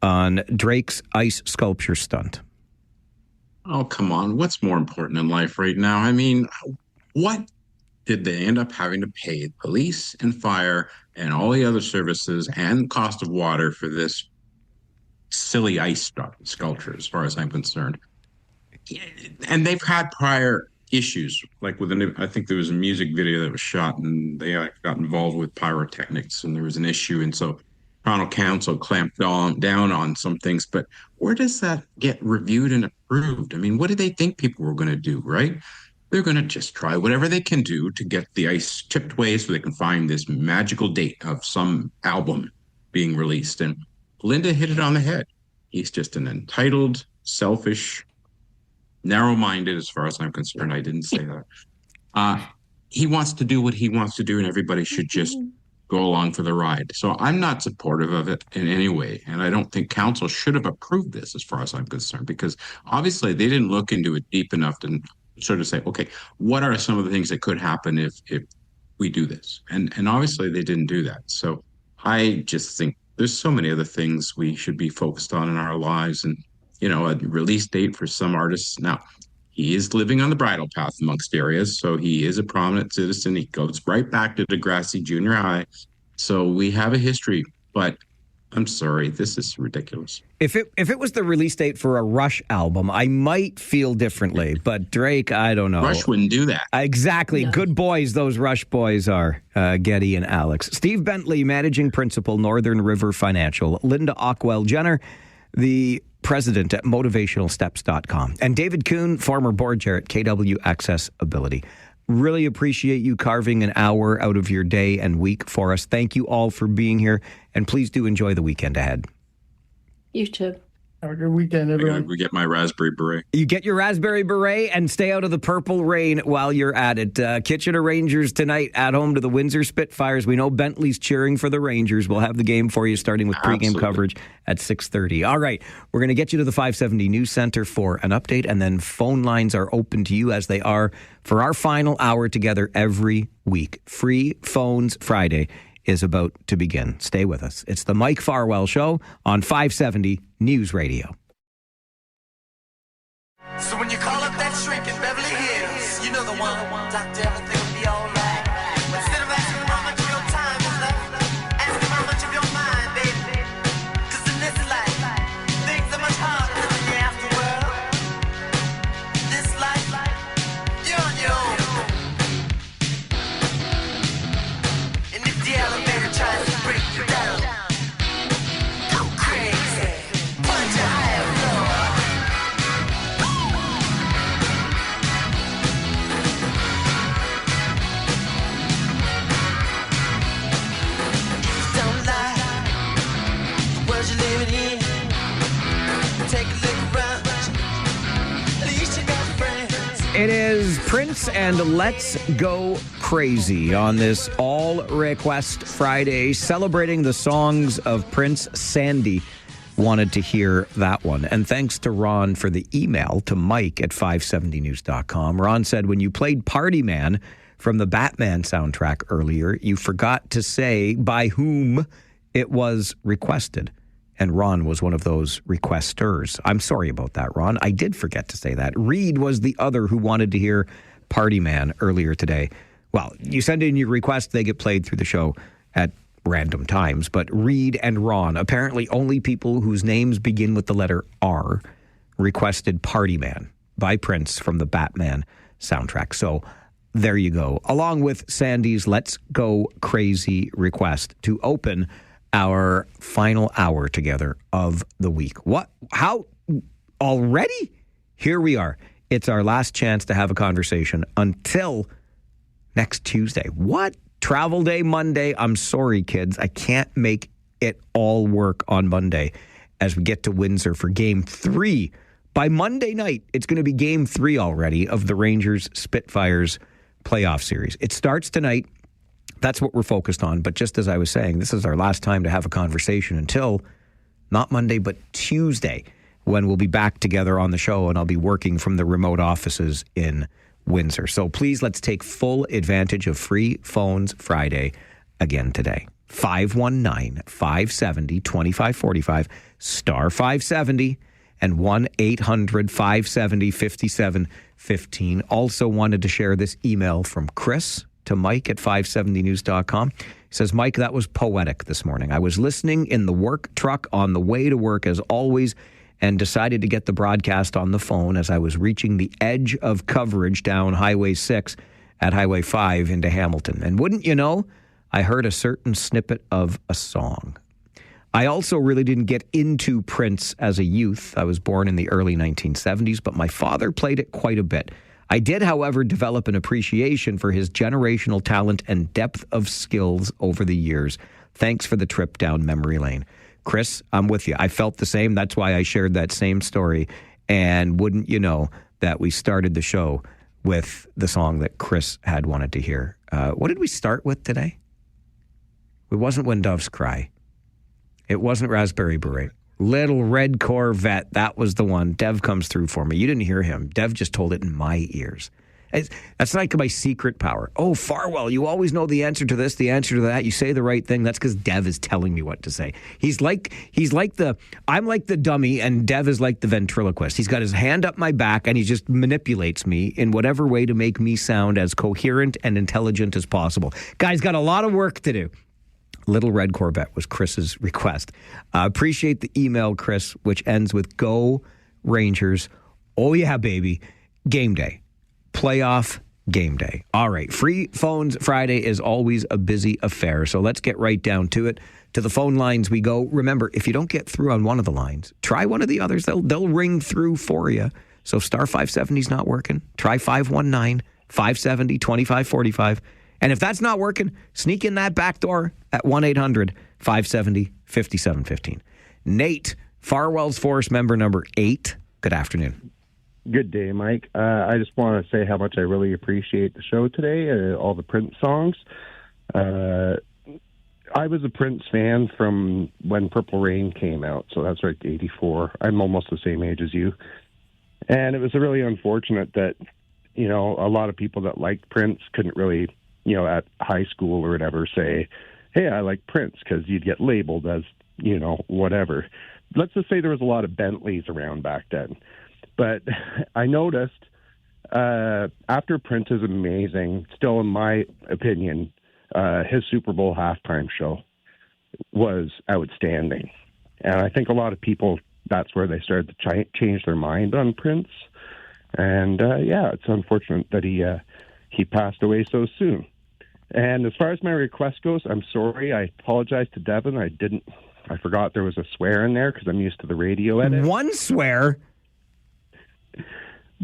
on Drake's ice sculpture stunt. Oh, come on. What's more important in life right now? I mean, what did they end up having to pay police and fire and all the other services and cost of water for this silly ice sculpture, as far as I'm concerned? And they've had prior issues, like with I think there was a music video that was shot and they got involved with pyrotechnics and there was an issue. And so Toronto Council clamped down on some things. But where does that get reviewed and approved? I mean, what did they think people were going to do, right? They're going to just try whatever they can do to get the ice chipped away so they can find this magical date of some album being released. And Linda hit it on the head. He's just an entitled, selfish, narrow-minded, as far as I'm concerned. I didn't say that. He wants to do what he wants to do, and everybody should just go along for the ride. So I'm not supportive of it in any way, and I don't think council should have approved this, as far as I'm concerned, because obviously they didn't look into it deep enough to sort of say, okay, what are some of the things that could happen if we do this? And obviously they didn't do that. So I just think there's so many other things we should be focused on in our lives, and a release date for some artists. Now, he is living on the bridle path amongst areas, so he is a prominent citizen. He goes right back to Degrassi Junior High. So we have a history, but I'm sorry, this is ridiculous. If it was the release date for a Rush album, I might feel differently, but Drake, I don't know. Rush wouldn't do that. Exactly. No. Good boys, those Rush boys are, Getty and Alex. Steve Bentley, Managing Principal, Northern River Financial. Linda Ockwell-Jenner, the president at motivationalsteps.com. And David Kuhn, former board chair at KW Accessibility. Really appreciate you carving an hour out of your day and week for us. Thank you all for being here, and please do enjoy the weekend ahead. You too. Have a good weekend, everyone. We get my raspberry beret. You get your raspberry beret and stay out of the purple rain while you're at it. Kitchener Rangers tonight at home to the Windsor Spitfires. We know Bentley's cheering for the Rangers. We'll have the game for you starting with pregame coverage at 6:30. All right, we're going to get you to the 570 News Center for an update, and then phone lines are open to you as they are for our final hour together every week. Free Phones Friday is about to begin. Stay with us. It's the Mike Farwell Show on 570 News Radio. So when you call up that shrink in Beverly Hills, you know the one, doctor, everything will be all right. Instead of asking how much of your time is left, ask him how much of your mind, baby. 'Cause in this life, things are much harder than the afterworld. This life, you're on your own. And if the elevator tries to break you down, go crazy, punch a higher floor. Don't lie, the world you're living in. Take a look around, at least you got friends. It is Prince and Let's Go Crazy on this All Request Friday, celebrating the songs of Prince. Sandy wanted to hear that one. And thanks to Ron for the email to Mike at 570news.com. Ron said, when you played Party Man from the Batman soundtrack earlier, you forgot to say by whom it was requested. And Ron was one of those requesters. I'm sorry about that, Ron. I did forget to say that. Reed was the other who wanted to hear Party Man earlier today. Well, you send in your request, they get played through the show at random times. But Reed and Ron, apparently only people whose names begin with the letter R, requested Party Man by Prince from the Batman soundtrack. So there you go. Along with Sandy's Let's Go Crazy request to open our final hour together of the week. What? How? Already? Here we are. It's our last chance to have a conversation until next Tuesday. What? Travel day Monday. I'm sorry, kids. I can't make it all work on Monday as we get to Windsor for Game 3. By Monday night, it's going to be Game 3 already of the Rangers Spitfires playoff series. It starts tonight. That's what we're focused on. But just as I was saying, this is our last time to have a conversation until Not Monday, but Tuesday, when we'll be back together on the show, and I'll be working from the remote offices in Windsor. So please, let's take full advantage of Free Phones Friday again today. 519-570-2545, star 570, and 1-800-570-5715. Also wanted to share this email from Chris to Mike at 570news.com. He says, Mike, that was poetic this morning. I was listening in the work truck on the way to work as always, and decided to get the broadcast on the phone as I was reaching the edge of coverage down Highway 6 at Highway 5 into Hamilton. And wouldn't you know, I heard a certain snippet of a song. I also really didn't get into Prince as a youth. I was born in the early 1970s, but my father played it quite a bit. I did, however, develop an appreciation for his generational talent and depth of skills over the years. Thanks for the trip down memory lane. Chris, I'm with you. I felt the same. That's why I shared that same story. And wouldn't you know that we started the show with the song that Chris had wanted to hear. What did we start with today? It wasn't When Doves Cry. It wasn't Raspberry Beret. Little Red Corvette. That was the one. Dev comes through for me. You didn't hear him. Dev just told it in my ears. That's like my secret power. Oh, Farwell, you always know the answer to this, the answer to that. You say the right thing. That's because Dev is telling me what to say. I'm like the dummy, and Dev is like the ventriloquist. He's got his hand up my back, and he just manipulates me in whatever way to make me sound as coherent and intelligent as possible. Guy's got a lot of work to do. Little Red Corvette was Chris's request. Appreciate the email, Chris, which ends with Go Rangers. Oh, yeah, baby. Game day. Playoff game day. All right. Free Phones Friday is always a busy affair, so let's get right down to it. To the phone lines we go. Remember, if you don't get through on one of the lines, try one of the others. They'll ring through for you. So star 570 is not working. Try 519-570-2545. And if that's not working, sneak in that back door at 1-800-570-5715. Nate, Farwell's Force member number 8. Good afternoon. Good day, Mike. I just want to say how much I really appreciate the show today, all the Prince songs. I was a Prince fan from when Purple Rain came out, so that's like 84. I'm almost the same age as you. And it was really unfortunate that, a lot of people that liked Prince couldn't really, at high school or whatever, say, hey, I like Prince, because you'd get labeled as, whatever. Let's just say there was a lot of Bentleys around back then. But I noticed after Prince is amazing, still in my opinion, his Super Bowl halftime show was outstanding. And I think a lot of people, that's where they started to change their mind on Prince. And, it's unfortunate that he passed away so soon. And as far as my request goes, I'm sorry. I apologize to Devin. I forgot there was a swear in there because I'm used to the radio edit. One swear?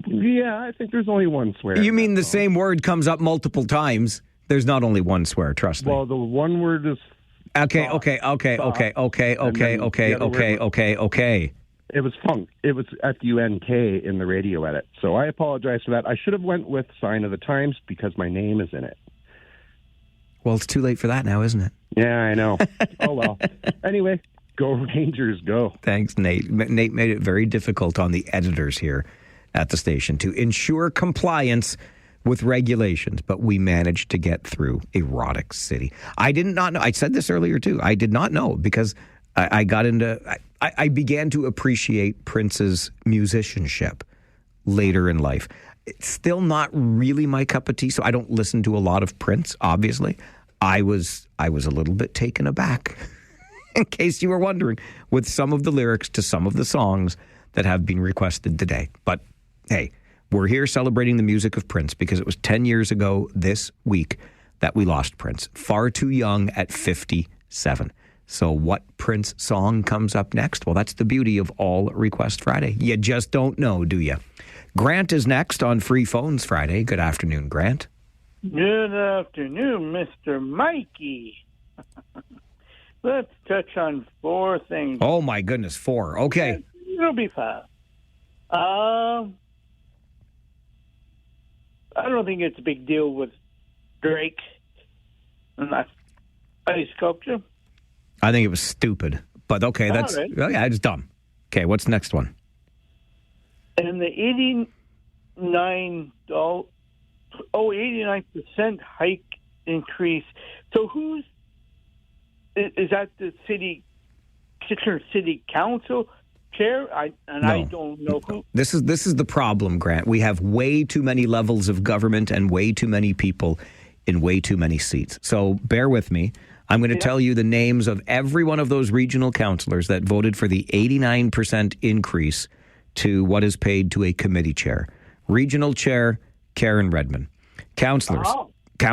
Yeah, I think there's only one swear. You mean the same word comes up multiple times? There's not only one swear, trust me. Well, the one word is... Okay. It was funk. It was F-U-N-K in the radio edit. So I apologize for that. I should have went with Sign of the Times because my name is in it. Well, it's too late for that now, isn't it? Yeah, I know. Oh, well. Anyway, go Rangers, go. Thanks, Nate. Nate made it very difficult on the editors here at the station to ensure compliance with regulations, but we managed to get through Erotic City. I did not know. I said this earlier, too. I did not know because I began to appreciate Prince's musicianship later in life. It's still not really my cup of tea, so I don't listen to a lot of Prince, obviously. I was a little bit taken aback, in case you were wondering, with some of the lyrics to some of the songs that have been requested today. But, hey, we're here celebrating the music of Prince because it was 10 years ago this week that we lost Prince. Far too young at 57. So what Prince song comes up next? Well, that's the beauty of All Request Friday. You just don't know, do you? Grant is next on Free Phones Friday. Good afternoon, Grant. Good afternoon, Mr. Mikey. Let's touch on 4 things. Oh, my goodness, 4. Okay. It'll be fast. I don't think it's a big deal with Drake and that ice sculpture. I think it was stupid. but okay, All that's right. oh, yeah, it's dumb. Okay, what's the next one? And the 89% hike increase. So is that the Kitchener City Council chair? I don't know who. This is the problem, Grant. We have way too many levels of government and way too many people in way too many seats. So bear with me. I'm going to tell you the names of every one of those regional councillors that voted for the 89% increase to what is paid to a committee chair. Regional chair, Karen Redmond. Councillors. Oh.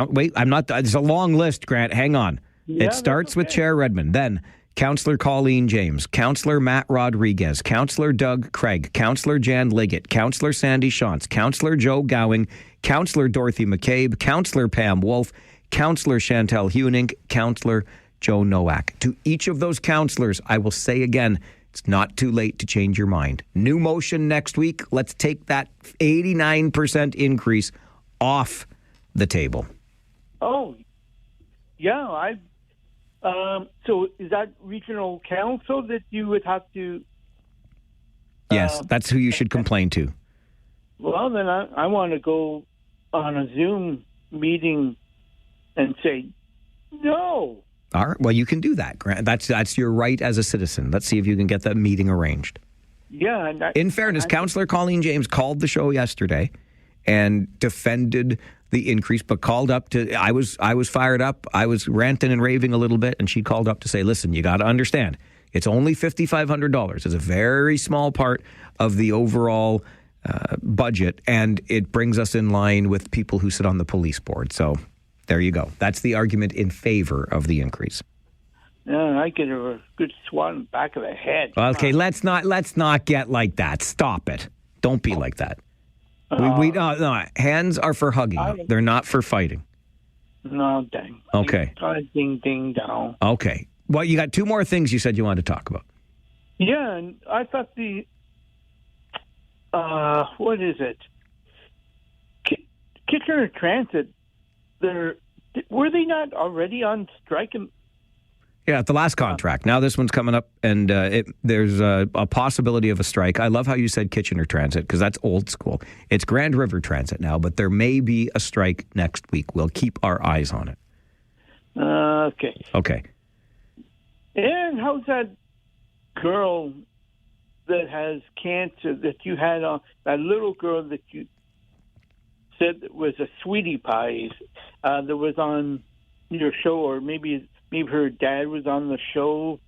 Wait, I'm not. There's a long list, Grant. Hang on. Yeah, It starts with Chair Redmond. Then Councillor Colleen James, Councillor Matt Rodriguez, Councillor Doug Craig, Councillor Jan Liggett, Councillor Sandy Shantz, Councillor Joe Gowing, Councillor Dorothy McCabe, Councillor Pam Wolf, Councillor Chantel Hewning, Councillor Joe Nowak. To each of those councillors, I will say again, it's not too late to change your mind. New motion next week. Let's take that 89% increase off the table. Oh, yeah. So is that regional council that you would have to? Yes, that's who you should complain to. Well, then I want to go on a Zoom meeting and say no. All right. Well, you can do that, Grant. That's your right as a citizen. Let's see if you can get that meeting arranged. Yeah. In fairness, Councillor Colleen James called the show yesterday and defended the increase, but called up to. I was fired up. I was ranting and raving a little bit, and she called up to say, "Listen, you got to understand, it's only $5,500. It's a very small part of the overall budget, and it brings us in line with people who sit on the police board." So there you go. That's the argument in favor of the increase. Yeah, I get a good swat in the back of the head. Okay, let's not get like that. Stop it. Don't be like that. No, hands are for hugging. They're not for fighting. No, dang. Okay. Ding, ding, dong. Okay. Well, you got two more things you said you wanted to talk about. Yeah, and I thought the what is it? Kitchener Transit. Were they not already on strike? Yeah, the last contract. Now this one's coming up, and there's a possibility of a strike. I love how you said Kitchener Transit, because that's old school. It's Grand River Transit now, but there may be a strike next week. We'll keep our eyes on it. Okay. Okay. And how's that girl that has cancer that you had on, that little girl that you said was a sweetie pie that was on your show, or maybe her dad was on the show?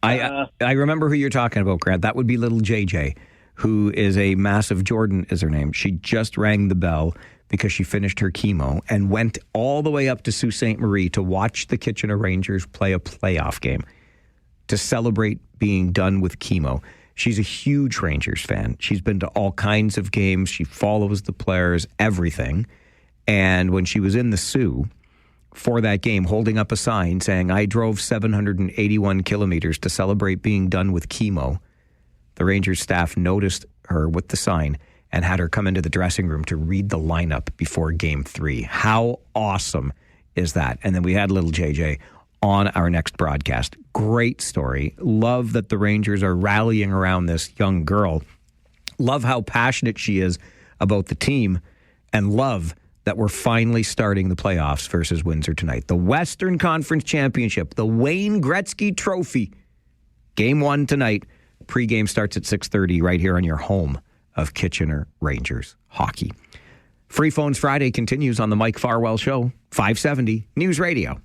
I remember who you're talking about, Grant. That would be little JJ, who is a massive, Jordan is her name. She just rang the bell because she finished her chemo and went all the way up to Sault Ste. Marie to watch the Kitchener Rangers play a playoff game to celebrate being done with chemo. She's a huge Rangers fan. She's been to all kinds of games. She follows the players, everything. And when she was in the Sioux for that game, holding up a sign saying, "I drove 781 kilometers to celebrate being done with chemo," the Rangers staff noticed her with the sign and had her come into the dressing room to read the lineup before Game 3. How awesome is that? And then we had little JJ on our next broadcast. Great story. Love that the Rangers are rallying around this young girl. Love how passionate she is about the team, and love that we're finally starting the playoffs versus Windsor tonight. The Western Conference Championship, the Wayne Gretzky Trophy. Game 1 tonight. Pre-game starts at 6:30 right here on your home of Kitchener Rangers hockey. Free Phones Friday continues on the Mike Farwell Show, 570 News Radio.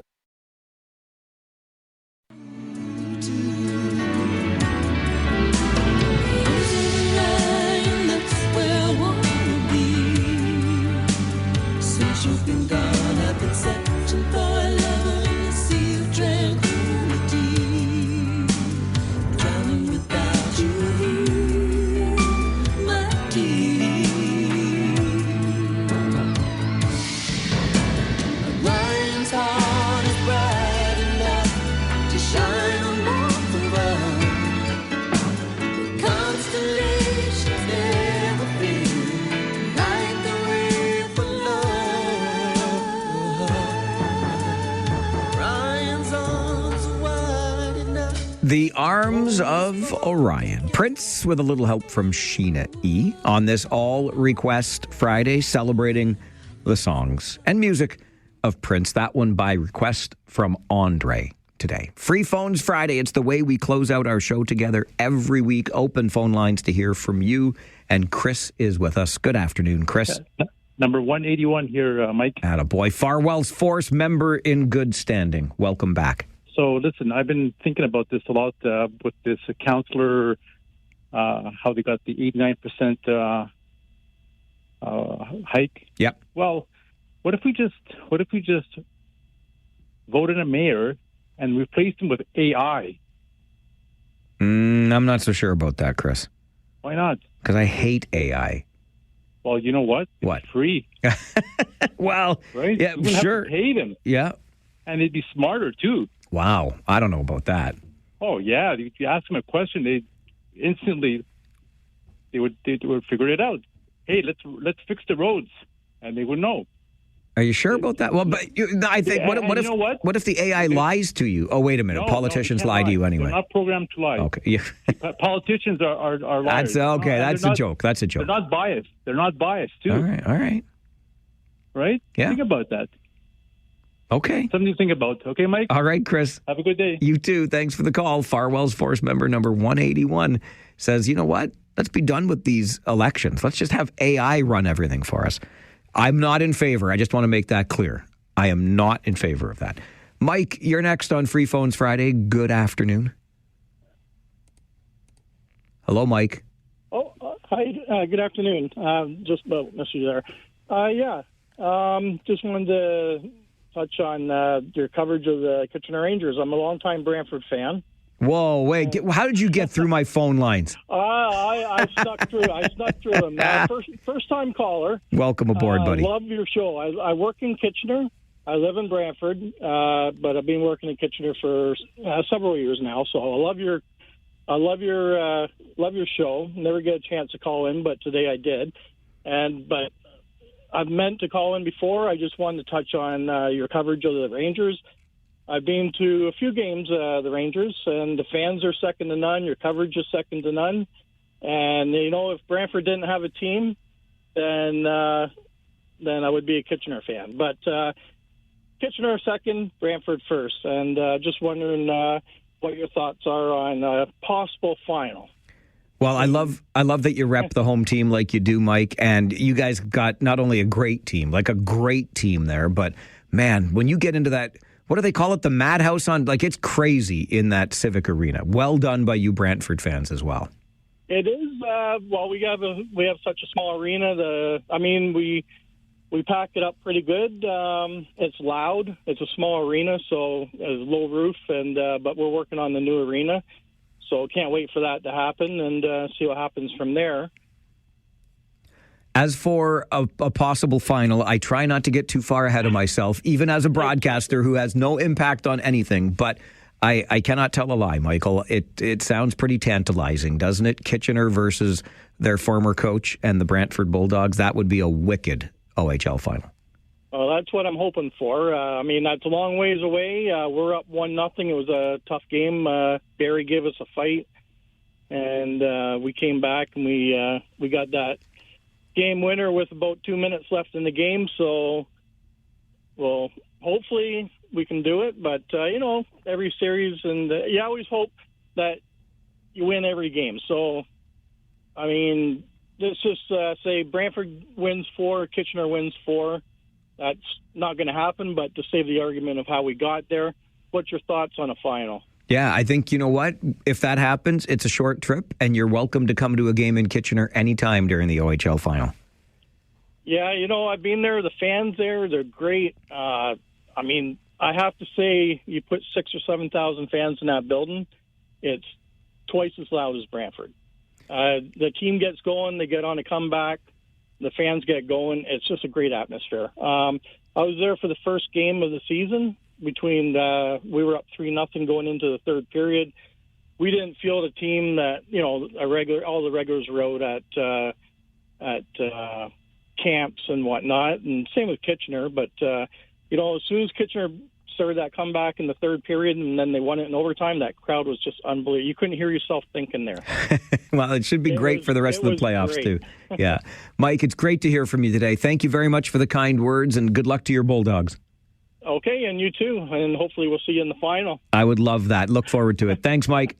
You've been gone, I've been searching for a lover in the sea of tranquility. Drowning without you here, my dear. Orion's heart is bright enough to shine on both of us. The constellations never fail, like the river love. The Arms of Orion. Prince with a little help from Sheena E. on this All Request Friday, celebrating the songs and music of Prince. That one by request from Andre today. Free Phones Friday. It's the way we close out our show together every week. Open phone lines to hear from you. And Chris is with us. Good afternoon, Chris. Number 181 here, Mike. Attaboy. Farwell's Force member in good standing. Welcome back. So, listen, I've been thinking about this a lot with this counselor, how they got the 89% hike. Yep. Well, what if we just voted a mayor and replaced him with AI? I'm not so sure about that, Chris. Why not? Because I hate AI. Well, you know what? What? It's free. Well, right? Yeah, you sure. Have to pay them. Yeah. And it'd be smarter, too. Wow. I don't know about that. Oh, yeah. If you ask them a question, they instantly they would figure it out. Hey, let's fix the roads. And they would know. Are you sure about that? Well, but I think, Yeah, what if the AI lies to you? Oh, wait a minute. No, Politicians no, lie to you anyway. They're not programmed to lie. Okay. Yeah. Politicians are liars. That's okay. That's a joke. That's a joke. They're not biased. They're not biased, too. All right. Right? Yeah. Think about that. Okay. Something to think about. Okay, Mike? All right, Chris. Have a good day. You too. Thanks for the call. Farwell's Force member number 181 says, you know what? Let's be done with these elections. Let's just have AI run everything for us. I'm not in favor. I just want to make that clear. I am not in favor of that. Mike, you're next on Free Phones Friday. Good afternoon. Hello, Mike. Oh, hi. Good afternoon. Just about missed you there. Just wanted to touch on your coverage of the Kitchener Rangers. I'm a longtime Brantford fan. Whoa, wait. How did you get through my phone lines? I snuck through. I snuck through them. First time caller. Welcome aboard, buddy. Love your show. I work in Kitchener. I live in Brantford, but I've been working in Kitchener for several years now. So I love your show. Never get a chance to call in, but today I did. But I've meant to call in before. I just wanted to touch on your coverage of the Rangers. I've been to a few games, the Rangers, and the fans are second to none. Your coverage is second to none. And, if Brantford didn't have a team, then I would be a Kitchener fan. But Kitchener second, Brantford first. And just wondering what your thoughts are on a possible final. Well, I love that you rep the home team like you do, Mike. And you guys got not only a great team, like a great team there, but, man, when you get into that – what do they call it? The madhouse on, it's crazy in that Civic Arena. Well done by you Brantford fans as well. It is. We have such a small arena. We pack it up pretty good. It's loud. It's a small arena, so it's low roof, but we're working on the new arena. So can't wait for that to happen and see what happens from there. As for a possible final, I try not to get too far ahead of myself, even as a broadcaster who has no impact on anything. But I cannot tell a lie, Michael. It sounds pretty tantalizing, doesn't it? Kitchener versus their former coach and the Brantford Bulldogs. That would be a wicked OHL final. Well, that's what I'm hoping for. That's a long ways away. We're up 1-0. It was a tough game. Barry gave us a fight, and we came back and we got that game winner with about 2 minutes left in the game. So, well, hopefully we can do it. But, every series, and you always hope that you win every game. So, let's just say Brantford wins 4, Kitchener wins 4. That's not going to happen, but to save the argument of how we got there, what's your thoughts on a final? Yeah, I think, you know what? If that happens, it's a short trip, and you're welcome to come to a game in Kitchener anytime during the OHL final. Yeah, I've been there. The fans there, they're great. I have to say, you put 6,000 or 7,000 fans in that building, it's twice as loud as Brantford. The team gets going, they get on a comeback, the fans get going. It's just a great atmosphere. I was there for the first game of the season. We were up 3-0 going into the third period. We didn't field a team that all the regulars were out at camps and whatnot, and same with Kitchener. But as soon as Kitchener started that comeback in the third period, and then they won it in overtime. That crowd was just unbelievable. You couldn't hear yourself thinking there. Well, it should be great for the rest of the playoffs, too. Yeah. Mike, it's great to hear from you today. Thank you very much for the kind words, and good luck to your Bulldogs. Okay, and you too. And hopefully we'll see you in the final. I would love that. Look forward to it. Thanks, Mike.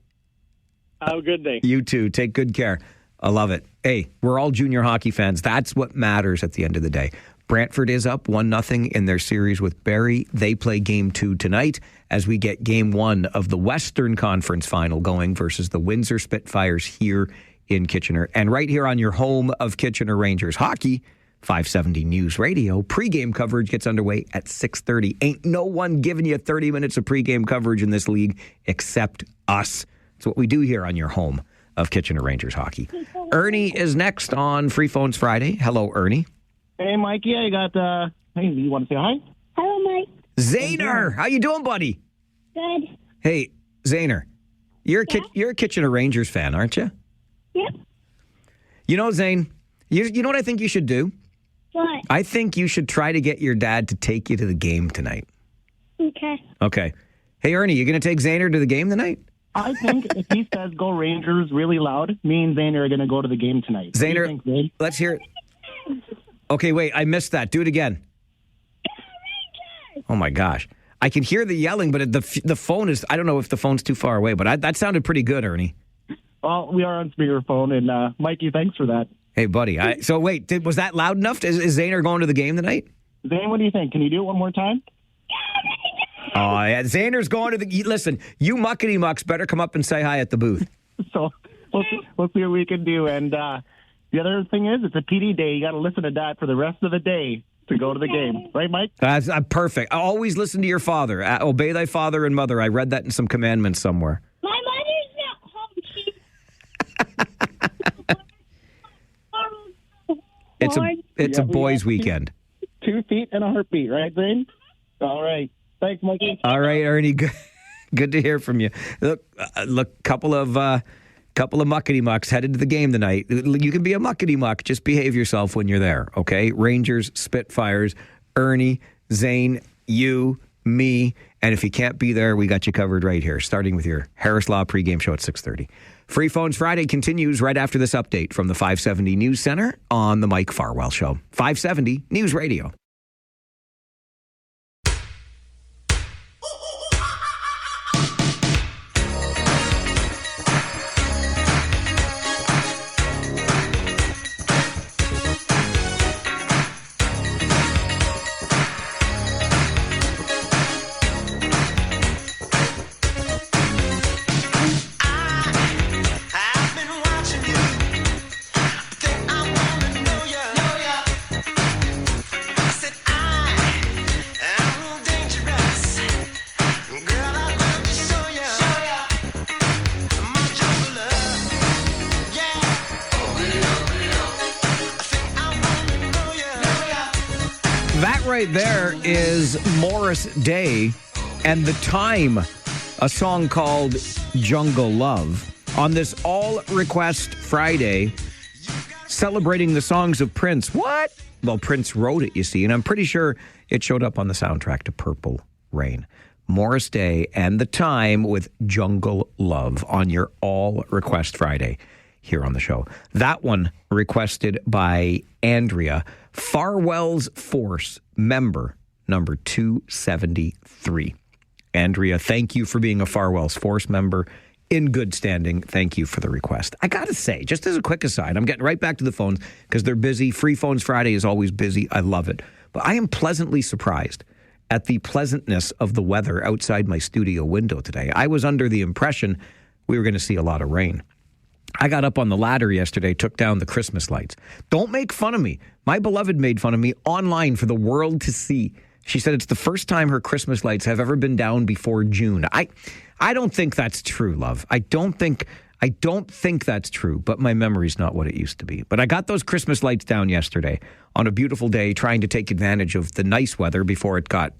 Have a good day. You too. Take good care. I love it. Hey, we're all junior hockey fans. That's what matters at the end of the day. Brantford is up 1-0 in their series with Barrie. They play Game 2 tonight as we get Game 1 of the Western Conference Final going versus the Windsor Spitfires here in Kitchener. And right here on your home of Kitchener Rangers hockey, 570 News Radio. Pre-game coverage gets underway at 6:30. Ain't no one giving you 30 minutes of pre-game coverage in this league except us. It's what we do here on your home of Kitchener Rangers hockey. Ernie is next on Free Phones Friday. Hello, Ernie. Hey, Mikey, I got, hey, you want to say hi? Hello, Mike. Zayner, how you doing, buddy? Good. Hey, Zayner, you're a Kitchener Rangers fan, aren't you? Yep. You know, Zane, you know what I think you should do? What? I think you should try to get your dad to take you to the game tonight. Okay. Okay. Hey, Ernie, you going to take Zayner to the game tonight? I think if he says go Rangers really loud, me and Zayner are going to go to the game tonight. Zayner, let's hear it. Okay, wait, I missed that. Do it again. Oh, my gosh. I can hear the yelling, but the phone is, I don't know if the phone's too far away, but that sounded pretty good, Ernie. Well, we are on speakerphone, and Mikey, thanks for that. Hey, buddy. So, wait, was that loud enough? Is Zayner going to the game tonight? Zane, what do you think? Can you do it one more time? Oh, yeah. Zayner's going to the... Listen, you muckety-mucks better come up and say hi at the booth. So, we'll see what we can do, and... the other thing is, it's a PD day. You got to listen to that for the rest of the day to go to the game. Right, Mike? That's perfect. Always listen to your father. Obey thy father and mother. I read that in some commandments somewhere. My mother's not home. It's a boys' weekend. 2 feet and a heartbeat, right, Zane? All right. Thanks, Mikey. All right, Ernie. Good to hear from you. Look, couple of muckety mucks headed to the game tonight. You can be a muckety muck. Just behave yourself when you're there, okay? Rangers, Spitfires, Ernie, Zane, you, me, and if you can't be there, we got you covered right here, starting with your Harris Law pregame show at 6:30. Free Phones Friday continues right after this update from the 570 News Center on the Mike Farwell Show. 570 News Radio. Right there is Morris Day and The Time, a song called Jungle Love. On this All Request Friday, celebrating the songs of Prince. What? Well, Prince wrote it, you see, and I'm pretty sure it showed up on the soundtrack to Purple Rain. Morris Day and The Time with Jungle Love on your All Request Friday here on the show. That one requested by Andrea, Farwell's Force member number 273. Andrea, thank you for being a Farwell's Force member in good standing. Thank you for the request. I got to say, just as a quick aside, I'm getting right back to the phones because they're busy. Free Phones Friday is always busy. I love it. But I am pleasantly surprised at the pleasantness of the weather outside my studio window today. I was under the impression we were going to see a lot of rain. I got up on the ladder yesterday, took down the Christmas lights. Don't make fun of me. My beloved made fun of me online for the world to see. She said it's the first time her Christmas lights have ever been down before June. I don't think that's true, love. I don't think that's true, but my memory's not what it used to be. But I got those Christmas lights down yesterday on a beautiful day, trying to take advantage of the nice weather before it got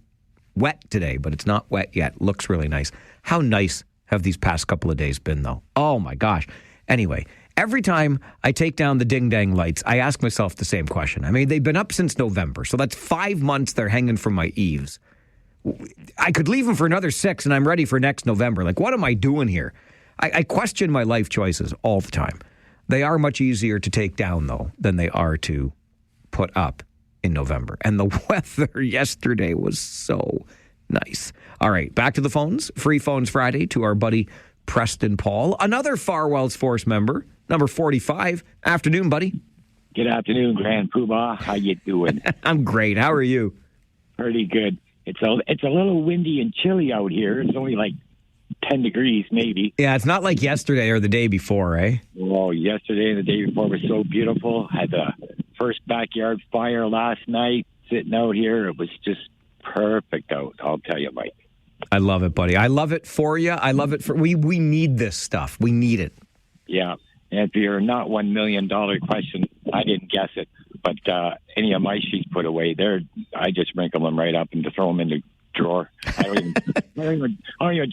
wet today, but it's not wet yet. Looks really nice. How nice have these past couple of days been, though? Oh, my gosh. Anyway, every time I take down the ding-dang lights, I ask myself the same question. I mean, they've been up since November, so that's 5 months they're hanging from my eaves. I could leave them for another 6 and I'm ready for next November. Like, what am I doing here? I question my life choices all the time. They are much easier to take down, though, than they are to put up in November. And the weather yesterday was so nice. All right, back to the phones. Free Phones Friday to our buddy Preston Paul, another Farwell's Force member, number 45. Afternoon, buddy. Good afternoon, Grand Poobah. How you doing? I'm great. How are you? Pretty good. It's a little windy and chilly out here. It's only like 10 degrees, maybe. Yeah, it's not like yesterday or the day before, eh? Oh, yesterday and the day before was so beautiful. Had the first backyard fire last night, sitting out here. It was just perfect out, I'll tell you, Mike. I love it, buddy. I love it for you. I love it for... We need this stuff. We need it. Yeah. And if you're not $1 million question, I didn't guess it. But any of my sheets put away, I just wrinkle them right up and just throw them in the drawer. I don't even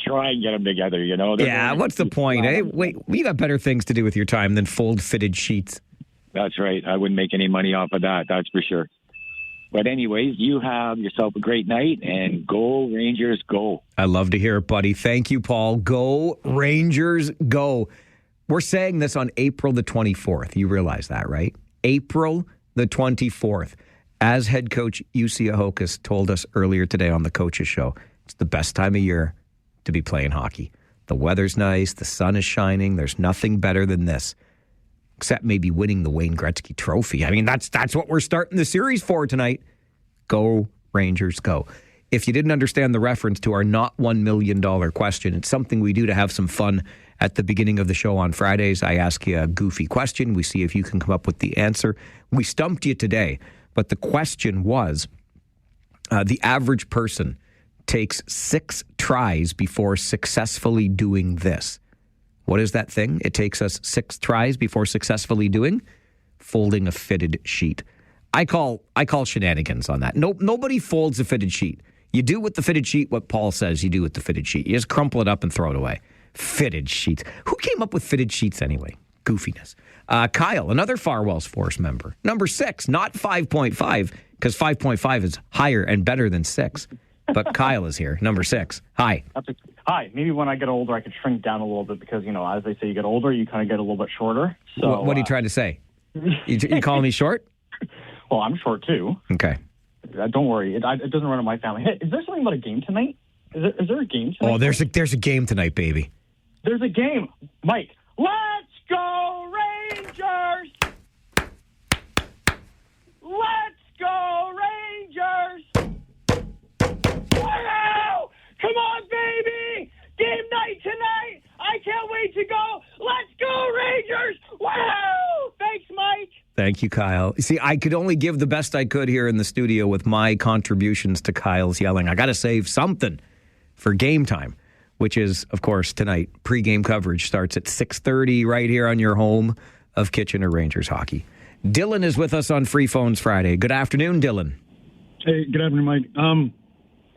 try and get them together, you know? Yeah, what's the point, eh? Wait, we got better things to do with your time than fold fitted sheets. That's right. I wouldn't make any money off of that, that's for sure. But anyways, you have yourself a great night, and go Rangers, go. I love to hear it, buddy. Thank you, Paul. Go Rangers, go. We're saying this on April the 24th. You realize that, right? April the 24th. As head coach Jussi Ahokas told us earlier today on the Coaches Show, it's the best time of year to be playing hockey. The weather's nice. The sun is shining. There's nothing better than this, except maybe winning the Wayne Gretzky Trophy. I mean, that's what we're starting the series for tonight. Go Rangers, go. If you didn't understand the reference to our not $1 million question, it's something we do to have some fun at the beginning of the show on Fridays. I ask you a goofy question. We see if you can come up with the answer. We stumped you today, but the question was, the average person takes 6 tries before successfully doing this. What is that thing? It takes us 6 tries before successfully doing folding a fitted sheet. I call shenanigans on that. Nobody folds a fitted sheet. You do with the fitted sheet what Paul says you do with the fitted sheet. You just crumple it up and throw it away. Fitted sheets. Who came up with fitted sheets anyway? Goofiness. Kyle, another Farwell's Force member. Number 6, not 5.5, because 5.5 is higher and better than 6. But Kyle is here, number 6. Hi. Hi. Maybe when I get older, I could shrink down a little bit because, as they say, you get older, you kind of get a little bit shorter. So, what are you trying to say? You calling me short? Well, I'm short, too. Okay. Don't worry. It doesn't run in my family. Hey, is there something about a game tonight? Is there a game tonight? Oh, there's a game tonight, baby. There's a game. Mike, let's go Rangers! Let's go Rangers! Wow! Come on, baby! Game night tonight! I can't wait to go! Let's go Rangers! Wow! Thanks, Mike! Thank you, Kyle. See, I could only give the best I could here in the studio with my contributions to Kyle's yelling. I got to save something for game time, which is, of course, tonight. Pre-game coverage starts at 6:30 right here on your home of Kitchener Rangers hockey. Dylan is with us on Free Phones Friday. Good afternoon, Dylan. Hey, good afternoon, Mike. I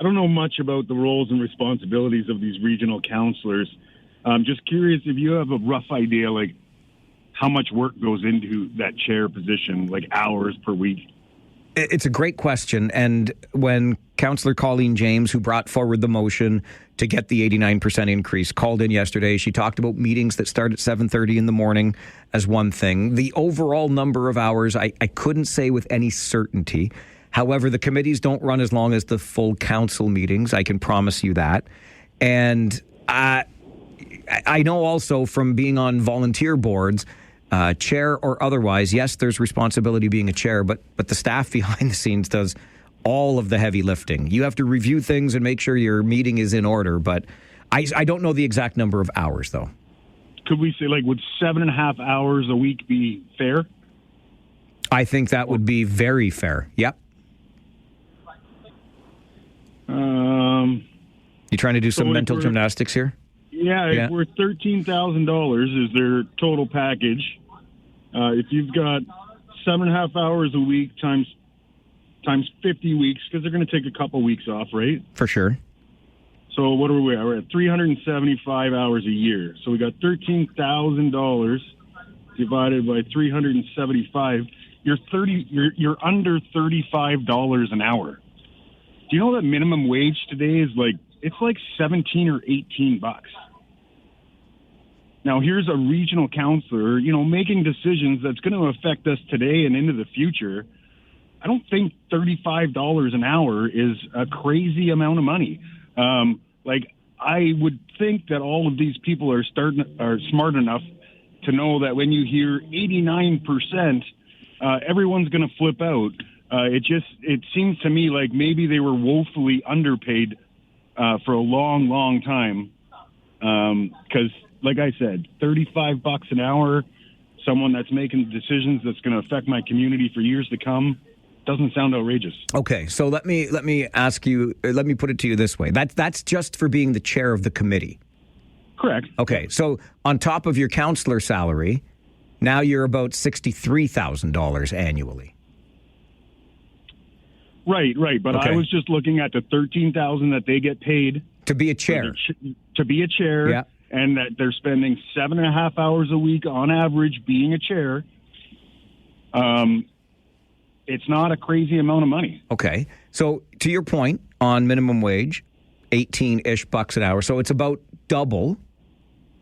don't know much about the roles and responsibilities of these regional counselors. I'm just curious if you have a rough idea, like, how much work goes into that chair position, like hours per week? It's a great question. And when Councillor Colleen James, who brought forward the motion to get the 89% increase, called in yesterday, she talked about meetings that start at 7:30 in the morning as one thing. The overall number of hours, I couldn't say with any certainty. However, the committees don't run as long as the full council meetings. I can promise you that. And I know also from being on volunteer boards, chair or otherwise, yes, there's responsibility being a chair, but the staff behind the scenes does all of the heavy lifting. You have to review things and make sure your meeting is in order, but I don't know the exact number of hours, though. Could we say, like, would 7.5 hours a week be fair? I think that would be very fair. Yep. You trying to do some mental gymnastics here? Yeah, if we're $13,000 is their total package. If you've got 7.5 hours a week times 50 weeks, because they're going to take a couple weeks off, right? For sure. So what are we at? We're at 375 hours a year. So we got $13,000 divided by 375. You're under $35 an hour. Do you know that minimum wage today is it's like 17 or 18 bucks? Now, here's a regional counselor, making decisions that's going to affect us today and into the future. I don't think $35 an hour is a crazy amount of money. I would think that all of these people are smart enough to know that when you hear 89%, everyone's going to flip out. It seems to me like maybe they were woefully underpaid for a long, long time. Because, like I said, $35 an hour, someone that's making decisions that's going to affect my community for years to come, doesn't sound outrageous. Okay, so let me ask you. Let me put it to you this way. That's just for being the chair of the committee. Correct. Okay, so on top of your counselor salary, now you're about $63,000 annually. Right. But Okay. I was just looking at the $13,000 that they get paid to be a chair. To be a chair, Yeah. and that they're spending 7.5 hours a week on average being a chair. It's not a crazy amount of money. Okay, so to your point on minimum wage, 18-ish bucks an hour. So it's about double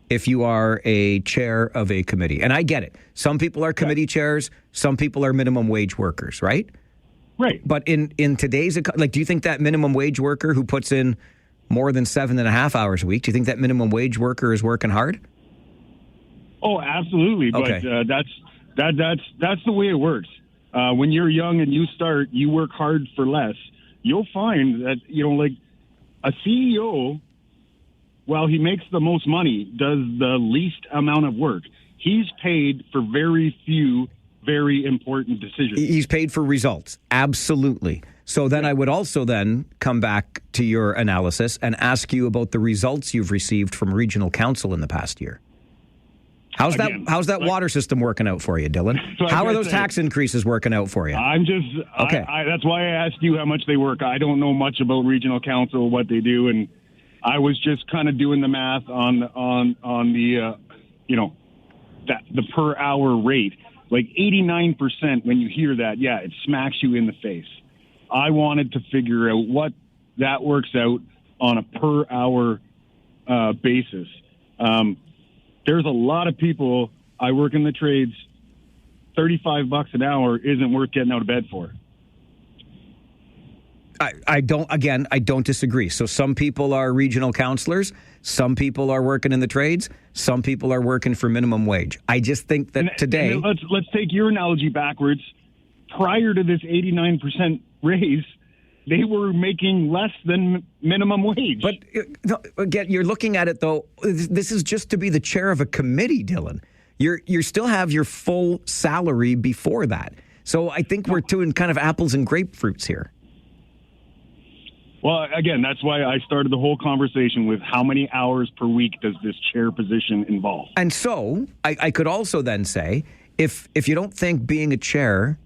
if you are a chair of a committee. And I get it. Some people are committee chairs. Some people are minimum wage workers, right? Right. But in today's, do you think that minimum wage worker who puts in more than 7.5 hours a week, do you think that minimum wage worker is working hard? Oh, absolutely. Okay. But that's the way it works. When you're young and you start, you work hard for less. You'll find that, a CEO, while he makes the most money, does the least amount of work. He's paid for very few, very important decisions. He's paid for results. Absolutely. So then I would also then come back to your analysis and ask you about the results you've received from regional council in the past year. How's that water system working out for you, Dylan? How are those tax increases working out for you? I'm just okay. That's why I asked you how much they work. I don't know much about regional council, what they do, and I was just kind of doing the math on the the per hour rate. Like 89%, when you hear that, yeah, it smacks you in the face. I wanted to figure out what that works out on a per hour basis. There's a lot of people, I work in the trades, $35 an hour isn't worth getting out of bed for. I don't disagree. So some people are regional counselors, some people are working in the trades, some people are working for minimum wage. I just think that today... And let's take your analogy backwards. Prior to this 89% raise, they were making less than minimum wage. But again, you're looking at it, though, this is just to be the chair of a committee, Dylan. You still have your full salary before that. So I think we're doing kind of apples and grapefruits here. Well, again, that's why I started the whole conversation with how many hours per week does this chair position involve? And so I could also then say, if you don't think being a chair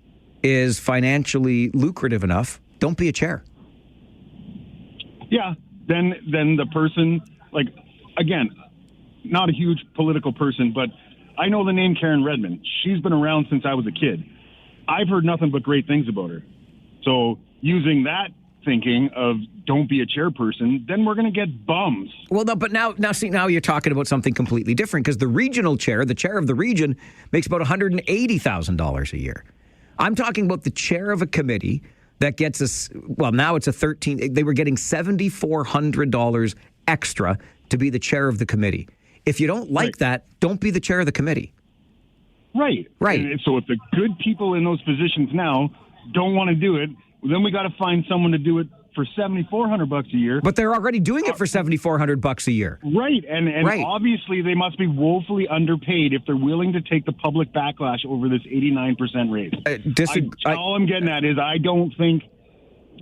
is financially lucrative enough, don't be a chair. Yeah, then the person, like, again, not a huge political person, but I know the name Karen Redmond. She's been around since I was a kid. I've heard nothing but great things about her. So using that thinking of don't be a chairperson, then we're going to get bums. Well, no, but now you're talking about something completely different, because the regional chair, the chair of the region, makes about $180,000 a year. I'm talking about the chair of a committee that gets us, well, now it's they were getting $7,400 extra to be the chair of the committee. If you don't like that, don't be the chair of the committee. Right. And so if the good people in those positions now don't want to do it, then we got to find someone to do it for $7,400 a year. But they're already doing it for $7,400 a year. Right. And obviously they must be woefully underpaid if they're willing to take the public backlash over this 89% raise. All I'm getting at is I don't think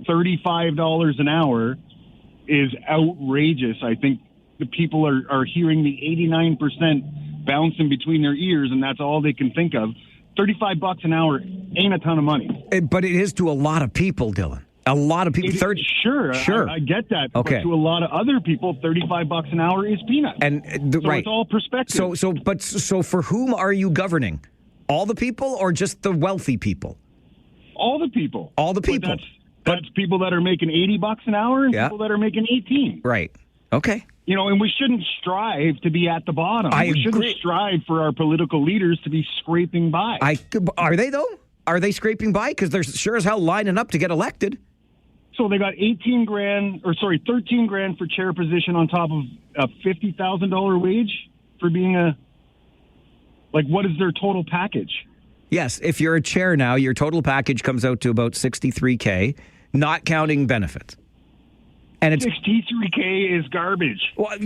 $35 an hour is outrageous. I think the people are hearing the 89% bouncing between their ears, and that's all they can think of. $35 an hour ain't a ton of money. But it is to a lot of people, Dylan. A lot of people. Sure. I get that. Okay. But to a lot of other people, $35 an hour is peanuts. And so it's all perspective. So for whom are you governing? All the people or just the wealthy people? All the people. All the people. That's people that are making $80 an hour and people that are making 18. Right. Okay. You know, and we shouldn't strive to be at the bottom. We shouldn't strive for our political leaders to be scraping by. Are they, though? Are they scraping by? Because they're sure as hell lining up to get elected. So they got $13 grand for chair position on top of a $50,000 wage for being what is their total package? Yes, if you're a chair now, your total package comes out to about $63K, not counting benefits. And it's $63K is garbage. Well,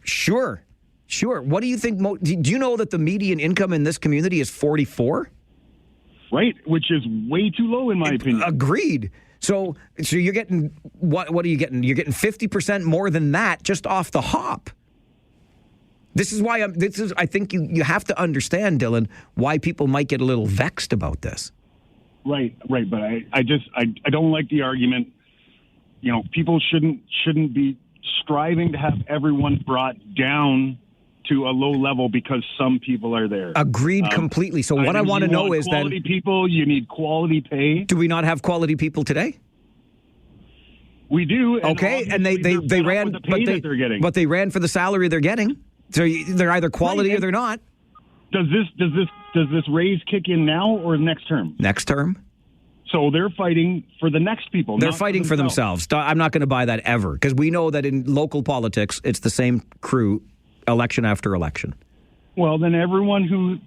sure. What do you think? Do you know that the median income in this community is 44? Right, which is way too low in my opinion. Agreed. So you're getting what are you getting? You're getting 50% more than that just off the hop. This is why I think you have to understand, Dylan, why people might get a little vexed about this. Right. But I don't like the argument. You know, people shouldn't be striving to have everyone brought down to a low level because some people are there. Agreed completely. So what I want to know is that quality people, you need quality pay. Do we not have quality people today? We do. Okay, and they ran, but they ran for the salary they're getting. So they're either quality or they're not. Does this raise kick in now or next term? Next term. So they're fighting for the next people. They're fighting for themselves. I'm not going to buy that ever because we know that in local politics, it's the same crew election after election. Well, then everyone who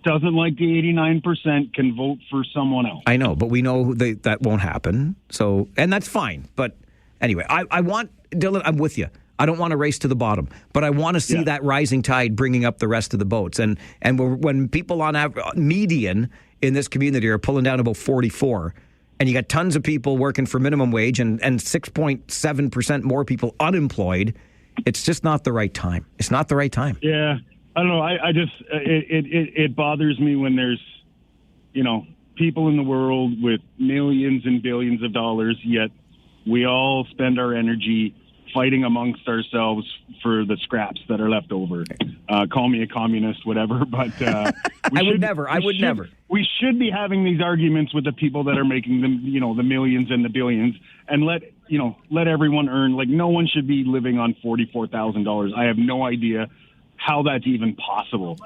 doesn't like the 89% can vote for someone else. I know, but we know that won't happen. So, and that's fine. But anyway, I want, Dylan, I'm with you. I don't want to race to the bottom, but I want to see that rising tide bringing up the rest of the boats. And when people on median in this community are pulling down about 44, and you got tons of people working for minimum wage and 6.7% more people unemployed, it's just not the right time. It's not the right time. Yeah, I don't know. I just it bothers me when there's people in the world with millions and billions of dollars, yet we all spend our energy fighting amongst ourselves for the scraps that are left over. Call me a communist, whatever, but I would never. We should be having these arguments with the people that are making them, the millions and the billions, and let everyone earn. Like, no one should be living on $44,000. I have no idea how that's even possible.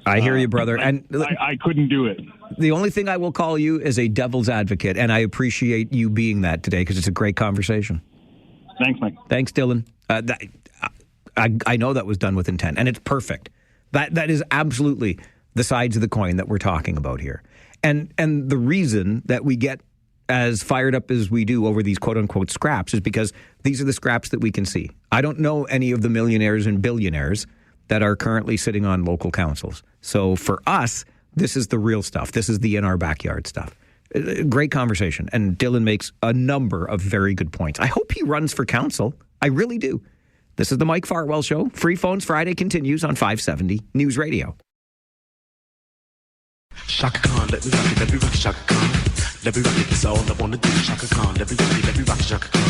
I hear you, brother. And I couldn't do it. The only thing I will call you is a devil's advocate, and I appreciate you being that today because it's a great conversation. Thanks, Mike. Thanks, Dylan. I know that was done with intent, and it's perfect. That is absolutely the sides of the coin that we're talking about here. And the reason that we get as fired up as we do over these quote-unquote scraps is because these are the scraps that we can see. I don't know any of the millionaires and billionaires that are currently sitting on local councils. So for us, this is the real stuff. This is the in our backyard stuff. Great conversation. And Dylan makes a number of very good points. I hope he runs for council. I really do. This is the Mike Farwell Show. Free Phones Friday continues on 570 News Radio. Shaka Khan, let me rock it, Shaka Khan. Let me rock it, that's all I wanna do. Shaka Khan, let me rock it, Shaka Khan.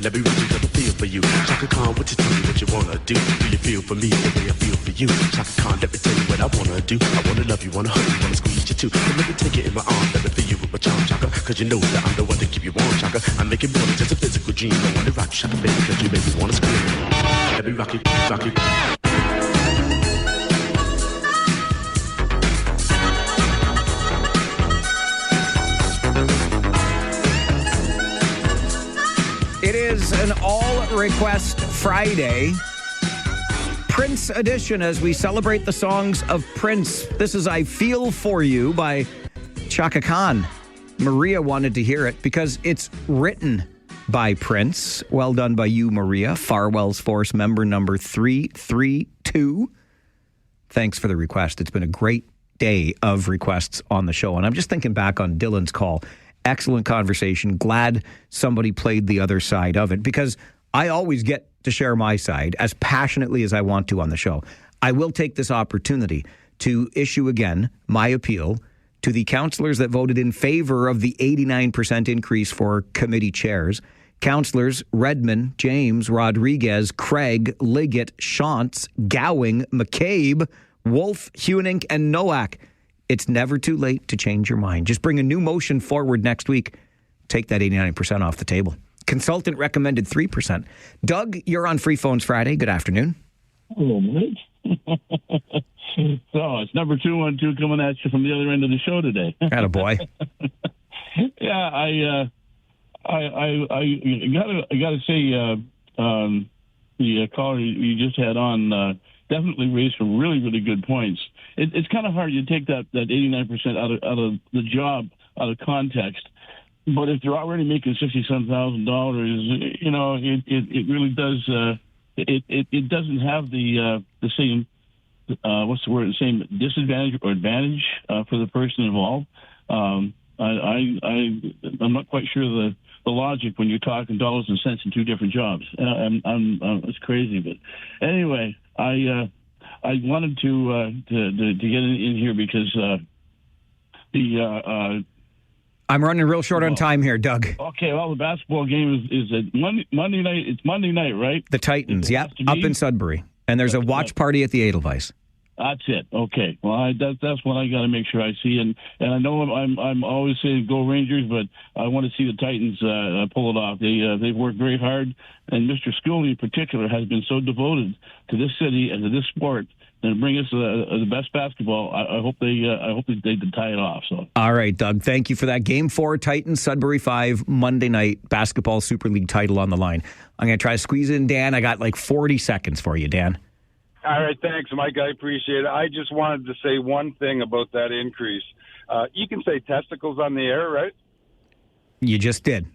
Let me really got a feel for you. Shaka Khan, what you tell me what you wanna do? Do you feel for me the way I feel for you? Shaka Khan, let me tell you what I wanna do. I wanna love you, wanna hug you, wanna squeeze you too. And let me take it in my arms, let me feel you with my charm, Shaka. Cause you know that I'm the one to keep you warm, Shaka. I make it more than just a physical dream. I wanna rock you, Shaka, baby, cause you make me wanna scream. Let me rock it, rock it. It is an all-request Friday, Prince edition, as we celebrate the songs of Prince. This is I Feel For You by Chaka Khan. Maria wanted to hear it because it's written by Prince. Well done by you, Maria. Farwell's Force member number 332. Thanks for the request. It's been a great day of requests on the show. And I'm just thinking back on Dylan's call. Excellent conversation. Glad somebody played the other side of it because I always get to share my side as passionately as I want to on the show. I will take this opportunity to issue again my appeal to the councillors that voted in favor of the 89% increase for committee chairs. Councillors Redmond, James, Rodriguez, Craig, Liggett, Shantz, Gowing, McCabe, Wolf, Hunink, and Nowak. It's never too late to change your mind. Just bring a new motion forward next week take that 89% off the table. Consultant recommended 3%. Doug, you're on Free Phones Friday. Good afternoon. Hello, Mike. So it's number 212 coming at you from the other end of the show today. Attaboy. Yeah, I gotta say, the caller you just had on definitely raised some really, really good points. It's kind of hard to take that 89% out of the job out of context. But if they're already making $67,000, you know, it really does. It doesn't have the same the same disadvantage or advantage for the person involved. I'm not quite sure the logic when you're talking dollars and cents in two different jobs. It's crazy, but anyway, I wanted to get in here because I'm running real short on time here, Doug. Okay, well, the basketball game is at Monday night. It's Monday night, right? The Titans, yep, up in Sudbury. And there's a watch party at the Edelweiss. That's it. Okay. Well, that's what I got to make sure I see. And I know I'm always saying go Rangers, but I want to see the Titans pull it off. They've worked very hard, and Mr. Scully in particular has been so devoted to this city and to this sport and bring us the best basketball. I hope they tie it off. So. All right, Doug. Thank you for that. Game 4, Titans, Sudbury 5, Monday night, basketball Super League title on the line. I'm going to try to squeeze in Dan. I got like 40 seconds for you, Dan. All right, thanks, Mike. I appreciate it. I just wanted to say one thing about that increase. You can say testicles on the air, right? You just did.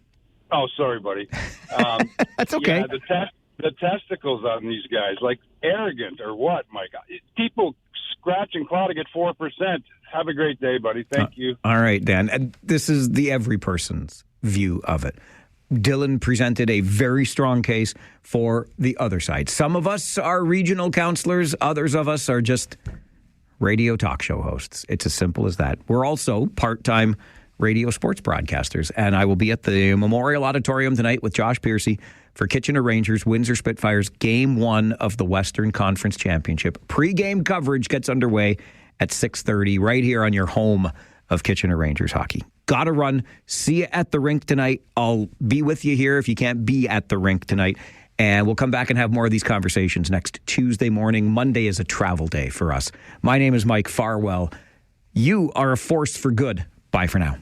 Oh, sorry, buddy. That's okay. Yeah, the testicles on these guys, like arrogant or what, Mike? People scratch and claw to get 4%. Have a great day, buddy. Thank you. All right, Dan. And this is the every person's view of it. Dylan presented a very strong case for the other side. Some of us are regional counselors. Others of us are just radio talk show hosts. It's as simple as that. We're also part-time radio sports broadcasters, and I will be at the Memorial Auditorium tonight with Josh Piercy for Kitchener Rangers, Windsor Spitfires, Game 1 of the Western Conference Championship. Pre-game coverage gets underway at 6:30 right here on your home of Kitchener Rangers hockey. Got to run. See you at the rink tonight. I'll be with you here if you can't be at the rink tonight. And we'll come back and have more of these conversations next Tuesday morning. Monday is a travel day for us. My name is Mike Farwell. You are a force for good. Bye for now.